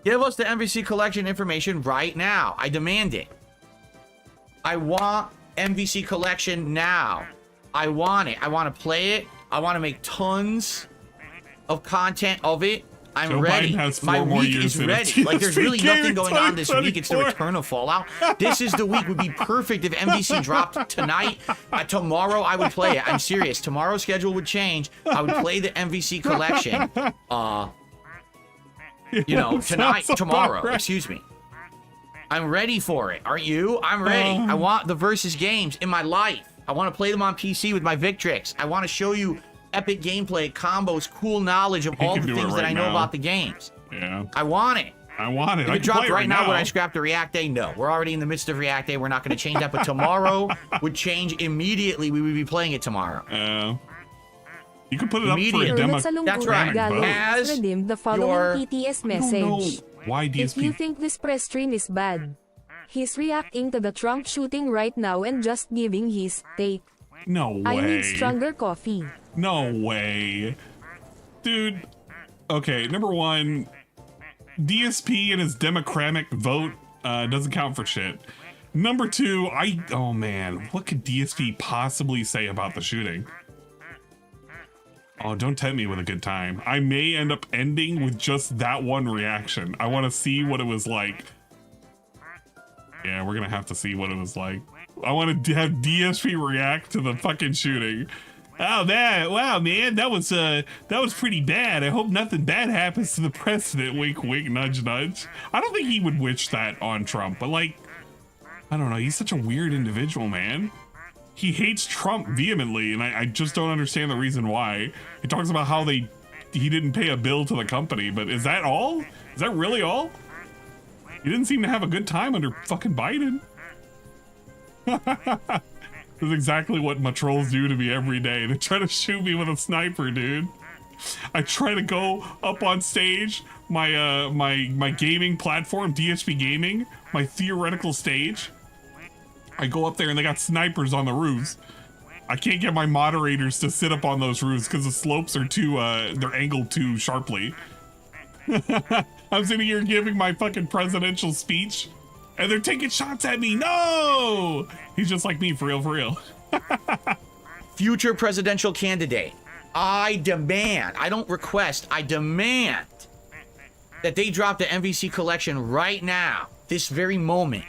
Give us the MVC collection information right now. I demand it. I want MVC collection now. I want it. I want to play it. I want to make tons of content of it. I'm Joe ready. Biden has My 4 more week years is in ready. it. Like there's really nothing going on this week. It's the 2024. return of Fallout. This is the week. Would be perfect if MVC dropped tonight. Tomorrow I would play it. I'm serious. Tomorrow's schedule would change. I would play the MVC collection. You know, tonight, tomorrow. Right. Excuse me. I'm ready for it. Aren't you? I'm ready. I want the versus games in my life. I want to play them on PC with my Victrix. I want to show you epic gameplay, combos, cool knowledge of all the things that I know about the games. Yeah. I want it. I want it. If it dropped right now, would I scrap the React Day? No. We're already in the midst of React Day. We're not going to change that. But tomorrow would change immediately. We would be playing it tomorrow. You can put it up for a demo. That's right. As redeemed the following TTS message. Why DSP? If you think this press stream is bad, he's reacting to the Trump shooting right now and just giving his take. No way. I need stronger coffee. No way. Dude. Okay, number one, DSP and his democratic vote doesn't count for shit. Number two, oh man, what could DSP possibly say about the shooting? Oh, don't tempt me with a good time. I may end up ending with just that one reaction. I want to see what it was like. Yeah, we're gonna have to see what it was like. I want to have DSP react to the fucking shooting. Oh, wow, man, that was pretty bad. I hope nothing bad happens to the president. Wink, wink, nudge, nudge. I don't think he would wish that on Trump, but like, I don't know. He's such a weird individual, man. He hates Trump vehemently, and I just don't understand the reason why. He talks about how he didn't pay a bill to the company, but is that all? Is that really all? He didn't seem to have a good time under fucking Biden. This is exactly what my trolls do to me every day. They try to shoot me with a sniper, dude. I try to go up on stage, my gaming platform, DSP Gaming, my theoretical stage. I go up there and they got snipers on the roofs. I can't get my moderators to sit up on those roofs because the slopes are too, they're angled too sharply. I'm sitting here giving my fucking presidential speech and they're taking shots at me. No! He's just like me, for real, for real. Future presidential candidate. I demand, I don't request, I demand that they drop the MVC collection right now, this very moment.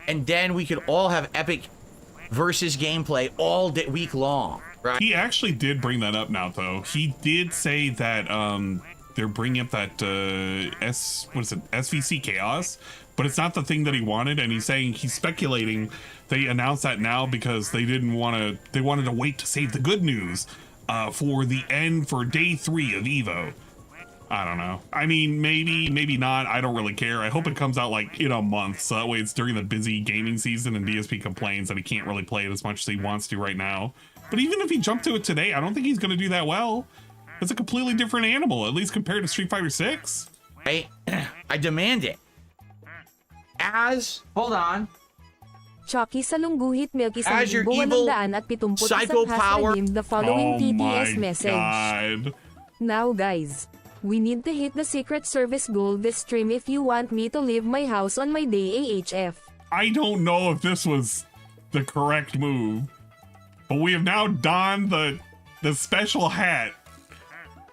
And then we could all have epic versus gameplay all day, week long, right? He actually did bring that up now, though. He did say that they're bringing up that SVC chaos, but it's not the thing that he wanted. And he's saying, he's speculating they announced that now because they didn't want to. They wanted to wait to save the good news for the end for day 3 of Evo. I don't know. I mean, maybe not. I don't really care. I hope it comes out like in a month, so that way it's during the busy gaming season and DSP complains that he can't really play it as much as he wants to right now. But even if he jumped to it today, I don't think he's going to do that well. It's a completely different animal, at least compared to Street Fighter 6. I demand it. Hold on. Chucky sa lungguhit milky sa As your evil psycho power. The following Oh TTS my message. God. Now guys, we need to hit the Secret Service goal this stream if you want me to leave my house on my day AHF. I don't know if this was the correct move, but we have now donned the special hat,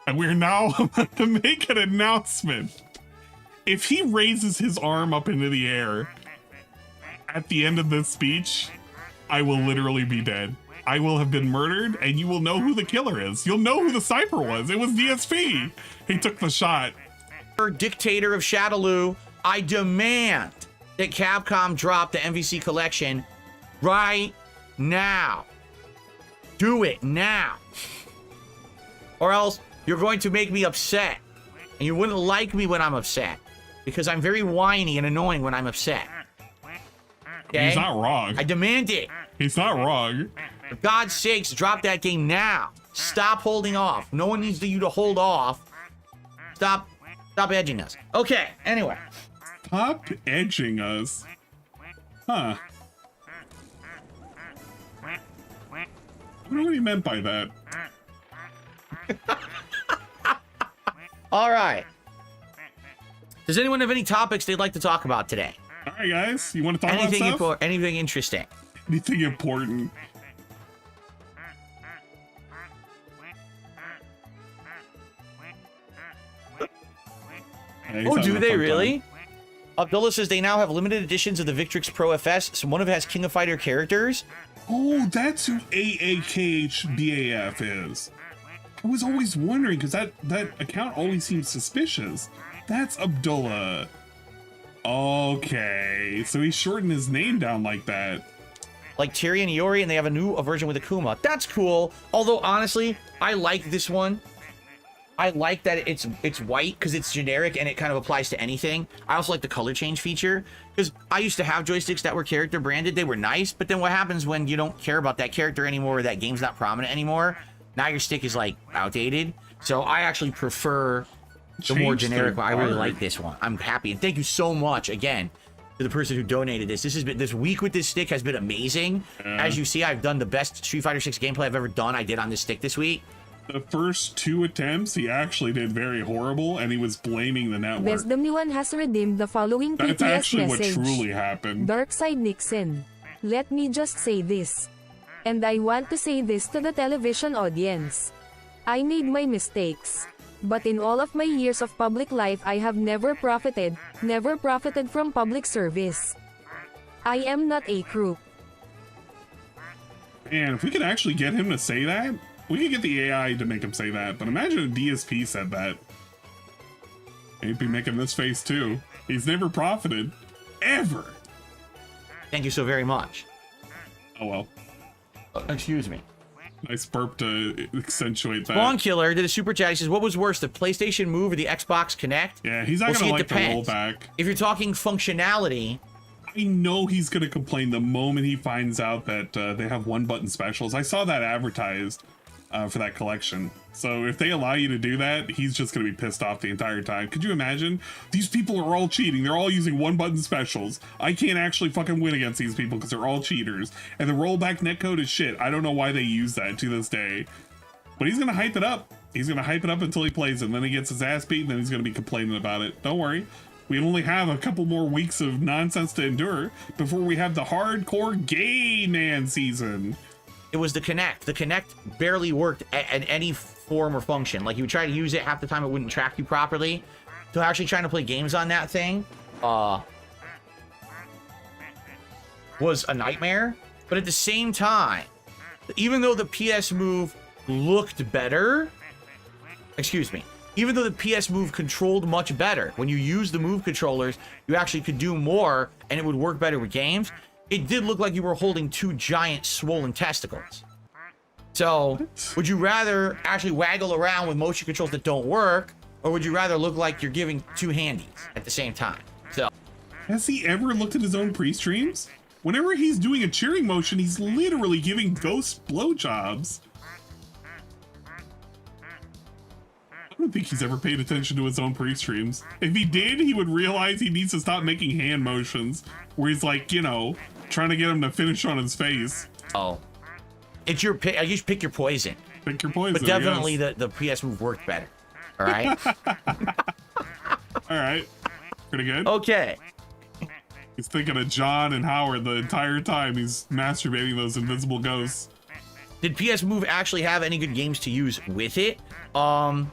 and we're now about to make an announcement. If he raises his arm up into the air at the end of this speech, I will literally be dead. I will have been murdered, and you will know who the killer is. You'll know who the sniper was. It was DSP. He took the shot. Dictator of Shadaloo, I demand that Capcom drop the MVC collection right now. Do it now. Or else you're going to make me upset. And you wouldn't like me when I'm upset. Because I'm very whiny and annoying when I'm upset. Okay? He's not wrong. I demand it. He's not wrong. For God's sakes, drop that game now. Stop holding off. No one needs you to hold off. Stop edging us. Okay, anyway. Stop edging us. Huh. I don't know what he meant by that. All right. Does anyone have any topics they'd like to talk about today? All right, guys. You want to talk about stuff? Anything interesting? Anything important? Oh, do they really? Abdullah says they now have limited editions of the Victrix Pro FS. So one of it has King of Fighter characters. Oh, that's who AAKHBAF is. I was always wondering because that account always seems suspicious. That's Abdullah. Okay, so he shortened his name down like that. Like Terry and Iori, and they have a new version with Akuma. That's cool. Although honestly, I like this one. I like that it's white because it's generic and it kind of applies to anything. I also like the color change feature because I used to have joysticks that were character branded. They were nice, but then what happens when you don't care about that character anymore or that game's not prominent anymore? Now your stick is like outdated. So I actually prefer the more generic one. I really like this one. I'm happy. And thank you so much again to the person who donated this. This week with this stick has been amazing. As you see, I've done the best Street Fighter 6 gameplay I've ever done. I did on this stick this week. The first 2 attempts, he actually did very horrible, and he was blaming the network. Besdom1 has redeemed the following That's PTS actually message. what truly happened. Darkside Nixon. Let me just say this. And I want to say this to the television audience. I made my mistakes. But in all of my years of public life, I have never profited from public service. I am not a crook. Man, if we could actually get him to say that, we could get the AI to make him say that. But imagine if DSP said that. He'd be making this face too. He's never profited. Ever. Thank you so very much. Oh well. Excuse me. Nice burp to accentuate that. Spawn Killer did a super chat. He says, what was worse, the PlayStation Move or the Xbox Kinect? Yeah, he's not gonna like the rollback. If you're talking functionality, I know he's gonna complain the moment he finds out that they have one-button specials. I saw that advertised for that collection. So if they allow you to do that, he's just gonna be pissed off the entire time. Could you imagine? These people are all cheating. They're all using one-button specials. I can't actually fucking win against these people because they're all cheaters. And the rollback netcode is shit. I don't know why they use that to this day. But he's gonna hype it up. He's gonna hype it up until he plays it. And then he gets his ass beat, and then he's gonna be complaining about it. Don't worry. We only have a couple more weeks of nonsense to endure before we have the hardcore gay man season. It was the Kinect. The Kinect barely worked at any form or function. Like, you would try to use it, half the time it wouldn't track you properly. So actually trying to play games on that thing was a nightmare. But at the same time, even though the PS Move looked better, even though the PS Move controlled much better, when you use the Move controllers, you actually could do more and it would work better with games. It did look like you were holding 2 giant swollen testicles. So, would you rather actually waggle around with motion controls that don't work, or would you rather look like you're giving two handies at the same time? So, has he ever looked at his own pre-streams? Whenever he's doing a cheering motion, he's literally giving ghost blowjobs. I don't think he's ever paid attention to his own pre-streams. If he did, he would realize he needs to stop making hand motions where he's like, you know, trying to get him to finish on his face. oh, it's your pick. You should pick your poison. Pick your poison. But definitely the PS move worked better. All right. All right. Pretty good. Okay. He's thinking of John and Howard the entire time he's masturbating those invisible ghosts. Did PS Move actually have any good games to use with it? I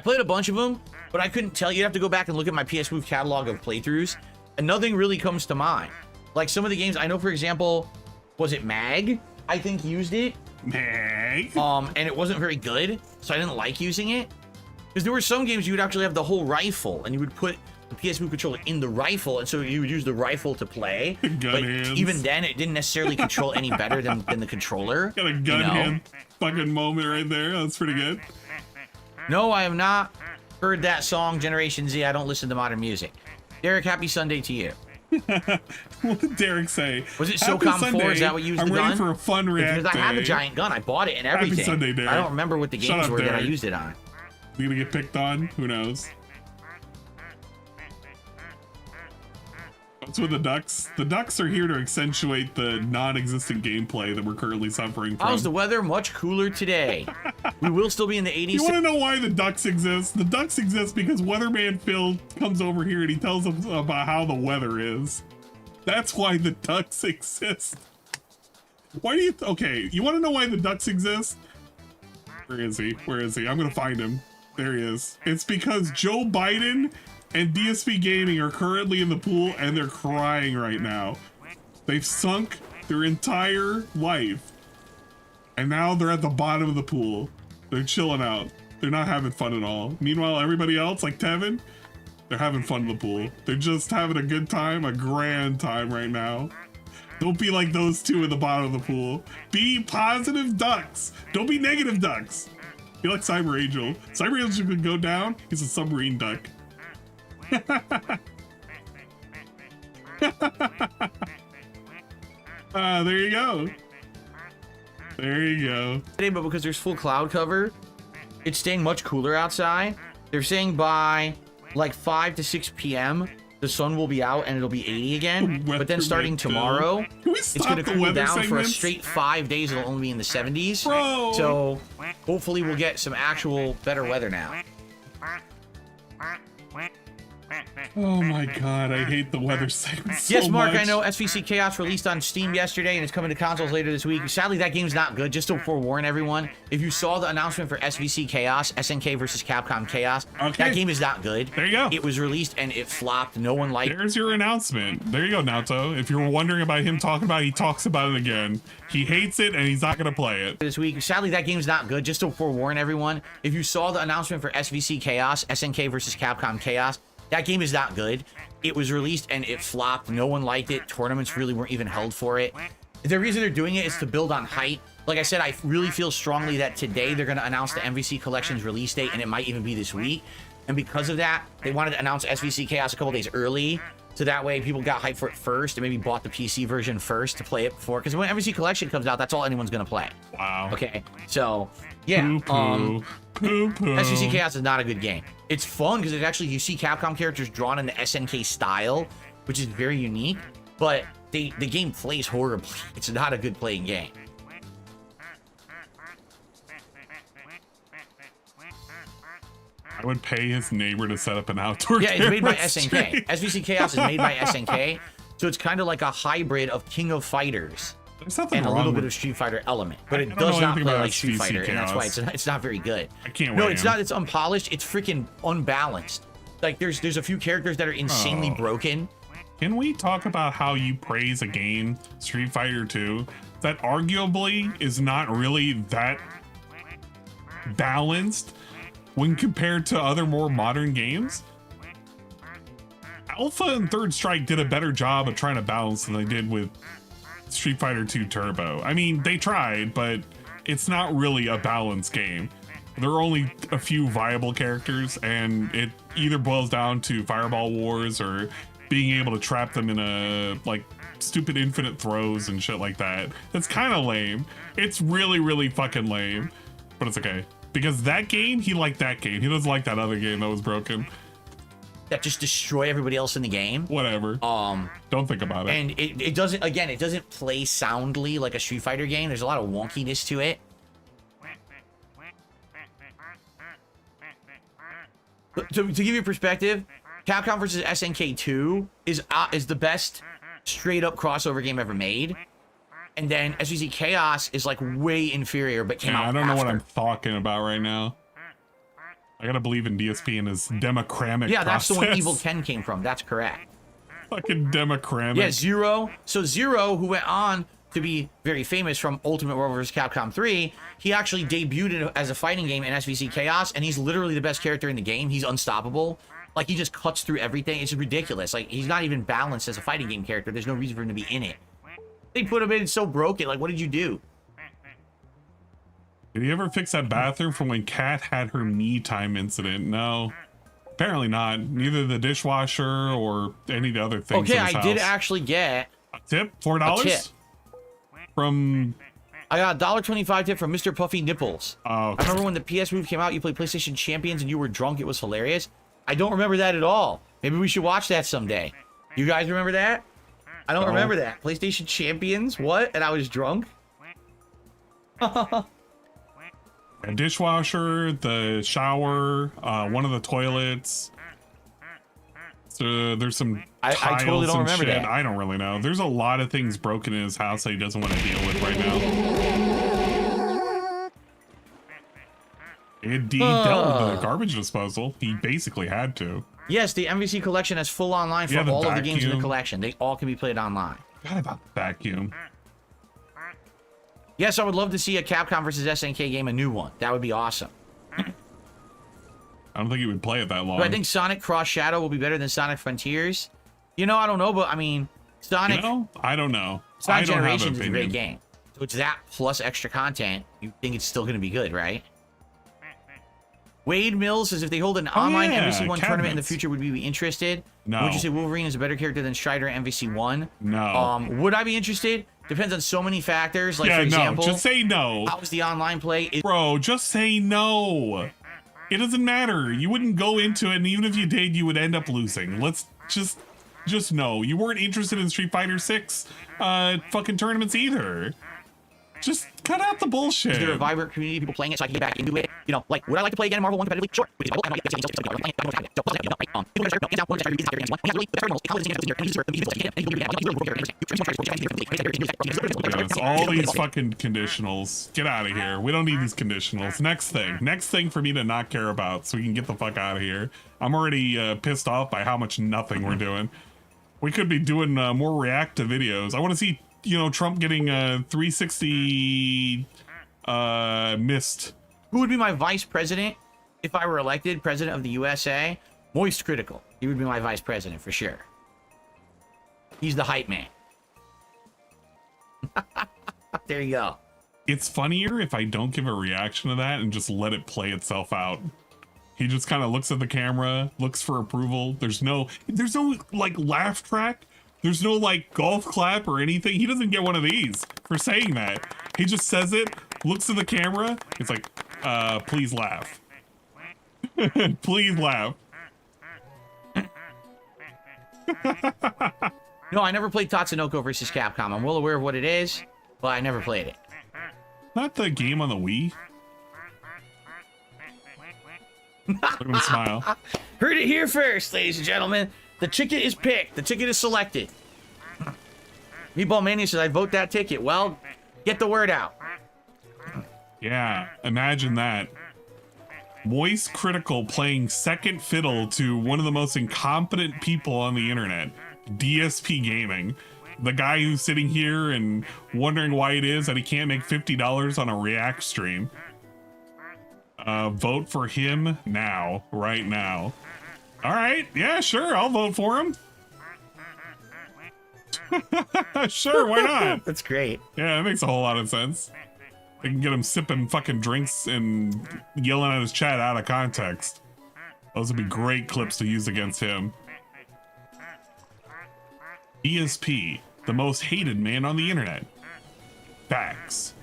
played a bunch of them, but I couldn't tell you. You have to go back and look at my PS Move catalog of playthroughs, and nothing really comes to mind. Like some of the games I know, for example, was it Mag? I think used it. Mag. And it wasn't very good, so I didn't like using it. Because there were some games you would actually have the whole rifle, and you would put the PS Move controller in the rifle, and so you would use the rifle to play. Gun hands. Even then, it didn't necessarily control any better than the controller. Got a gun hand fucking moment right there. That's pretty good. No, I have not heard that song, Generation Z. I don't listen to modern music. Derek, happy Sunday to you. What did Derek say? Was it SOCOM 4? Is that what you used the gun? I'm ready for a fun react Because I have a day. giant gun. I bought it and everything. Happy Sunday, Derek. I don't remember what the Shut games up, were that I Derek. used it on. Is he gonna get picked on? Who knows? What's with the ducks? The ducks are here to accentuate the non-existent gameplay that we're currently suffering from. How's the weather? Much cooler today. We will still be in the 80s. You want to know why the ducks exist? The ducks exist because Weatherman Phil comes over here and he tells us about how the weather is. That's why the ducks exist. Why do you... Okay, you want to know why the ducks exist? Where is he? Where is he? I'm going to find him. There he is. It's because Joe Biden and DSP Gaming are currently in the pool and they're crying right now. They've sunk their entire life. And now they're at the bottom of the pool. They're chilling out. They're not having fun at all. Meanwhile, everybody else, like Tevin, they're having fun in the pool. They're just having a good time, a grand time right now. Don't be like those two in the bottom of the pool. Be positive ducks. Don't be negative ducks. Be like Cyber Angel. Cyber Angel can go down. He's a submarine duck. There you go. There you go. Today, but because there's full cloud cover, it's staying much cooler outside. They're saying by like 5 to 6 p.m. the sun will be out and it'll be 80 again. But then starting tomorrow, it's going to cool down for a straight 5 days. It'll only be in the 70s. Bro. So hopefully we'll get some actual better weather now. Oh my god, I hate the weather segment so Yes, Mark, much. I know SVC Chaos released on Steam yesterday and it's coming to consoles later this week. Sadly, that game's not good. Just to forewarn everyone, if you saw the announcement for SVC Chaos, SNK versus Capcom Chaos, that game is not good. There you go. It was released and it flopped. No one liked it. There's your announcement. There you go, Naoto. If you were wondering about him talking about it, he talks about it again. He hates it and he's not going to play it. This week, sadly, that game's not good. Just to forewarn everyone, if you saw the announcement for SVC Chaos, SNK versus Capcom Chaos, that game is not good. It was released and it flopped. No one liked it. Tournaments really weren't even held for it. The reason they're doing it is to build on hype. Like I said, I really feel strongly that today they're going to announce the MVC Collection's release date, and it might even be this week. And because of that, they wanted to announce SVC Chaos a couple days early, so that way people got hyped for it first and maybe bought the PC version first to play it before. Because when MVC Collection comes out, that's all anyone's going to play. Wow. Okay, so yeah. Poo-poo. Poo-poo. SVC Chaos is not a good game. It's fun because it actually, you see Capcom characters drawn in the SNK style, which is very unique, but the game plays horribly. It's not a good playing game. I would pay his neighbor to set up an outdoor Yeah, it's made by camera SNK. stream. SVC Chaos is made by SNK, so it's kind of like a hybrid of King of Fighters There's nothing and a wrong little with bit of Street Fighter element, but I it don't does know not anything play about like Street SVC Fighter, and that's why Chaos. it's not very good. I can't No, weigh it's him. not. It's unpolished. It's freaking unbalanced. Like there's a few characters that are insanely broken. Can we talk about how you praise a game, Street Fighter 2, that arguably is not really that balanced when compared to other more modern games? Alpha and Third Strike did a better job of trying to balance than they did with Street Fighter 2 Turbo. I mean, they tried, but it's not really a balanced game. there are only a few viable characters, and it either boils down to Fireball Wars or being able to trap them in a like stupid infinite throws and shit like that. That's kind of lame. It's really, really fucking lame, but it's okay because that game, he liked that game. He doesn't like that other game that was broken. That just destroy everybody else in the game. Whatever. Don't think about it. And it doesn't, again, it doesn't play soundly like a Street Fighter game. There's a lot of wonkiness to it. To give you perspective, Capcom vs SNK 2 is the best straight up crossover game ever made. And then SVC Chaos is like way inferior, but came out I don't know after. what I'm talking about right now. I gotta believe in DSP and his democratic Yeah, that's process. the one Evil Ken came from. That's correct. Fucking democratic. Yeah, Zero. So Zero, who went on to be very famous from Ultimate World vs. Capcom 3, he actually debuted as a fighting game in SVC Chaos, and he's literally the best character in the game. He's unstoppable. Like, he just cuts through everything. It's ridiculous. Like, he's not even balanced as a fighting game character. There's no reason for him to be in it. They put him in so broken. Like, what did you do? Did he ever fix that bathroom from when Kat had her me time incident? No. Apparently not. Neither the dishwasher or any of the other things. Okay, in his I did house. actually get a tip. $4? A tip. From... I got a $1.25 tip from Mr. Puffy Nipples. Oh, I remember when the PS Move came out, you played PlayStation Champions and you were drunk. It was hilarious. I don't remember that at all. Maybe we should watch that someday. You guys remember that? I don't remember that. PlayStation Champions? What? And I was drunk? A dishwasher, the shower, one of the toilets. So there's some I tiles totally don't and remember shit. that. I don't really know. There's a lot of things broken in his house that he doesn't want to deal with right now. He dealt with the garbage disposal. He basically had to. Yes, the MVC collection has full online for Yeah, all the of the games in the vacuum. collection. They all can be played online. Forgot about the vacuum. Yes, I would love to see a Capcom vs SNK game, a new one. That would be awesome. I don't think he would play it that long. Do I think Sonic Cross Shadow will be better than Sonic Frontiers? You know, I don't know, but I mean, Sonic... You know? I don't know. Sonic I don't have an Generations is a great opinion. game. So it's that plus extra content. You think it's still going to be good, right? Wade Mills says if they hold an online yeah, MVC1 tournament in the cabinets. future, would we be interested? No. Would you say Wolverine is a better character than Strider in MVC1? No. Would I be interested? Depends on so many factors. Like, Yeah, for example, no. Just say no. how is the online play? Bro, just say no. It doesn't matter. You wouldn't go into it, and even if you did, you would end up losing. Let's just no. You weren't interested in Street Fighter 6 fucking tournaments either. Just cut out the bullshit. Is there a vibrant community of people playing it so I can get back into it? You know, like, would I like to play again in Marvel 1 competitively? Sure. Yes, all these fucking conditionals. Get out of here. We don't need these conditionals. Next thing. Next thing for me to not care about so we can get the fuck out of here. I'm already pissed off by how much nothing we're doing. We could be doing more react to videos. I want to see, you know, Trump getting 360 missed. Who would be my vice president if I were elected president of the USA? Moist Critical. He would be my vice president for sure. He's the hype man. There you go. It's funnier if I don't give a reaction to that and just let it play itself out. He just kind of looks at the camera, looks for approval. There's no like laugh track. There's no like golf clap or anything. He doesn't get one of these for saying that. He just says it, looks at the camera. It's like, please laugh. Please laugh. No, I never played Tatsunoko versus Capcom. I'm well aware of what it is, but I never played it. Not the game on the Wii. Look at him smile. Heard it here first, ladies and gentlemen. The ticket is picked. The ticket is selected. Meatball Mania says, I vote that ticket. Well, get the word out. Yeah, imagine that. Moist Critical playing second fiddle to one of the most incompetent people on the internet, DSP Gaming. The guy who's sitting here and wondering why it is that he can't make $50 on a React stream. Vote for him now, right now. All right, yeah, sure, I'll vote for him. Sure, why not? That's great. Yeah, that makes a whole lot of sense. They can get him sipping fucking drinks and yelling at his chat out of context. Those would be great clips to use against him. DSP, the most hated man on the internet. Facts.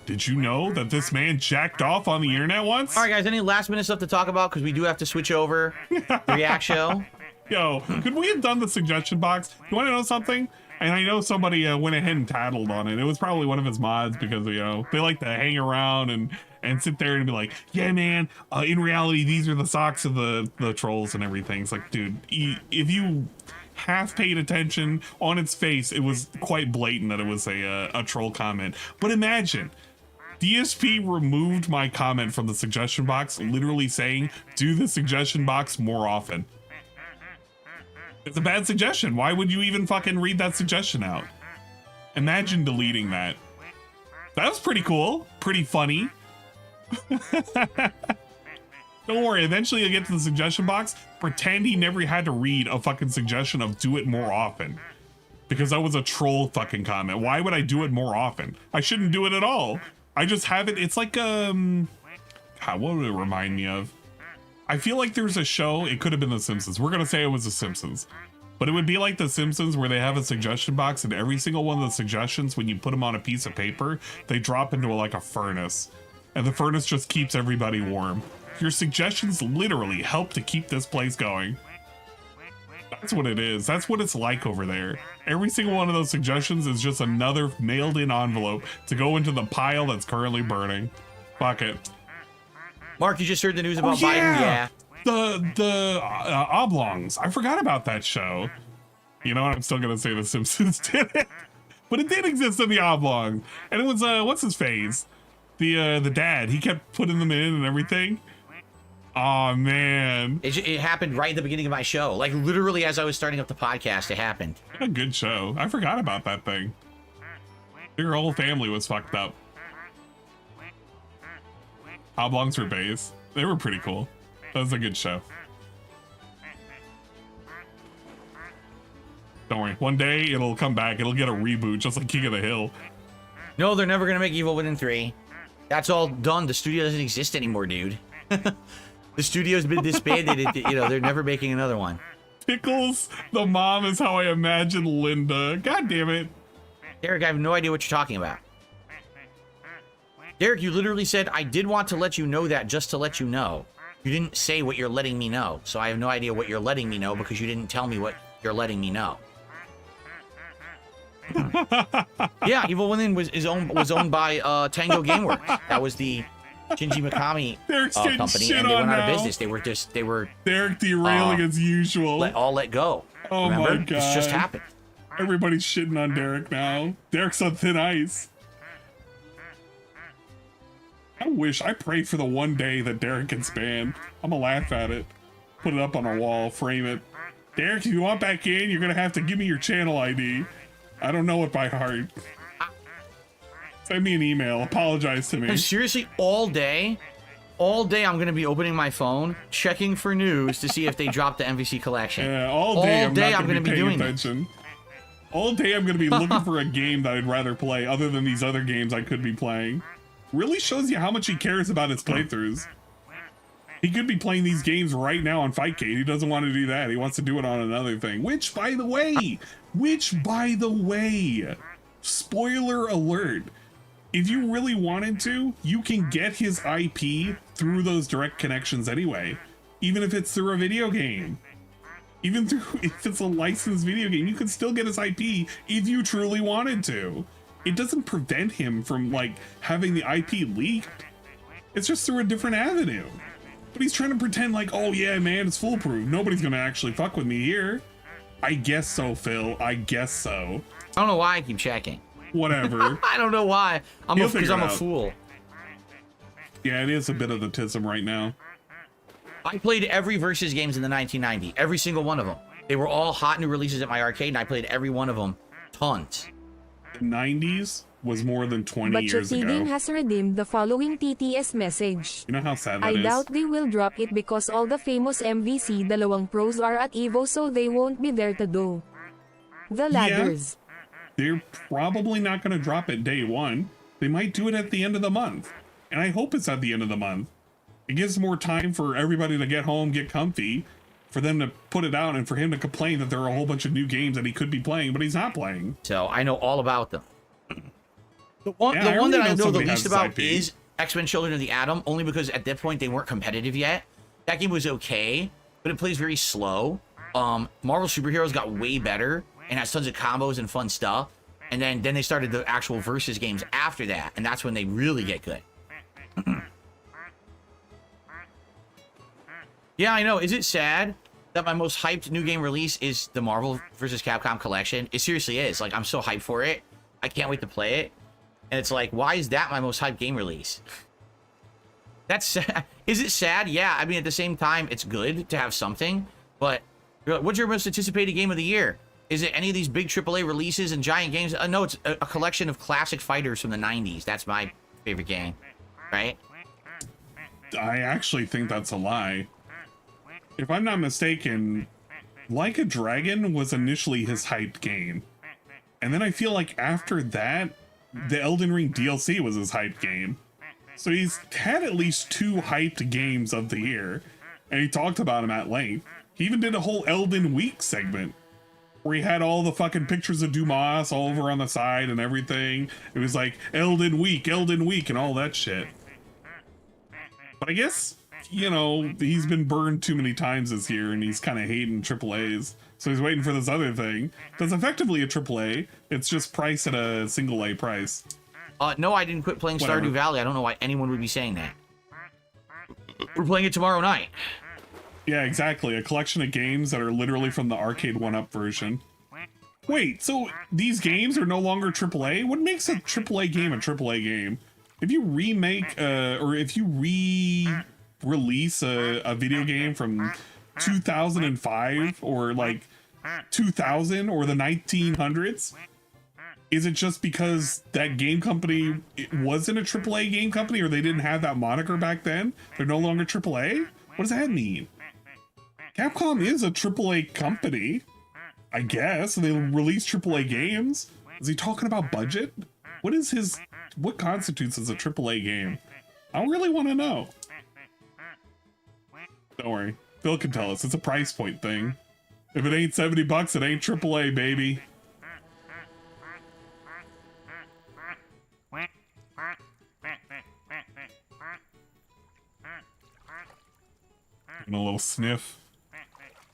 Did you know that this man jacked off on the internet once? All right, guys, any last minute stuff to talk about? Because we do have to switch over the React show. Yo, could we have done the suggestion box? You want to know something? And I know somebody went ahead and tattled on it. It was probably one of his mods because, you know, they like to hang around and sit there and be like, yeah, man, in reality, these are the socks of the trolls and everything. It's like, dude, if you half paid attention on its face, it was quite blatant that it was a troll comment. But imagine, DSP removed my comment from the suggestion box, literally saying, do the suggestion box more often. It's a bad suggestion. Why would you even fucking read that suggestion out? Imagine deleting that. That was pretty cool. Pretty funny. Don't worry, eventually you'll get to the suggestion box. Pretend he never had to read a fucking suggestion of do it more often. Because that was a troll fucking comment. Why would I do it more often? I shouldn't do it at all. I just have it. It's like, God, what would it remind me of? I feel like there's a show, it could have been The Simpsons. We're going to say it was The Simpsons. But it would be like The Simpsons where they have a suggestion box and every single one of the suggestions, when you put them on a piece of paper, they drop into like a furnace. And the furnace just keeps everybody warm. Your suggestions literally help to keep this place going. That's what it is. That's what it's like over there. Every single one of those suggestions is just another mailed in envelope to go into the pile that's currently burning. Fuck it. Mark, you just heard the news about Biden? Yeah. The Oblongs. I forgot about that show. You know what? I'm still gonna say The Simpsons did it, but it did exist in the Oblong, and it was what's his face? The dad. He kept putting them in and everything. Oh man, it happened right at the beginning of my show. Like literally as I was starting up the podcast, it happened. What a good show. I forgot about that thing. Your whole family was fucked up. Oblongs were base. They were pretty cool. That was a good show. Don't worry. One day it'll come back. It'll get a reboot just like King of the Hill. No, they're never gonna make Evil Within 3. That's all done. The studio doesn't exist anymore, dude. The studio's been disbanded. You know, they're never making another one. Pickles, the mom is how I imagine Linda. God damn it. Derek, I have no idea what you're talking about. Derek, you literally said, I did want to let you know that just to let you know. You didn't say what you're letting me know. So I have no idea what you're letting me know because you didn't tell me what you're letting me know. Yeah, Evil Within was owned by Tango Gameworks. That was the Shinji Mikami company, and they went out of business. They were Derek derailing as usual. Let go. Oh Remember? my god. This just happened. Everybody's shitting on Derek now. Derek's on thin ice. I pray for the one day that Derek gets banned. I'm gonna laugh at it. Put it up on a wall, frame it. Derek, if you want back in, you're gonna have to give me your channel ID. I don't know it by heart. Send me an email. Apologize to me. And seriously, all day I'm gonna be opening my phone, checking for news to see if they dropped the MVC collection. Yeah, all day I'm gonna be paying attention. All day I'm gonna be looking for a game that I'd rather play other than these other games I could be playing. Really shows you how much he cares about his playthroughs. He could be playing these games right now on Fightcade. He doesn't want to do that. He wants to do it on another thing. Which, by the way, spoiler alert. If you really wanted to, you can get his IP through those direct connections anyway. Even if it's through a video game. Even if it's a licensed video game, you can still get his IP if you truly wanted to. It doesn't prevent him from, like, having the IP leaked. It's just through a different avenue. But he's trying to pretend like, oh yeah, man, it's foolproof. Nobody's gonna actually fuck with me here. I guess so, Phil. I guess so. I don't know why I keep checking. Whatever. I don't know why. Because I'm a fool. Yeah, it is a bit of the tism right now. I played every Versus games in the 1990s. Every single one of them. They were all hot new releases at my arcade, and I played every one of them. Tons. The 90s was more than 20 but years ago. But has redeemed the following TTS message. You know how sad that is? I doubt they will drop it because all the famous MVC dalawang pros are at Evo, so they won't be there to do the ladders. Yeah, they're probably not going to drop it day one. They might do it at the end of the month. And I hope it's at the end of the month. It gives more time for everybody to get home, get comfy, for them to put it out, and for him to complain that there are a whole bunch of new games that he could be playing, but he's not playing. So I know all about them. The one that I know the least about is X-Men Children of the Atom, only because at that point they weren't competitive yet. That game was okay, but it plays very slow. Marvel Superheroes got way better and has tons of combos and fun stuff. And then they started the actual versus games after that, and that's when they really get good. Yeah, I know. Is it sad that my most hyped new game release is the Marvel vs. Capcom collection? It seriously is. Like, I'm so hyped for it. I can't wait to play it. And it's like, why is that my most hyped game release? That's sad. Is it sad? Yeah, I mean, at the same time, it's good to have something. But what's your most anticipated game of the year? Is it any of these big AAA releases and giant games? No, it's a collection of classic fighters from the 90s. That's my favorite game, right? I actually think that's a lie. If I'm not mistaken, Like a Dragon was initially his hyped game. And then I feel like after that, the Elden Ring DLC was his hyped game. So he's had at least 2 hyped games of the year. And he talked about them at length. He even did a whole Elden Week segment where he had all the fucking pictures of Dumas all over on the side and everything. It was like Elden Week, and all that shit. But I guess, you know, he's been burned too many times this year and he's kind of hating AAAs. So he's waiting for this other thing that's effectively a AAA. It's just priced at a single A price. No, I didn't quit playing Stardew Valley. I don't know why anyone would be saying that. We're playing it tomorrow night. Yeah, exactly. A collection of games that are literally from the arcade 1-up version. Wait, so these games are no longer AAA? What makes a AAA game a AAA game? If you remake, or if you re-release a video game from 2005 or like 2000 or the 1900s, is it just because that game company wasn't a AAA game company or they didn't have that moniker back then? They're no longer AAA? What does that mean? Capcom is a AAA company, I guess. They release AAA games. Is he talking about budget? What constitutes as a AAA game? I don't really want to know. Don't worry. Phil can tell us. It's a price point thing. If it ain't $70, it ain't AAA, baby. And a little sniff.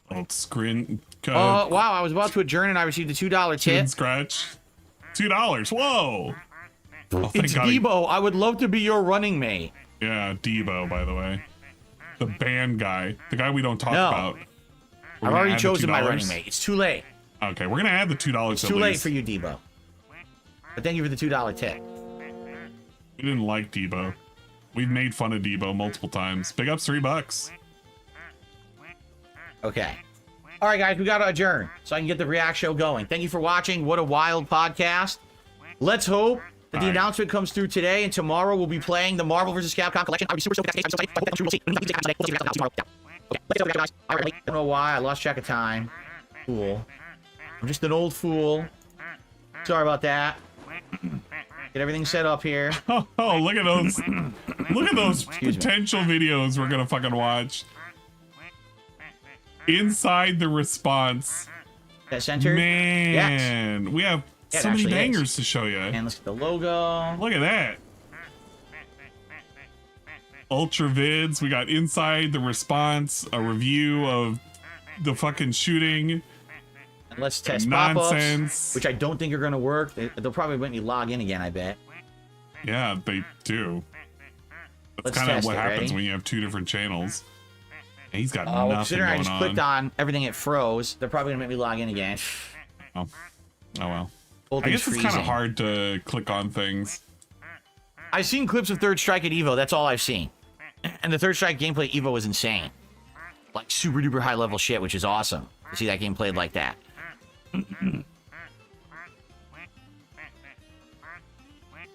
A little scrin. Oh, wow. I was about to adjourn and I received a $2 tip. Scratch. $2. Whoa. Oh, it's Debo. I would love to be your running mate. Yeah, Debo, by the way. The band guy. The guy we don't talk about. I've already chosen my running mate. It's too late. Okay, we're going to add the $2 It's too late for you, Debo. But thank you for the $2 tip. We didn't like Debo. We've made fun of Debo multiple times. Big ups, $3. Okay. All right, guys, we got to adjourn so I can get the React show going. Thank you for watching. What a wild podcast. Let's hope that the announcement comes through today, and tomorrow we'll be playing the Marvel vs. Capcom collection. I would be super stoked. Okay, let's go, guys. All right, I don't know why. I lost track of time. Fool. I'm just an old fool. Sorry about that. Get everything set up here. Oh, look at those. Look at those potential videos we're going to fucking watch. Inside the response. That centered? Man, yes. We have so many bangers to show you. And let's get the logo. Look at that. Ultra vids. We got Inside the Response, a review of the fucking shooting. And let's test pop-ups, which I don't think are going to work. They'll probably make me log in again, I bet. Yeah, they do. That's kind of what happens when you have 2 different channels. And he's got nothing considering going I just clicked on everything, it froze. They're probably going to make me log in again. Oh well. I guess it's kind of hard to click on things. I've seen clips of Third Strike at EVO. That's all I've seen. And the Third Strike gameplay at EVO was insane. Like super duper high level shit, which is awesome to see that game played like that.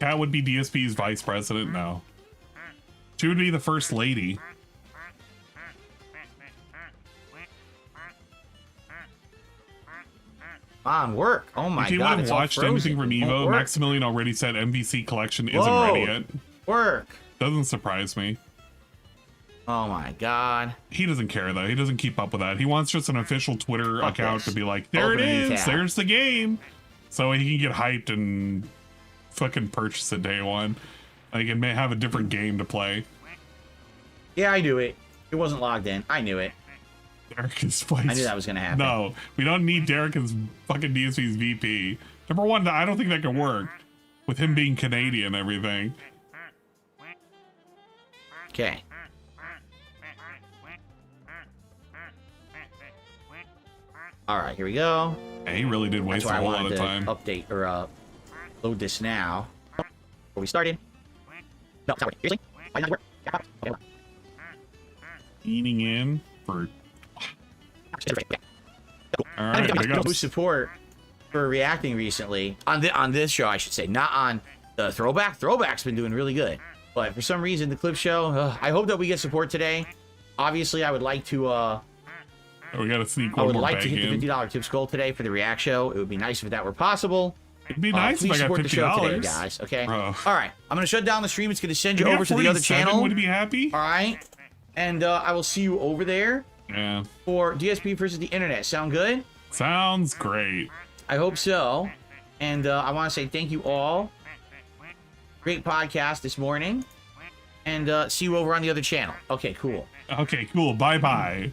Kat would be DSP's vice president now. She would be the first lady. On work. Oh my if you god. haven't watched anything from Evo, Maximilian already said MVC collection isn't ready yet. Work. Doesn't surprise me. Oh my god. He doesn't care though. He doesn't keep up with that. He wants just an official Twitter account to be like, there it is, there's the game. So he can get hyped and fucking purchase it day one. Like it may have a different game to play. Yeah, I knew it. It wasn't logged in. I knew it. Derek is I knew that was gonna happen. No, we don't need Derek as fucking DSP's VP. Number one, I don't think that can work with him being Canadian and everything. Okay. All right, here we go. Yeah, he really did waste a whole lot of time. Update or load this now. Before we started. No, it's not working. Seriously? Why not work? Okay. Leaning in for. All right, big ups. No support for reacting recently on this show, I should say, not on the throwback. Throwback's been doing really good, but for some reason the clip show. I hope that we get support today. Obviously, I would like to. We got to sneak I one would more like to hit in. the $50 tips goal today for the React show. It would be nice if that were possible. It'd be nice if I got support $50. the show today, guys. Okay. All right. I'm gonna shut down the stream. It's gonna send you If over to the other channel. Would you be happy? All right. And I will see you over there. Yeah. For DSP versus the internet. Sound good? Sounds great. I hope so. And I want to say thank you all. Great podcast this morning. And see you over on the other channel. Okay, cool. Okay, cool. Bye-bye.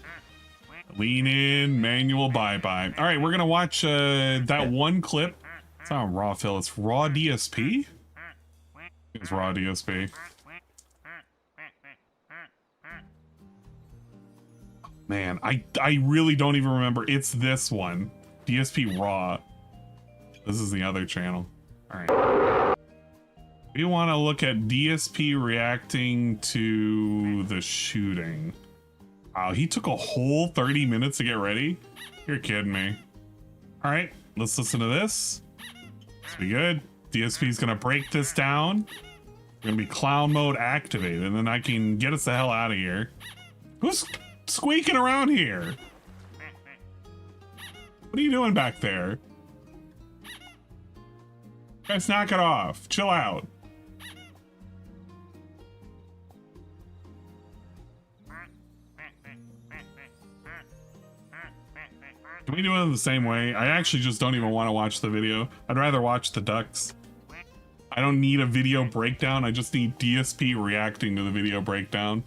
Lean in, manual, bye-bye. All right, we're going to watch that one clip. It's not raw, Phil. It's raw DSP? It's raw DSP. Man, I really don't even remember. It's this one. DSP Raw. This is the other channel. All right. We want to look at DSP reacting to the shooting. Wow, he took a whole 30 minutes to get ready? You're kidding me. All right, let's listen to this. This will be good. DSP's going to break this down. We're going to be clown mode activated, and then I can get us the hell out of here. Who's squeaking around here? What are you doing back there? Guys, knock it off. Chill out. Can we do it the same way? I actually just don't even want to watch the video. I'd rather watch the ducks. I don't need a video breakdown. I just need DSP reacting to the video breakdown.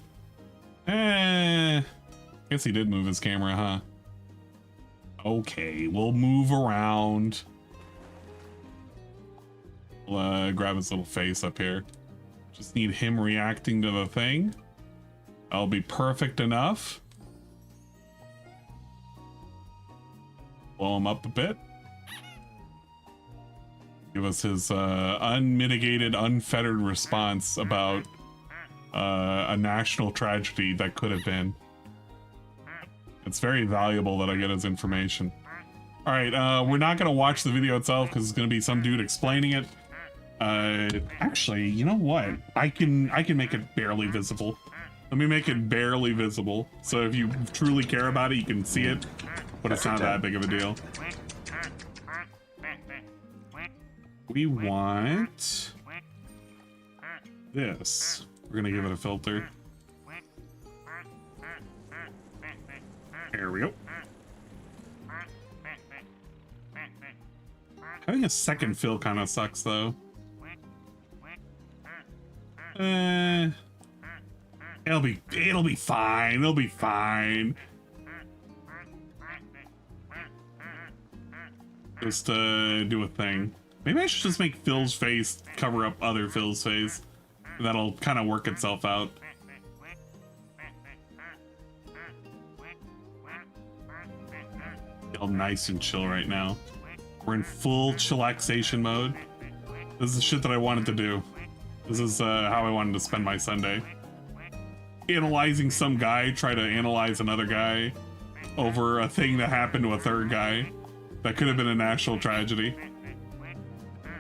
Guess he did move his camera, huh? Okay, we'll move around. We'll grab his little face up here. Just need him reacting to the thing. That'll be perfect enough. Blow him up a bit. Give us his unmitigated, unfettered response about a national tragedy that could have been. It's very valuable that I get his information. All right, we're not gonna watch the video itself because it's gonna be some dude explaining it. Actually, you know what? I can make it barely visible. Let me make it barely visible. So if you truly care about it, you can see it, but it's not that big of a deal. We want this. We're gonna give it a filter. There we go. Having a second fill kind of sucks though. It'll be fine. It'll be fine. Just do a thing. Maybe I should just make Phil's face cover up other Phil's face. That'll kind of work itself out. Feel nice and chill right now. We're in full chillaxation mode. This is the shit that I wanted to do. This is how I wanted to spend my Sunday. Analyzing some guy try to analyze another guy over a thing that happened to a third guy that could have been a national tragedy.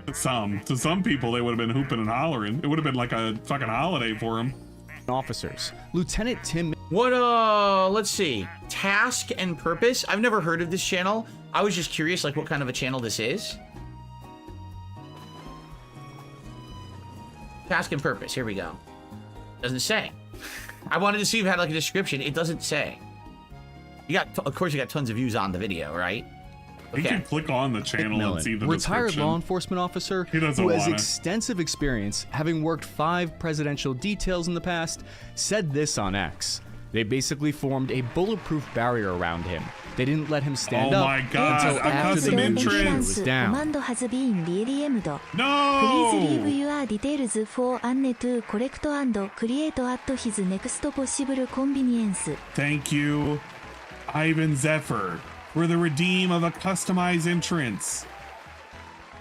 To some people, they would have been hooping and hollering. It would have been like a fucking holiday for them. Officers. Lieutenant Tim. What, let's see. Task and Purpose. I've never heard of this channel. I was just curious, like, what kind of a channel this is. Task and purpose. Here we go. Doesn't say. I wanted to see if it had like a description. It doesn't say. You got, of course, you got tons of views on the video, right? Okay. You can click on the channel and see the retired law enforcement officer who has extensive experience, having worked 5 presidential details in the past, said this on X. They basically formed a bulletproof barrier around him. They didn't let him stand up until after the computer was down. Command has been redeemed. No! Please leave your details for Anne to collect and create at his next possible convenience. Thank you, Ivan Zephyr, for the redeem of a customized entrance.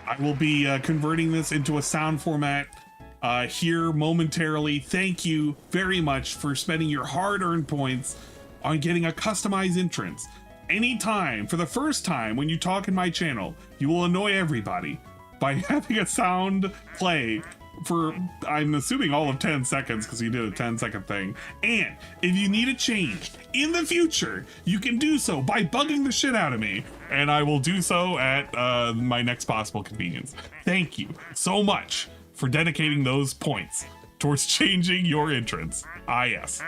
I will be converting this into a sound format here momentarily. Thank you very much for spending your hard-earned points on getting a customized entrance. Anytime, for the first time when you talk in my channel, you will annoy everybody by having a sound play for, I'm assuming, all of 10 seconds because you did a 10-second thing. And if you need it changed in the future, you can do so by bugging the shit out of me, and I will do so at my next possible convenience. Thank you so much for dedicating those points towards changing your entrance. Ah, yes.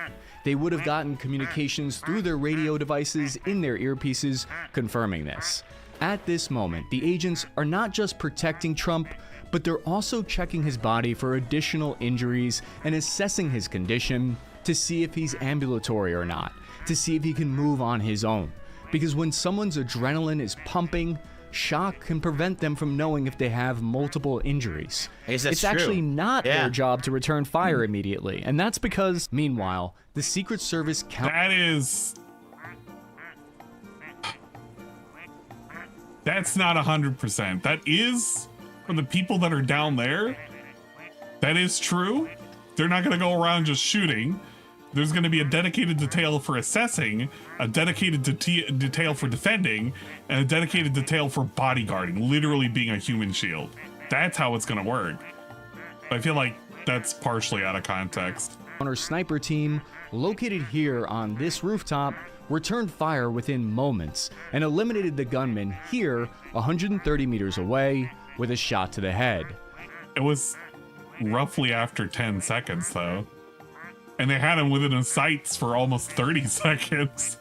They would have gotten communications through their radio devices in their earpieces confirming this. At this moment, the agents are not just protecting Trump, but they're also checking his body for additional injuries and assessing his condition to see if he's ambulatory or not, to see if he can move on his own. Because when someone's adrenaline is pumping, shock can prevent them from knowing if they have multiple injuries. It's actually not their job to return fire immediately, and that's because, meanwhile, the Secret Service That's not 100%. That is for the people that are down there. That is true. They're not going to go around just shooting. There's going to be a dedicated detail for assessing, a dedicated detail for defending, and a dedicated detail for bodyguarding, literally being a human shield. That's how it's going to work. But I feel like that's partially out of context. Our sniper team, located here on this rooftop, returned fire within moments and eliminated the gunman here 130 meters away with a shot to the head. It was roughly after 10 seconds, though. And they had him within his sights for almost 30 seconds.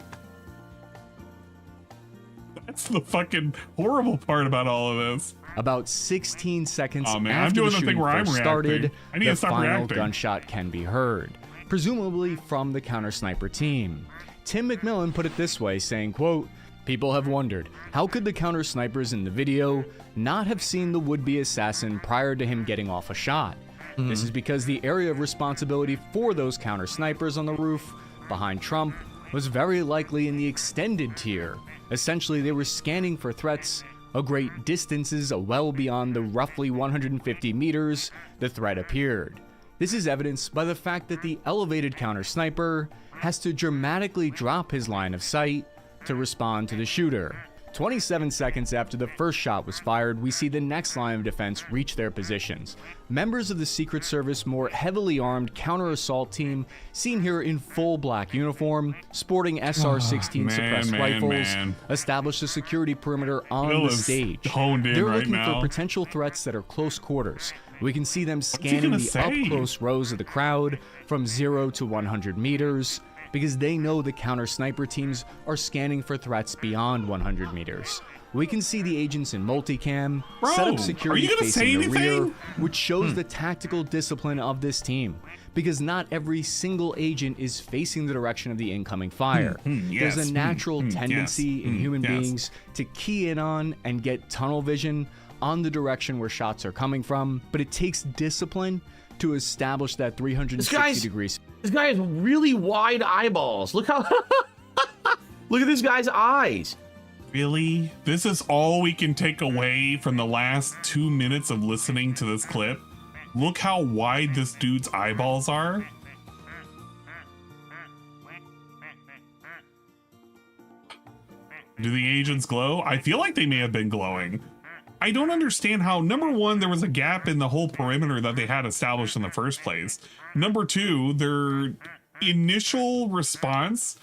That's the fucking horrible part about all of this. About 16 seconds after I'm doing the shooting first started, I need to stop final reacting. Gunshot can be heard, presumably from the counter-sniper team. Tim McMillan put it this way, saying, quote, "People have wondered, how could the counter-snipers in the video not have seen the would-be assassin prior to him getting off a shot? This is because the area of responsibility for those counter-snipers on the roof behind Trump was very likely in the extended tier. Essentially, they were scanning for threats a great distances well beyond the roughly 150 meters the threat appeared. This is evidenced by the fact that the elevated counter-sniper has to dramatically drop his line of sight to respond to the shooter. 27 seconds after the first shot was fired, we see the next line of defense reach their positions. Members of the Secret Service more heavily armed counter-assault team, seen here in full black uniform, sporting SR-16 suppressed rifles, establish a security perimeter on the stage. They're looking for potential threats that are close quarters. We can see them scanning the up-close rows of the crowd from 0 to 100 meters, because they know the counter-sniper teams are scanning for threats beyond 100 meters. We can see the agents in multicam set up security facing the rear, which shows the tactical discipline of this team, because not every single agent is facing the direction of the incoming fire. There's a natural tendency in human beings to key in on and get tunnel vision on the direction where shots are coming from, but it takes discipline to establish that 360 degrees. This guy has really wide eyeballs. Look how look at this guy's eyes. Really? This is all we can take away from the last 2 minutes of listening to this clip? Look how wide this dude's eyeballs are. Do the agents glow? I feel like they may have been glowing. I don't understand how, number one, there was a gap in the whole perimeter that they had established in the first place. Number two, their initial response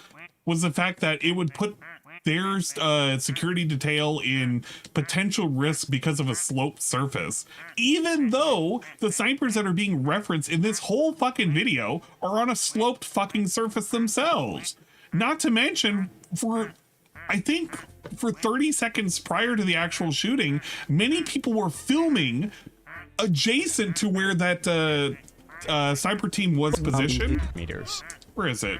was the fact that it would put there's security detail in potential risk because of a sloped surface, even though the snipers that are being referenced in this whole fucking video are on a sloped fucking surface themselves. Not to mention, I think for 30 seconds prior to the actual shooting, many people were filming adjacent to where that sniper team was positioned. Where is it?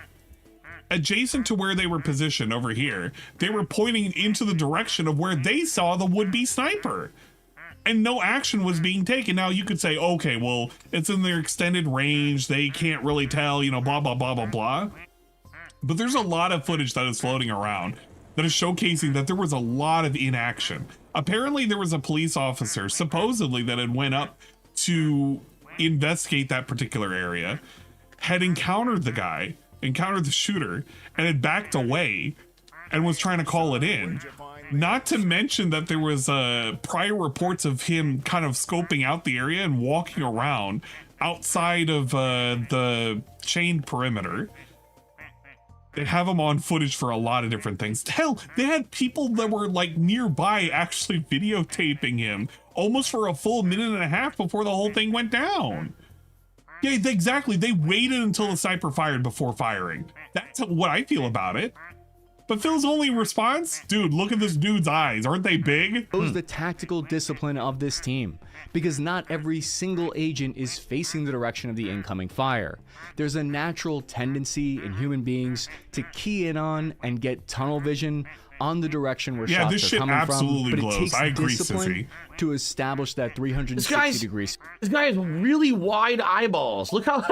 Adjacent to where they were positioned over here, they were pointing into the direction of where they saw the would-be sniper, and no action was being taken. Now you could say, okay, well, it's in their extended range, they can't really tell, you know, blah blah blah blah blah. But there's a lot of footage that is floating around that is showcasing that there was a lot of inaction. Apparently there was a police officer supposedly that had went up to investigate that particular area, had encountered the shooter, and had backed away and was trying to call it in. Not to mention that there was prior reports of him kind of scoping out the area and walking around outside of the chained perimeter. They have him on footage for a lot of different things. Hell, they had people that were like nearby actually videotaping him almost for a full minute and a half before the whole thing went down. Yeah, exactly. They waited until the sniper fired before firing. That's what I feel about it. But Phil's only response, dude, look at this dude's eyes. Aren't they big? Shows the tactical discipline of this team, because not every single agent is facing the direction of the incoming fire. There's a natural tendency in human beings to key in on and get tunnel vision on the direction where shots are coming from, but it takes discipline to establish that 360 degrees. This guy has really wide eyeballs. Look how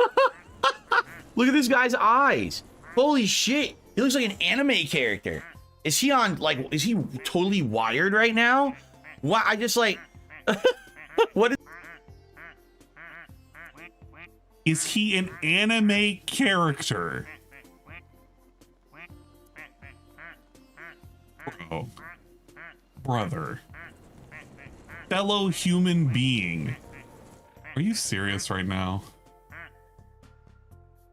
look at this guy's eyes. Holy shit. He looks like an anime character. Is he on, like, is he totally wired right now? Why? I just like, what is he an anime character? Bro. Brother. Fellow human being. Are you serious right now?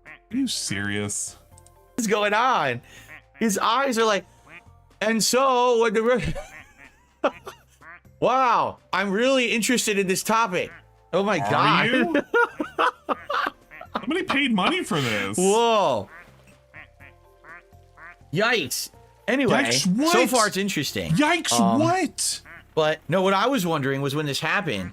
Are you serious? What's going on? His eyes are like, and so what the wow, I'm really interested in this topic. Oh my god. You? Somebody paid money for this. Whoa. Yikes. Anyway, Yikes, so far it's interesting. Yikes, what? But no, what I was wondering was when this happened,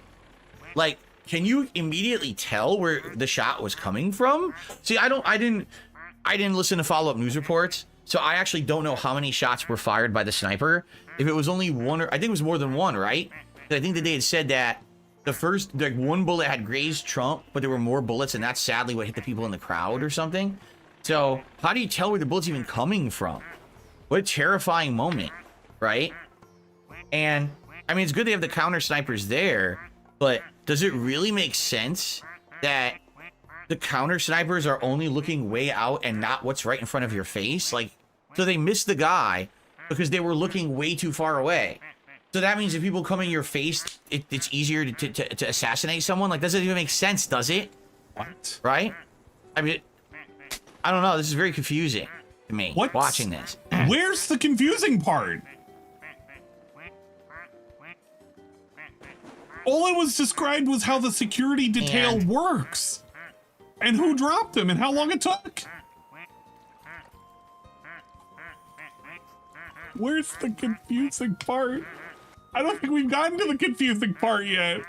like, can you immediately tell where the shot was coming from? See, I didn't listen to follow-up news reports, so I actually don't know how many shots were fired by the sniper. If it was only one, or I think it was more than one, right? I think that they had said that the first, like, one bullet had grazed Trump, but there were more bullets, and that's sadly what hit the people in the crowd or something. So how do you tell where the bullet's even coming from? What a terrifying moment, right? And I mean, it's good they have the counter snipers there, but does it really make sense that the counter snipers are only looking way out and not what's right in front of your face? Like, so they missed the guy because they were looking way too far away. So that means if people come in your face, it's easier to assassinate someone? Like, doesn't even make sense, does it? What? Right? I mean, I don't know. This is very confusing to me, watching this. Where's the confusing part? All it was described was how the security detail works. And who dropped them and how long it took. Where's the confusing part? I don't think we've gotten to the confusing part yet.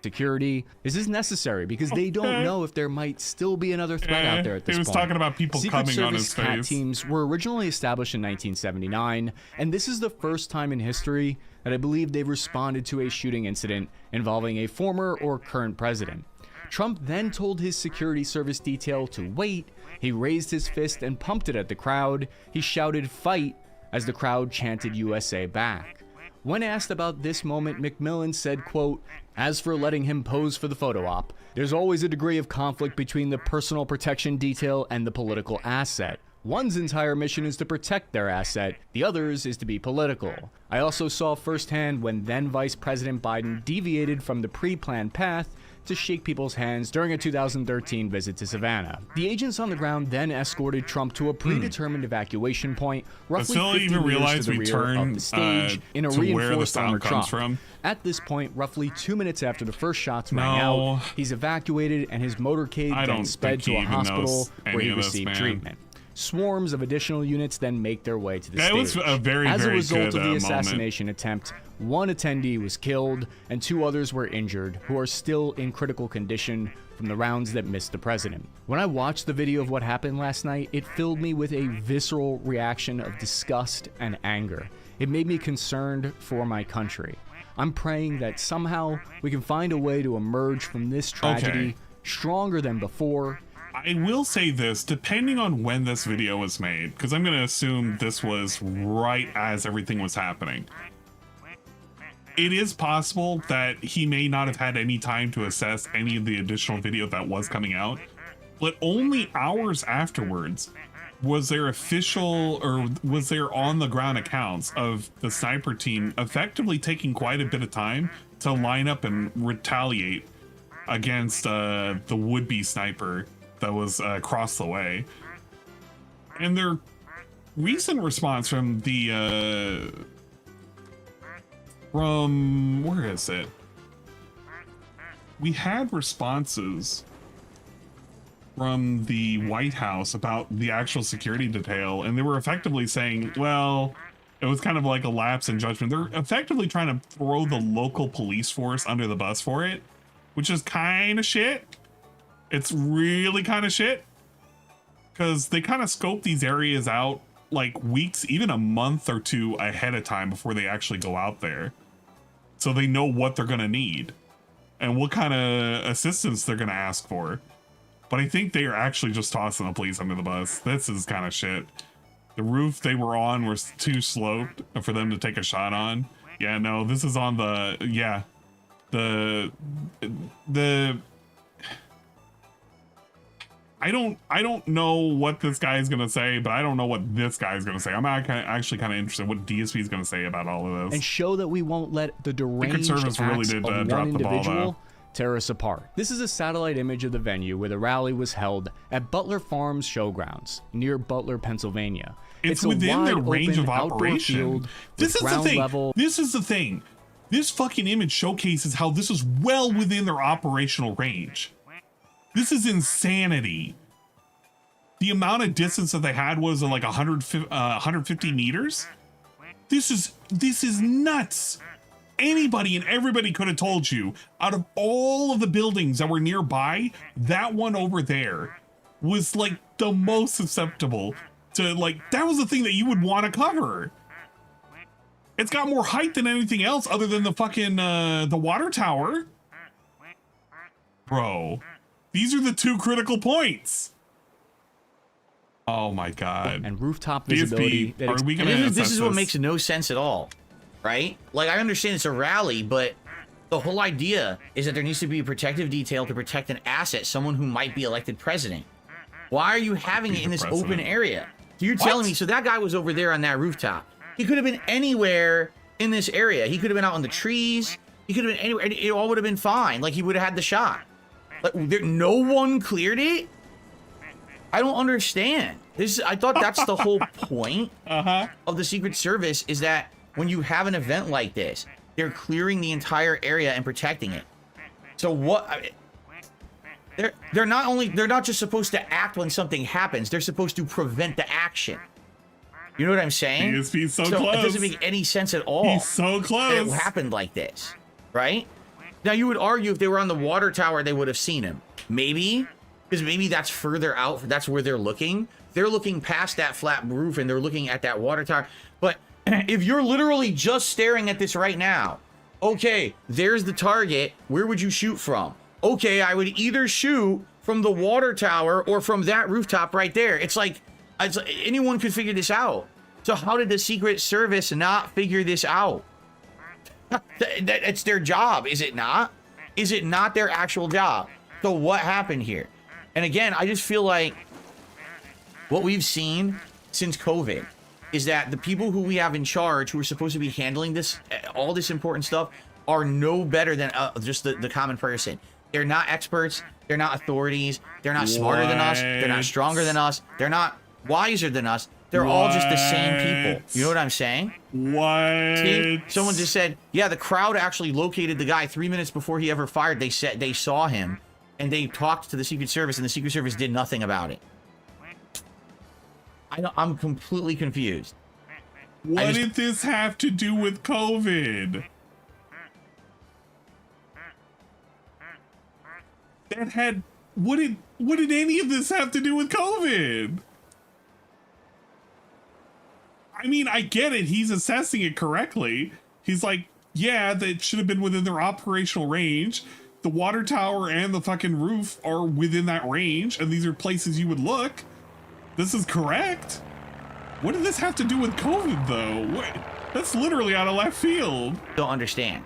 Security is necessary because they don't know if there might still be another threat out there at this point. He was talking about people coming on his face. Secret Service teams were originally established in 1979, and this is the first time in history that I believe they've responded to a shooting incident involving a former or current president. Trump then told his security service detail to wait. He raised his fist and pumped it at the crowd. He shouted "fight" as the crowd chanted USA back. When asked about this moment, McMillan said, quote, "As for letting him pose for the photo op, there's always a degree of conflict between the personal protection detail and the political asset. One's entire mission is to protect their asset, the other's is to be political. I also saw firsthand when then Vice President Biden deviated from the pre-planned path to shake people's hands during a 2013 visit to Savannah. The agents on the ground then escorted Trump to a predetermined evacuation point, roughly 50 meters to the rear of the stage, in a reinforced armored trunk. At this point, roughly 2 minutes after the first shots rang out, he's evacuated and his motorcade then sped to a hospital where he received treatment. Swarms of additional units then make their way to the stage. Was a very, As a result good, of the assassination attempt, one attendee was killed and 2 others were injured, who are still in critical condition from the rounds that missed the president. When I watched the video of what happened last night, it filled me with a visceral reaction of disgust and anger. It made me concerned for my country. I'm praying that somehow we can find a way to emerge from this tragedy stronger than before. I will say this, depending on when this video was made, because I'm going to assume this was right as everything was happening. It is possible that he may not have had any time to assess any of the additional video that was coming out, but only hours afterwards was there official or was there on the ground accounts of the sniper team effectively taking quite a bit of time to line up and retaliate against the would-be sniper that was across the way. And their recent response from the from where is it? We had responses from the White House about the actual security detail, and they were effectively saying, well, it was kind of like a lapse in judgment. They're effectively trying to throw the local police force under the bus for it, which is kind of shit. It's really kind of shit, because they kind of scope these areas out like weeks, even a month or 2 ahead of time before they actually go out there. So they know what they're going to need and what kind of assistance they're going to ask for. But I think they are actually just tossing the police under the bus. This is kind of shit. The roof they were on was too sloped for them to take a shot on. Yeah, no, this is on the, yeah, the I don't know what this guy is gonna say, but I don't know what this guy is gonna say. I'm actually kind of interested what DSP is gonna say about all of this. And show that we won't let the deranged acts really did, of one drop the ball, individual tear us apart. This is a satellite image of the venue where the rally was held at Butler Farms Showgrounds near Butler, Pennsylvania. It's within their range of operation. This is the thing. This is the thing. This fucking image showcases how this is well within their operational range. This is insanity. The amount of distance that they had was like 150 meters. This is nuts. Anybody and everybody could have told you, out of all of the buildings that were nearby, that one over there was like the most susceptible to, like, that was the thing that you would want to cover. It's got more height than anything else other than the fucking the water tower. Bro, these are the 2 critical points. Oh my god. And rooftop visibility. DSP, are we gonna this is what makes no sense at all, right? Like, I understand it's a rally, but the whole idea is that there needs to be a protective detail to protect an asset, someone who might be elected president. Why are you having it in this open area? So you're telling me, so that guy was over there on that rooftop. He could have been anywhere in this area. He could have been out in the trees. He could have been anywhere. It all would have been fine. Like, he would have had the shot. Like, no one cleared it? I don't understand. I thought that's the whole point of the Secret Service, is that when you have an event like this, they're clearing the entire area and protecting it. So what? They're not just supposed to act when something happens. They're supposed to prevent the action. You know what I'm saying? He's so close. It doesn't make any sense at all. He's so close. It happened like this, right? Now, you would argue if they were on the water tower, they would have seen him. Maybe, because maybe that's further out. That's where they're looking. They're looking past that flat roof and they're looking at that water tower. But if you're literally just staring at this right now, okay, there's the target. Where would you shoot from? Okay, I would either shoot from the water tower or from that rooftop right there. It's like anyone could figure this out. So how did the Secret Service not figure this out? It's their job, is it not? Is it not their actual job? So what happened here? And again, I just feel like what we've seen since COVID is that the people who we have in charge, who are supposed to be handling this, all this important stuff, are no better than just the common person. They're not experts. They're not authorities. They're not smarter than us. They're not stronger than us. They're not wiser than us. They're all just the same people. You know what I'm saying? What? See, someone just said, yeah, the crowd actually located the guy 3 minutes before he ever fired. They said they saw him, and they talked to the Secret Service, and the Secret Service did nothing about it. I'm completely confused. What did this have to do with COVID? What did any of this have to do with COVID? I mean, I get it. He's assessing it correctly. He's like, yeah, that should have been within their operational range. The water tower and the fucking roof are within that range, and these are places you would look. This is correct. What did this have to do with COVID, though? That's literally out of left field. Don't understand.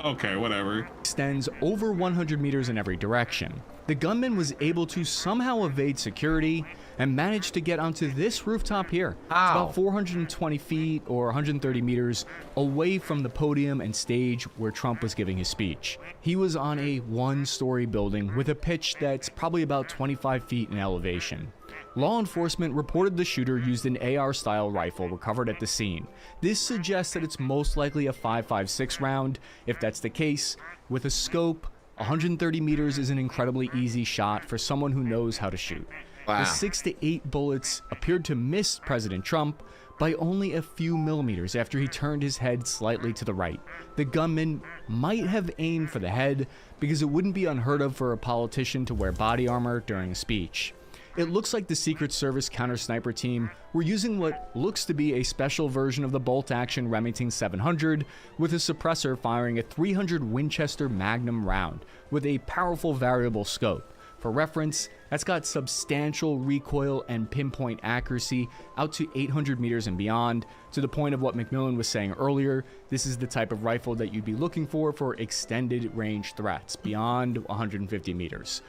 Okay, whatever. Extends over 100 meters in every direction. The gunman was able to somehow evade security and managed to get onto this rooftop here. It's about 420 feet or 130 meters away from the podium and stage where Trump was giving his speech. He was on a one-story building with a pitch that's probably about 25 feet in elevation. Law enforcement reported the shooter used an AR-style rifle recovered at the scene. This suggests that it's most likely a 5.56 round. If that's the case, with a scope, 130 meters is an incredibly easy shot for someone who knows how to shoot. Wow. The 6 to 8 bullets appeared to miss President Trump by only a few millimeters after he turned his head slightly to the right. The gunman might have aimed for the head because it wouldn't be unheard of for a politician to wear body armor during a speech. It looks like the Secret Service counter-sniper team were using what looks to be a special version of the bolt-action Remington 700 with a suppressor firing a 300 Winchester Magnum round with a powerful variable scope. For reference, that's got substantial recoil and pinpoint accuracy out to 800 meters and beyond. To the point of what McMillan was saying earlier, this is the type of rifle that you'd be looking for extended range threats beyond 150 meters.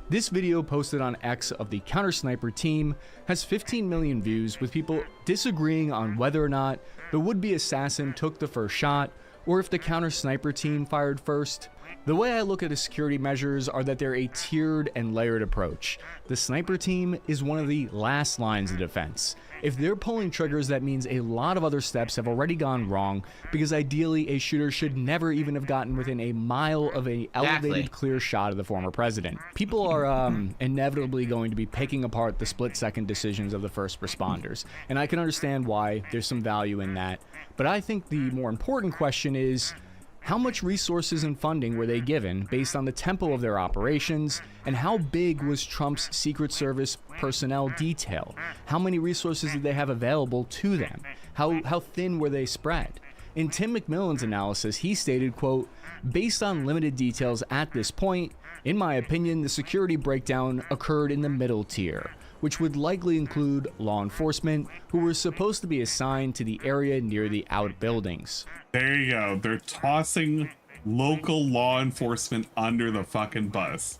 This video posted on X of the counter-sniper team has 15 million views, with people disagreeing on whether or not the would-be assassin took the first shot or if the counter-sniper team fired first. The way I look at the security measures are that they're a tiered and layered approach. The sniper team is one of the last lines of defense. If they're pulling triggers, that means a lot of other steps have already gone wrong, because ideally a shooter should never even have gotten within a mile of an elevated clear shot of the former president. People are inevitably going to be picking apart the split-second decisions of the first responders, and I can understand why there's some value in that. But I think the more important question is, how much resources and funding were they given based on the tempo of their operations, and how big was Trump's Secret Service personnel detail? How many resources did they have available to them? How thin were they spread? In Tim McMillan's analysis, he stated, quote, "Based on limited details at this point, in my opinion, the security breakdown occurred in the middle tier, which would likely include law enforcement who were supposed to be assigned to the area near the outbuildings." There you go. They're tossing local law enforcement under the fucking bus,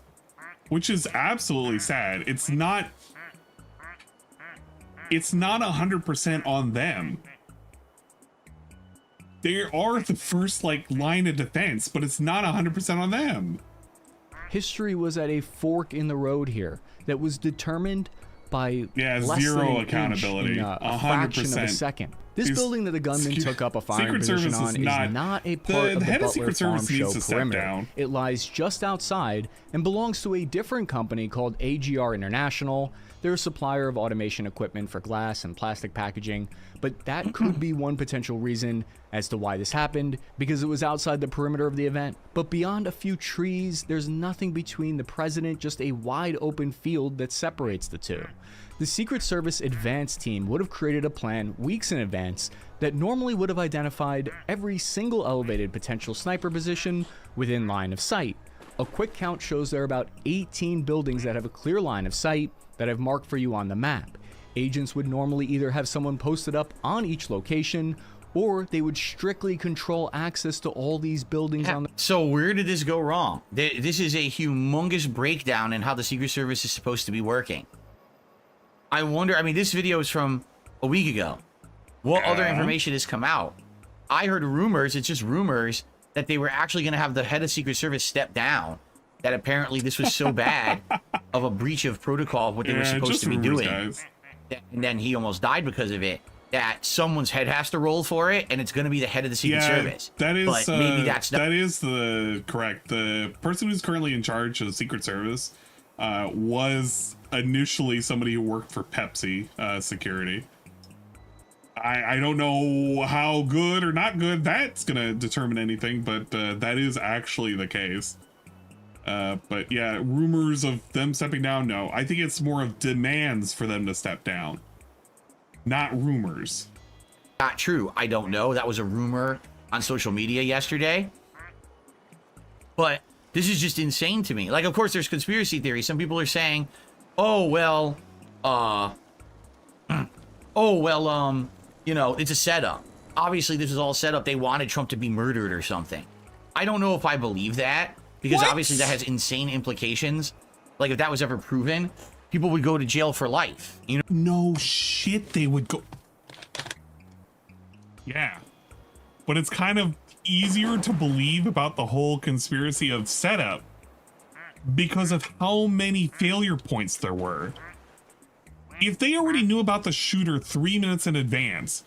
which is absolutely sad. It's not 100% on them. They are the first line of defense, but it's not 100% on them. History was at a fork in the road here that was determined by less zero than an accountability, inch in a fraction of a second. This building that the gunman took up a firing position on is not a part of the Butler Farm Show perimeter. It lies just outside and belongs to a different company called AGR International. They're a supplier of automation equipment for glass and plastic packaging, but that could be one potential reason as to why this happened, because it was outside the perimeter of the event. But beyond a few trees, there's nothing between the president, just a wide open field that separates the two. The Secret Service advance team would have created a plan weeks in advance that normally would have identified every single elevated potential sniper position within line of sight. A quick count shows there are about 18 buildings that have a clear line of sight that I've marked for you on the map. Agents would normally either have someone posted up on each location, or they would strictly control access to all these buildings on the— So where did this go wrong? This is a humongous breakdown in how the Secret Service is supposed to be working. I wonder, I mean, this video is from a week ago. What other information has come out? I heard rumors, it's just rumors, that they were actually going to have the head of Secret Service step down. That apparently this was so bad of a breach of protocol of what they were supposed to be doing. And then he almost died because of it. That someone's head has to roll for it, and it's going to be the head of the Secret Service. That is, but maybe that's not. That is the correct. The person who's currently in charge of the Secret Service was initially somebody who worked for Pepsi security. I don't know how good or not good that's going to determine anything, but that is actually the case. But yeah, rumors of them stepping down, no. I think it's more of demands for them to step down. Not rumors. Not true. I don't know. That was a rumor on social media yesterday. But this is just insane to me. Like, of course, there's conspiracy theories. Some people are saying, oh, well, you know, it's a setup. Obviously, this is all set up. They wanted Trump to be murdered or something. I don't know if I believe that, because obviously that has insane implications. Like, if that was ever proven, people would go to jail for life. You know? No shit, they would go. Yeah. But it's kind of easier to believe about the whole conspiracy of setup because of how many failure points there were. If they already knew about the shooter 3 minutes in advance,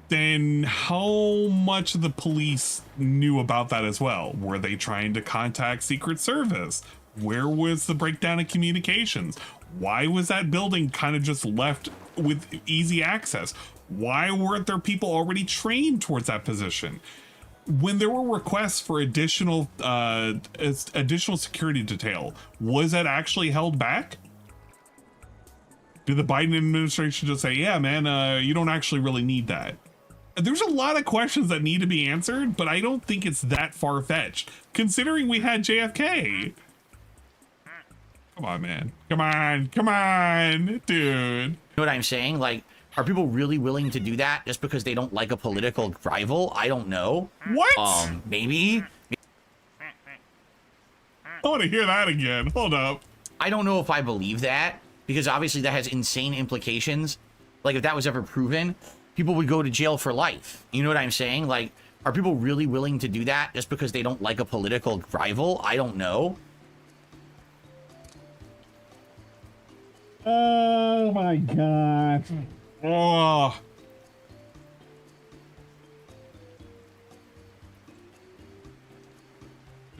then how much of the police knew about that as well? Were they trying to contact Secret Service? Where was the breakdown in communications? Why was that building kind of just left with easy access? Why weren't there people already trained towards that position? When there were requests for additional security detail, was that actually held back? Did the Biden administration just say, yeah, man, you don't actually really need that? There's a lot of questions that need to be answered, but I don't think it's that far-fetched, considering we had JFK. Come on, man. Come on, dude. You know what I'm saying? Like, are people really willing to do that just because they don't like a political rival? I don't know. What? Maybe. I want to hear that again. Hold up. I don't know if I believe that, because obviously that has insane implications. Like, if that was ever proven, people would go to jail for life. You know what I'm saying? Like, are people really willing to do that just because they don't like a political rival? I don't know. Oh my god. Oh.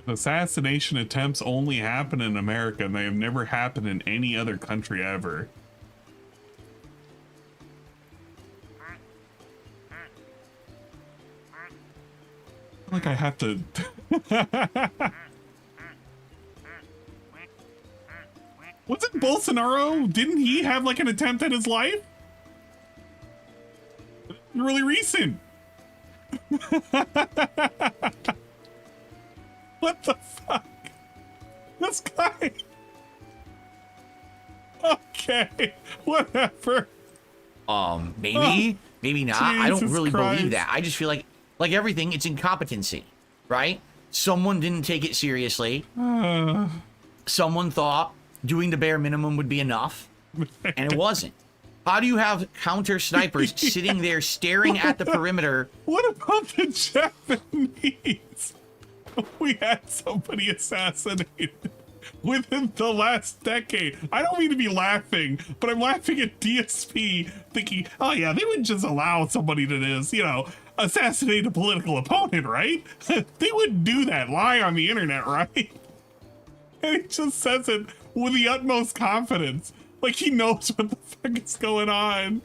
Assassination attempts only happen in America, and they have never happened in any other country ever. Like I have to. Wasn't Bolsonaro? Didn't he have like an attempt at his life? Really recent. What the fuck? This guy. Okay, whatever. Maybe not. Jesus I don't really Christ. believe that. I just feel like everything, it's incompetency, right? Someone didn't take it seriously. Someone thought doing the bare minimum would be enough, and it wasn't. How do you have counter snipers sitting there staring at the perimeter? What about the Japanese? We had somebody assassinated within the last decade. I don't mean to be laughing, but I'm laughing at DSP thinking, oh yeah, they wouldn't just allow somebody to just, you know, assassinate a political opponent, right? They wouldn't do that, lie on the internet, right? And he just says it with the utmost confidence, like he knows what the fuck is going on.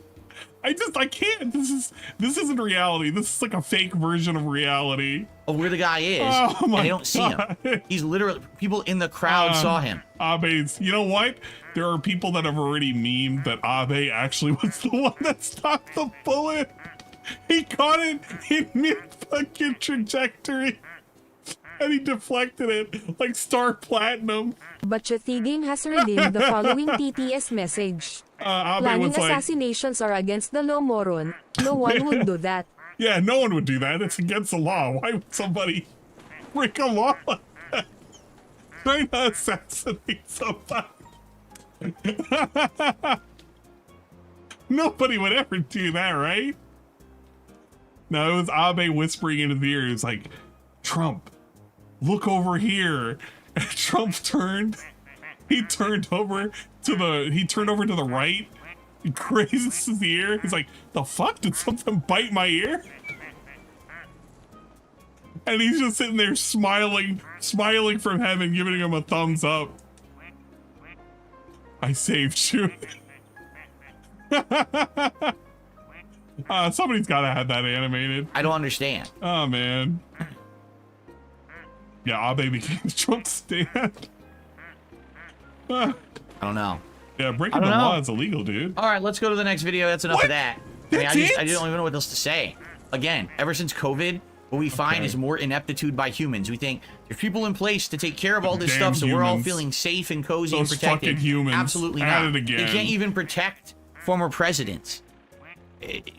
I can't. This isn't reality. This is like a fake version of reality. Of where the guy is, oh my and they don't see him. He's literally, people in the crowd saw him. Abe's, you know what? There are people that have already memed that Abe actually was the one that stopped the bullet. He caught it in mid-fucking trajectory, and he deflected it like Star Platinum. But Chathigin has redeemed the following TTS message. Planning assassinations are against the law, moron. No one would do that. Yeah, no one would do that. It's against the law. Why would somebody break a law like that? Trying to assassinate somebody. Nobody would ever do that, right? No, it was Abe whispering in his ear. It's like, Trump, look over here. And Trump turned. He turned over to the right. He grazes his ear. He's like, the fuck? Did something bite my ear? And he's just sitting there smiling from heaven, giving him a thumbs up. I saved you. Somebody's gotta have that animated. I don't understand. Oh man. Yeah, Abe became Trump's stand. I don't know. Yeah, breaking the law is illegal, dude. All right, let's go to the next video. That's enough of that. I don't even know what else to say. Again, ever since COVID, what we find is more ineptitude by humans. We think there's people in place to take care of all this stuff, so we're all feeling safe and cozy and protected. Fucking humans. Absolutely not. They can't even protect former presidents. It's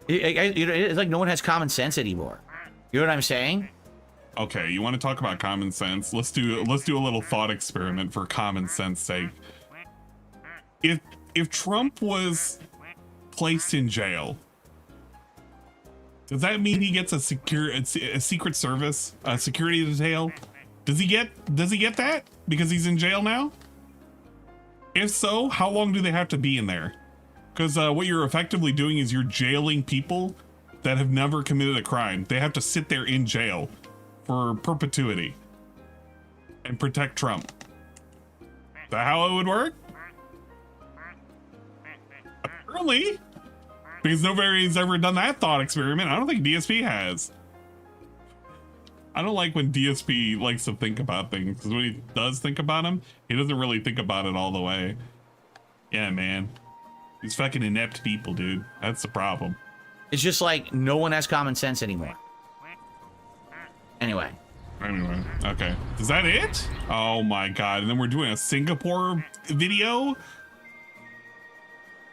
like no one has common sense anymore. You know what I'm saying? Okay, you want to talk about common sense? Let's do a little thought experiment for common sense sake. If Trump was placed in jail, does that mean he gets a Secret Service security detail? Does he get that because he's in jail now? If so, how long do they have to be in there? Because what you're effectively doing is you're jailing people that have never committed a crime. They have to sit there in jail for perpetuity and protect Trump. Is that how it would work? Apparently. Because nobody's ever done that thought experiment. I don't think DSP has. I don't like when DSP likes to think about things, because when he does think about them, he doesn't really think about it all the way. Yeah, man. These fucking inept people, dude. That's the problem. It's just like no one has common sense anymore. Anyway, okay. Is that it? Oh my god. And then we're doing a Singapore video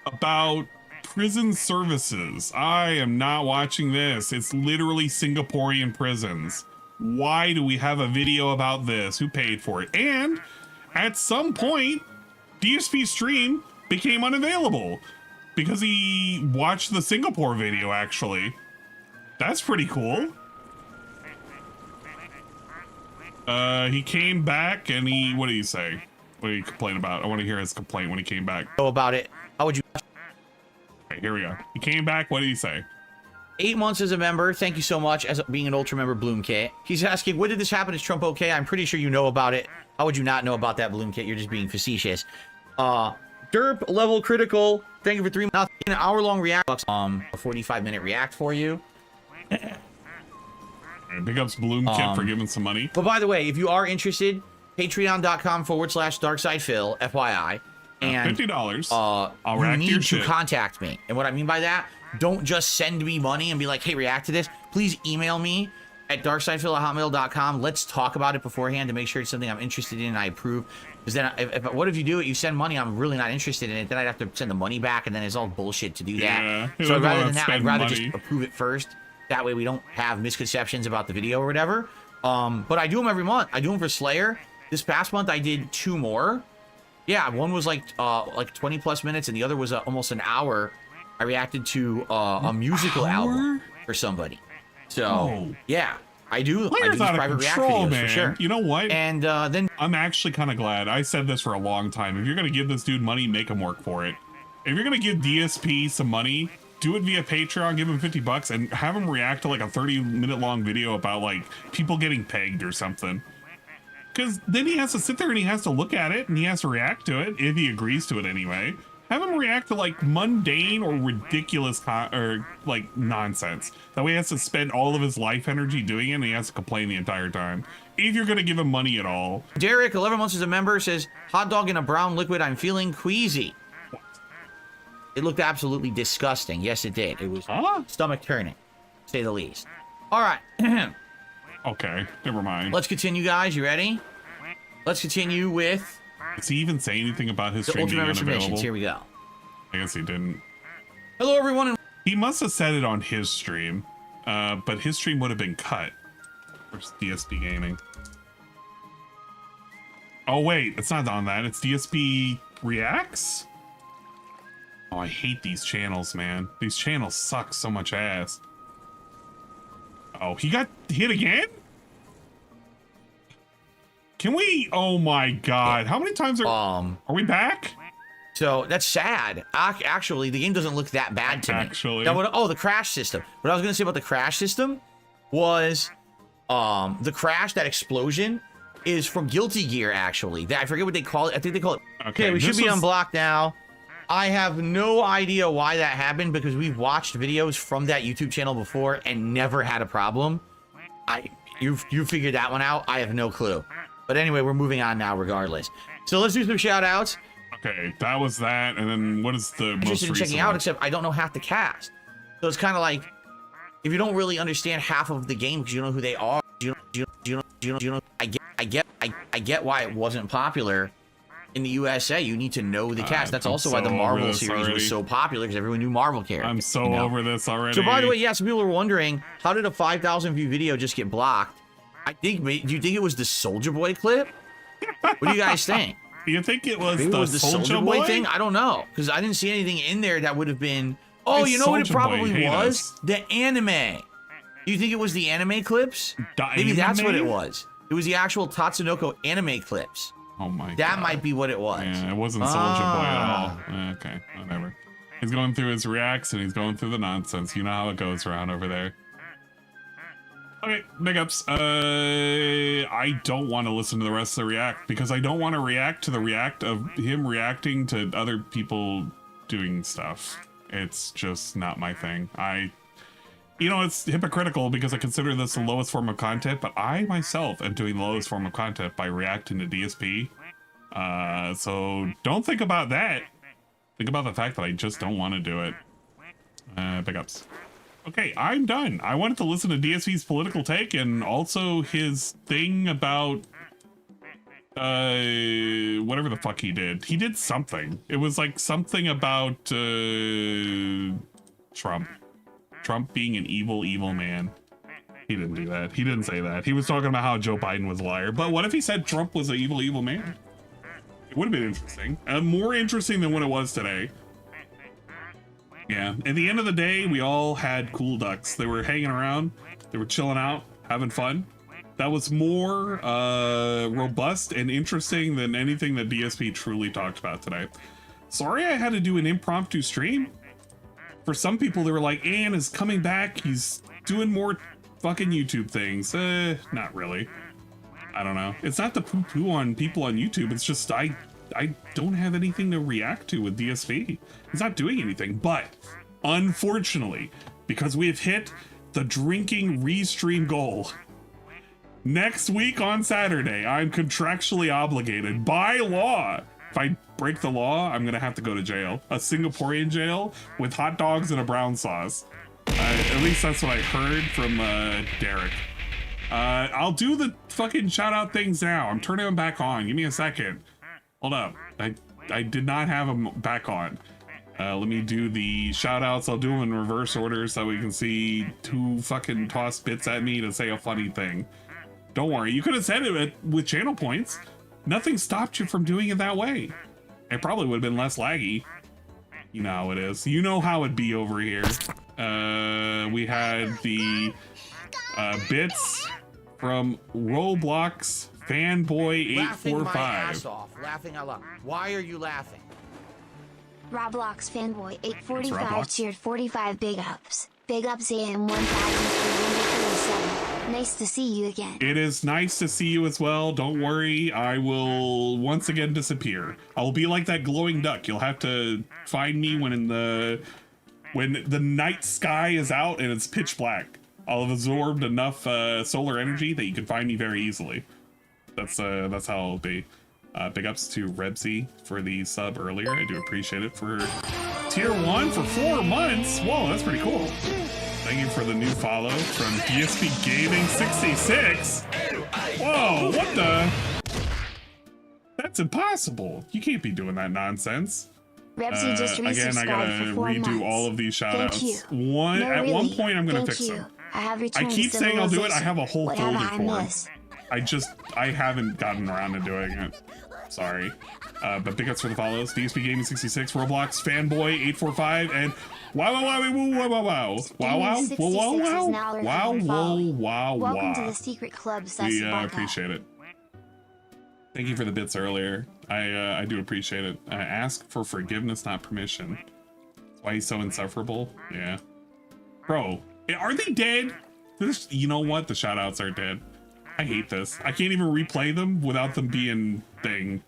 about prison services. I am not watching this. It's literally Singaporean prisons. Why do we have a video about this? Who paid for it? And at some point, DSP stream became unavailable because he watched the Singapore video, actually. That's pretty cool. He came back and what did he say? What did he complain about? I want to hear his complaint when he came back. Know about it. How would you? Okay, here we go. He came back. What did he say? 8 months as a member. Thank you so much as being an ultra member, Bloomkit. He's asking, when did this happen? Is Trump okay? I'm pretty sure you know about it. How would you not know about that, Bloomkit? You're just being facetious. Derp level critical. Thank you for 3 months. An hour-long react. A 45-minute react for you. Big ups Bloomkit for giving some money. But by the way, if you are interested, patreon.com/darksidephil, FYI. And $50. I'll react to your shit. Contact me. And what I mean by that, don't just send me money and be like, hey, react to this. Please email me at darksidephil@hotmail.com. Let's talk about it beforehand to make sure it's something I'm interested in and I approve. Because then, what if you do it, you send money, I'm really not interested in it, then I'd have to send the money back, and then it's all bullshit to do that. Yeah, so rather than that, I'd rather just approve it first. That way we don't have misconceptions about the video or whatever. But I do them every month. I do them for Slayer. This past month, I did 2 more. Yeah, one was like 20 plus minutes, and the other was almost an hour. I reacted to a musical album for somebody. So yeah, I do these private react videos, man. For sure. You know what? And then I'm actually kind of glad. I said this for a long time. If you're gonna give this dude money, make him work for it. If you're gonna give DSP some money, do it via Patreon. Give him $50 and have him react to like a 30-minute long video about like people getting pegged or something. Because then he has to sit there and he has to look at it and he has to react to it if he agrees to it anyway. Have him react to like mundane or ridiculous or like nonsense. That way he has to spend all of his life energy doing it and he has to complain the entire time. If you're going to give him money at all. Derek, 11 months as a member, says, hot dog in a brown liquid, I'm feeling queasy. What? It looked absolutely disgusting. Yes, it did. It was stomach turning, to say the least. All right. Okay, never mind. Let's continue, guys. You ready? Let's continue with... Does he even say anything about his stream being unavailable? Here we go. I guess he didn't. Hello, everyone. He must have said it on his stream, but his stream would have been cut. Where's DSP Gaming? Oh, wait. It's not on that. It's DSP Reacts? Oh, I hate these channels, man. These channels suck so much ass. Oh, he got hit again? Can we? Oh my god. How many times are we back? So that's sad. Actually, the game doesn't look that bad to me. Actually. The crash system. What I was gonna say about the crash system was the crash, that explosion, is from Guilty Gear, actually. I forget what they call it. I think they call it. Okay, we should be unblocked now. I have no idea why that happened because we've watched videos from that YouTube channel before and never had a problem. You figured that one out. I have no clue. But anyway, we're moving on now regardless. So let's do some shout outs. Okay, that was that. And then what is the most interested in checking out, except I don't know half the cast. So it's kind of like if you don't really understand half of the game because you don't know who they are, I get why it wasn't popular in the USA. You need to know the cast. That's also why the Marvel series was so popular, because everyone knew Marvel characters. I'm so over this already. So by the way, yeah, some people are wondering, how did a 5,000 view video just get blocked? Do you think it was the Soulja Boy clip? What do you guys think? Do you think it was the Soulja Boy thing? I don't know, because I didn't see anything in there that would have been. Oh, you know what it probably was? The anime. Do you think it was the anime clips? Maybe that's what it was. It was the actual Tatsunoko anime clips. Oh my god. That might be what it was. Yeah, it wasn't Soulja Boy at all. Okay, whatever. He's going through his reacts and he's going through the nonsense. You know how it goes around over there. Okay, big ups. I don't want to listen to the rest of the react because I don't want to react to the react of him reacting to other people doing stuff. It's just not my thing. You know, it's hypocritical because I consider this the lowest form of content, but I myself am doing the lowest form of content by reacting to DSP. So don't think about that. Think about the fact that I just don't want to do it. Big ups. Okay, I'm done. I wanted to listen to DSP's political take and also his thing about whatever the fuck he did. He did something. It was like something about Trump. Trump being an evil, evil man. He didn't do that. He didn't say that. He was talking about how Joe Biden was a liar. But what if he said Trump was an evil, evil man? It would have been interesting. More interesting than what it was today. Yeah. At the end of the day, we all had cool ducks. They were hanging around. They were chilling out, having fun. That was more robust and interesting than anything that DSP truly talked about today. Sorry I had to do an impromptu stream. For some people, they were like, Ann is coming back. He's doing more fucking YouTube things. Not really. I don't know. It's not the poo-poo on people on YouTube. It's just I don't have anything to react to with DSP. He's not doing anything. But unfortunately, because we have hit the drinking restream goal, next week on Saturday, I'm contractually obligated by law. If I break the law, I'm gonna have to go to jail. A Singaporean jail with hot dogs and a brown sauce. At least that's what I heard from Derek. I'll do the fucking shout out things now. I'm turning them back on. Give me a second. Hold up. I did not have them back on. Let me do the shout outs. I'll do them in reverse order so we can see who fucking tossed bits at me to say a funny thing. Don't worry. You could have said it with channel points. Nothing stopped you from doing it that way. It probably would have been less laggy. You know how it is. You know how it'd be over here. We had the bits from Roblox Fanboy 845. Laughing my ass off. Laughing out loud. Why are you laughing? Roblox Fanboy 845 cheered 45 big ups. Big ups AM 1347. Nice to see you again. It is nice to see you as well. Don't worry, I will once again disappear. I will be like that glowing duck. You'll have to find me when the night sky is out and it's pitch black. I'll have absorbed enough solar energy that you can find me very easily. That's how it'll be. Big ups to Rebsy for the sub earlier. I do appreciate it. For tier 1 for 4 months. Whoa, that's pretty cool. Thank you for the new follow from DSP Gaming 66. Whoa, what the? That's impossible. You can't be doing that nonsense. Rebsy just again, I gotta redo all of these shoutouts. At one point, I'm gonna fix them. I keep saying I'll do it. I have a whole folder for it. I haven't gotten around to doing it. Sorry. But big ups for the follows. DSP Gaming 66, Roblox Fanboy 845, and wow. Welcome to the secret club. We appreciate it. Thank you for the bits earlier. I do appreciate it. Ask for forgiveness, not permission. That's why he's so insufferable. Yeah. Bro, are they dead? You know what? The shoutouts are dead. I hate this. I can't even replay them without them being thinged.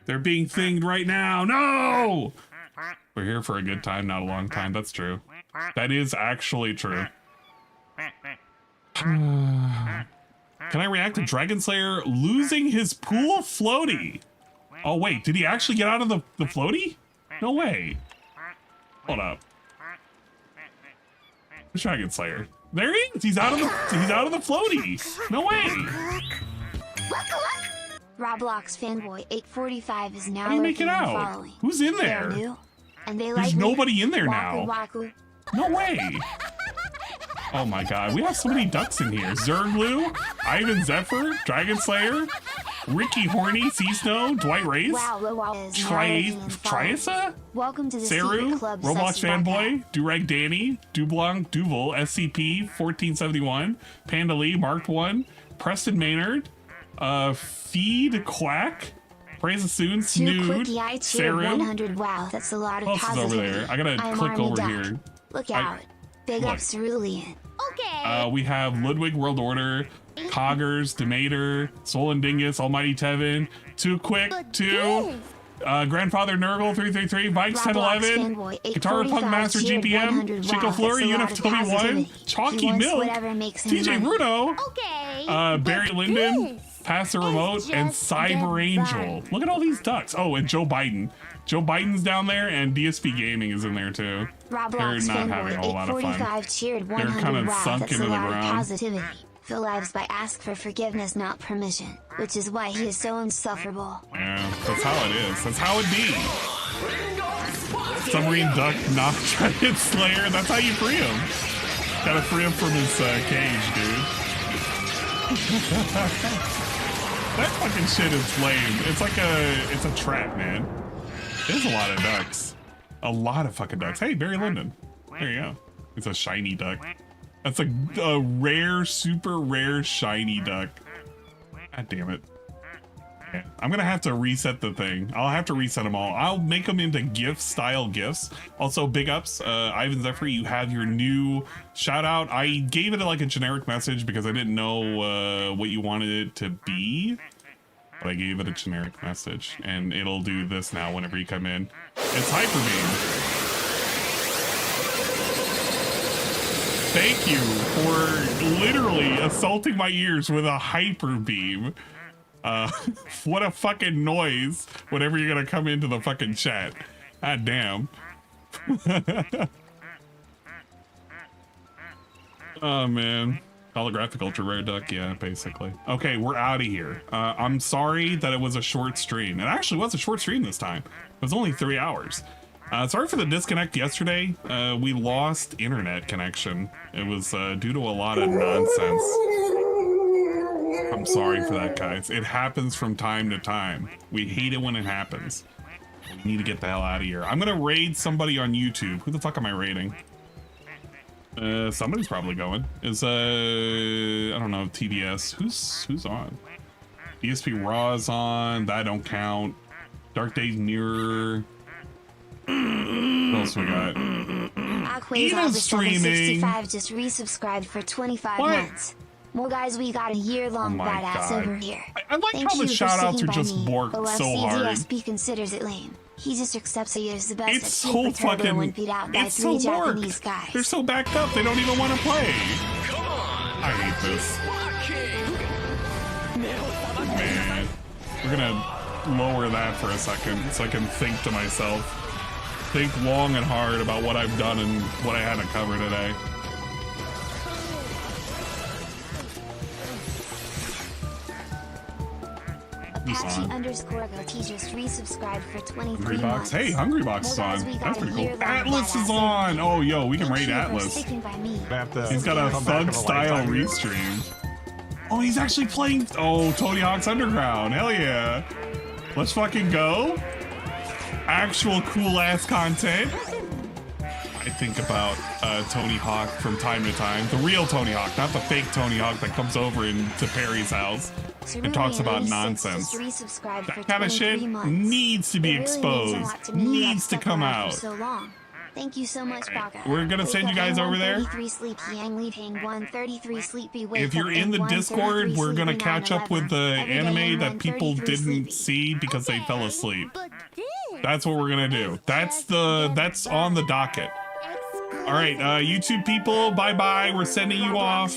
They're being thinged right now. No! We're here for a good time, not a long time. That's true. That is actually true. Can I react to Dragon Slayer losing his pool floaty? Oh wait, did he actually get out of the floaty? No way. Hold up. Dragon Slayer. There he is. He's out of the floaty. No way. Roblox Fanboy 845 is now How do you make it out? following. Who's in there? New, and they There's nobody in there now. Waku. No way. Oh my god, we have so many ducks in here. Zerglu, Ivan Zephyr, Dragon Slayer, Ricky Horny, Sea Snow, Dwight Race, Triasa, Welcome to the Saru, secret club. Roblox Fanboy, Durag Danny, Dooblanc, Duval, SCP 1471, Panda Lee, Marked One, Preston Maynard, Feed Quack, Praise the Soon, Snood, Saru. 100. Wow, that's a lot of Who else is over positivity. there? I gotta click over here. Look out. Big Look. ups, Cerulean. We have Ludwig World Order, Coggers, Demater, Swollen Dingus, Almighty Tevin, Too Quick, 2, Grandfather Nurgle 333, Bikes 1011, Guitar Punk Master GPM, Chico Flurry, Unif 21, Chalky Milk, TJ Bruno, Barry Linden, Pass the Remote, and Cyber Angel. Look at all these ducks. Oh, and Joe Biden. Joe Biden's down there, and DSP Gaming is in there too. They're not having a whole lot of fun. They're kind of sunk into the ground. Positivity. Fill lives by ask for forgiveness, not permission, which is why he is so insufferable. Yeah, that's how it is. That's how it be. Submarine Duck, not Dragon Slayer. That's how you free him. Gotta free him from his cage, dude. That fucking shit is lame. It's like it's a trap, man. There's a lot of ducks. A lot of fucking ducks. Hey, Barry Lyndon. There you go. It's a shiny duck. That's a rare, super rare shiny duck. God damn it. Yeah. I'm gonna have to reset the thing. I'll have to reset them all. I'll make them into GIF style GIFs. Also, big ups, Ivan Zephyr, you have your new shout out. I gave it like a generic message because I didn't know what you wanted it to be. But I gave it a generic message, and it'll do this now whenever you come in. It's Hyper Beam. Thank you for literally assaulting my ears with a Hyper Beam. What a fucking noise whenever you're gonna come into the fucking chat. God damn. Oh man. Holographic ultra rare duck, yeah, basically. Okay, we're out of here. I'm sorry that it was a short stream. It actually was a short stream this time. It was only 3 hours. Sorry for the disconnect yesterday. We lost internet connection. It was due to a lot of nonsense. I'm sorry for that, guys. It happens from time to time. We hate it when it happens. We need to get the hell out of here. I'm gonna raid somebody on YouTube. Who the fuck am I raiding? Somebody's probably going. Is I don't know, TBS. Who's on? DSP Raw's on. That don't count. Dark Days Mirror. What else we got? Aqua's streaming. 65 just resubscribed for 25 months. More guys, we got a year-long badass over here. I like how the shoutouts are just borked so hard. DSP considers it lame. He just accepts he is the best. It's so fucking. It's so Japanese worked. guys. They're so backed up. They don't even want to play. I hate this. Man, we're gonna lower that for a second so I can think to myself. Think long and hard about what I've done and what I had to cover today. Apache_GoT just resubscried for 23 Hungrybox. months. Hey, Hungrybox is on. That's pretty cool. Atlas is on. Oh, yo, we can raid Atlas. He's got a thug style restream. Oh, he's actually playing. Oh, Tony Hawk's Underground. Hell yeah. Let's fucking go. Actual cool ass content. I think about Tony Hawk from time to time. The real Tony Hawk, not the fake Tony Hawk that comes over to Perry's house and talks about nonsense. That kind of shit needs to be exposed. Needs to come out. Thank you so much, Baka. We're gonna send you guys over there. If you're in the Discord, we're gonna catch up with the anime that people didn't see because they fell asleep. That's what we're gonna do. That's on the docket. All right, YouTube people, bye-bye. We're sending you off.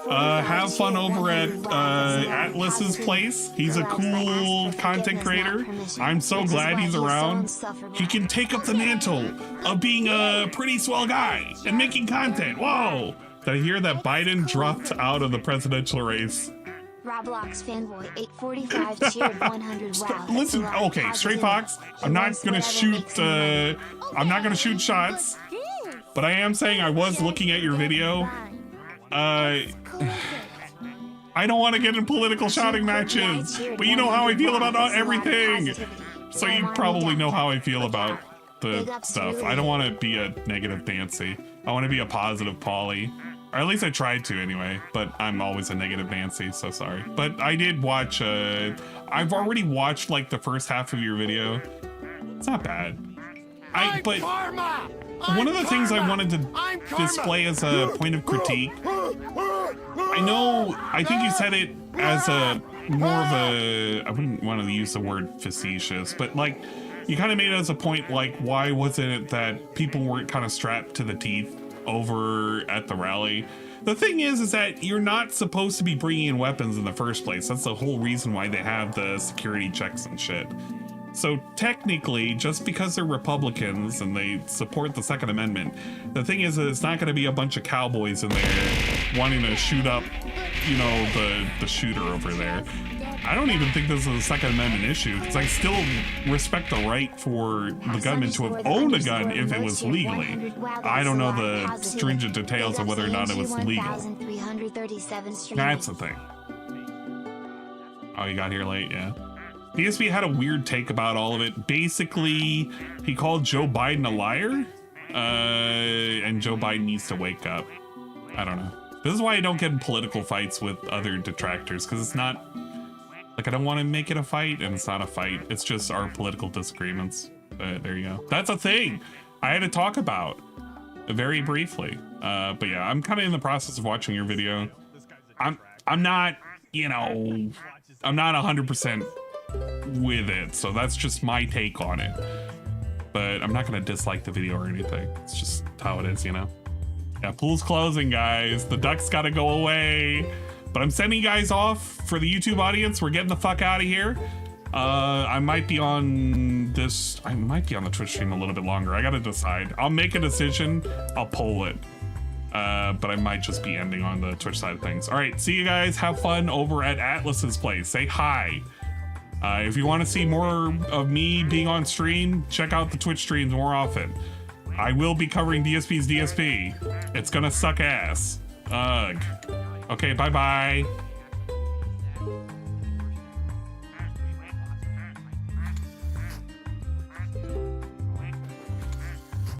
Have fun over at Atlas's place. He's a cool content creator. I'm so glad he's around. He can take up the mantle of being a pretty swell guy and making content. Whoa! Did I hear that Biden dropped out of the presidential race? Roblox fanboy 845 cheered 100. Wow. Listen, okay, Stray Fox, I'm not gonna shoot shots. But I am saying I was looking at your video. I don't want to get in political shouting matches, but you know how I feel about everything. So you probably know how I feel about the stuff. I don't want to be a negative Nancy. I want to be a positive Polly. Or at least I tried to anyway, but I'm always a negative Nancy, so sorry. But I did watch, I've already watched like the first half of your video. It's not bad. One of the things I wanted to display as a point of critique, I think you said it as a more of a, I wouldn't want to use the word facetious, but like, you kind of made it as a point, like, why wasn't it that people weren't kind of strapped to the teeth over at the rally? The thing is that you're not supposed to be bringing in weapons in the first place. That's the whole reason why they have the security checks and shit. So technically, just because they're Republicans and they support the Second Amendment, the thing is that it's not going to be a bunch of cowboys in there wanting to shoot up, you know, the shooter over there. I don't even think this is a Second Amendment issue, because I still respect the right for the gunman to have owned a gun if it was legally. I don't know the stringent details of whether or not it was legal. That's the thing. Oh, you got here late, yeah. DSP had a weird take about all of it. Basically, he called Joe Biden a liar, and Joe Biden needs to wake up. I don't know. This is why I don't get in political fights with other detractors, because it's not, like, I don't want to make it a fight, and it's not a fight. It's just our political disagreements. There you go. That's a thing I had to talk about very briefly. But yeah, I'm kind of in the process of watching your video. I'm not, you know, I'm not 100% with it, so that's just my take on it. But I'm not gonna dislike the video or anything. It's just how it is, you know. Yeah, pool's closing, guys. The ducks gotta go away. But I'm sending you guys off for the YouTube audience. We're getting the fuck out of here. I might be on the Twitch stream a little bit longer. I gotta decide. I'll make a decision. I'll poll it. But I might just be ending on the Twitch side of things. All right, see you guys. Have fun over at Atlas's place. Say hi. If you want to see more of me being on stream, check out the Twitch streams more often. I will be covering DSP's DSP. It's gonna suck ass. Ugh. Okay, bye-bye.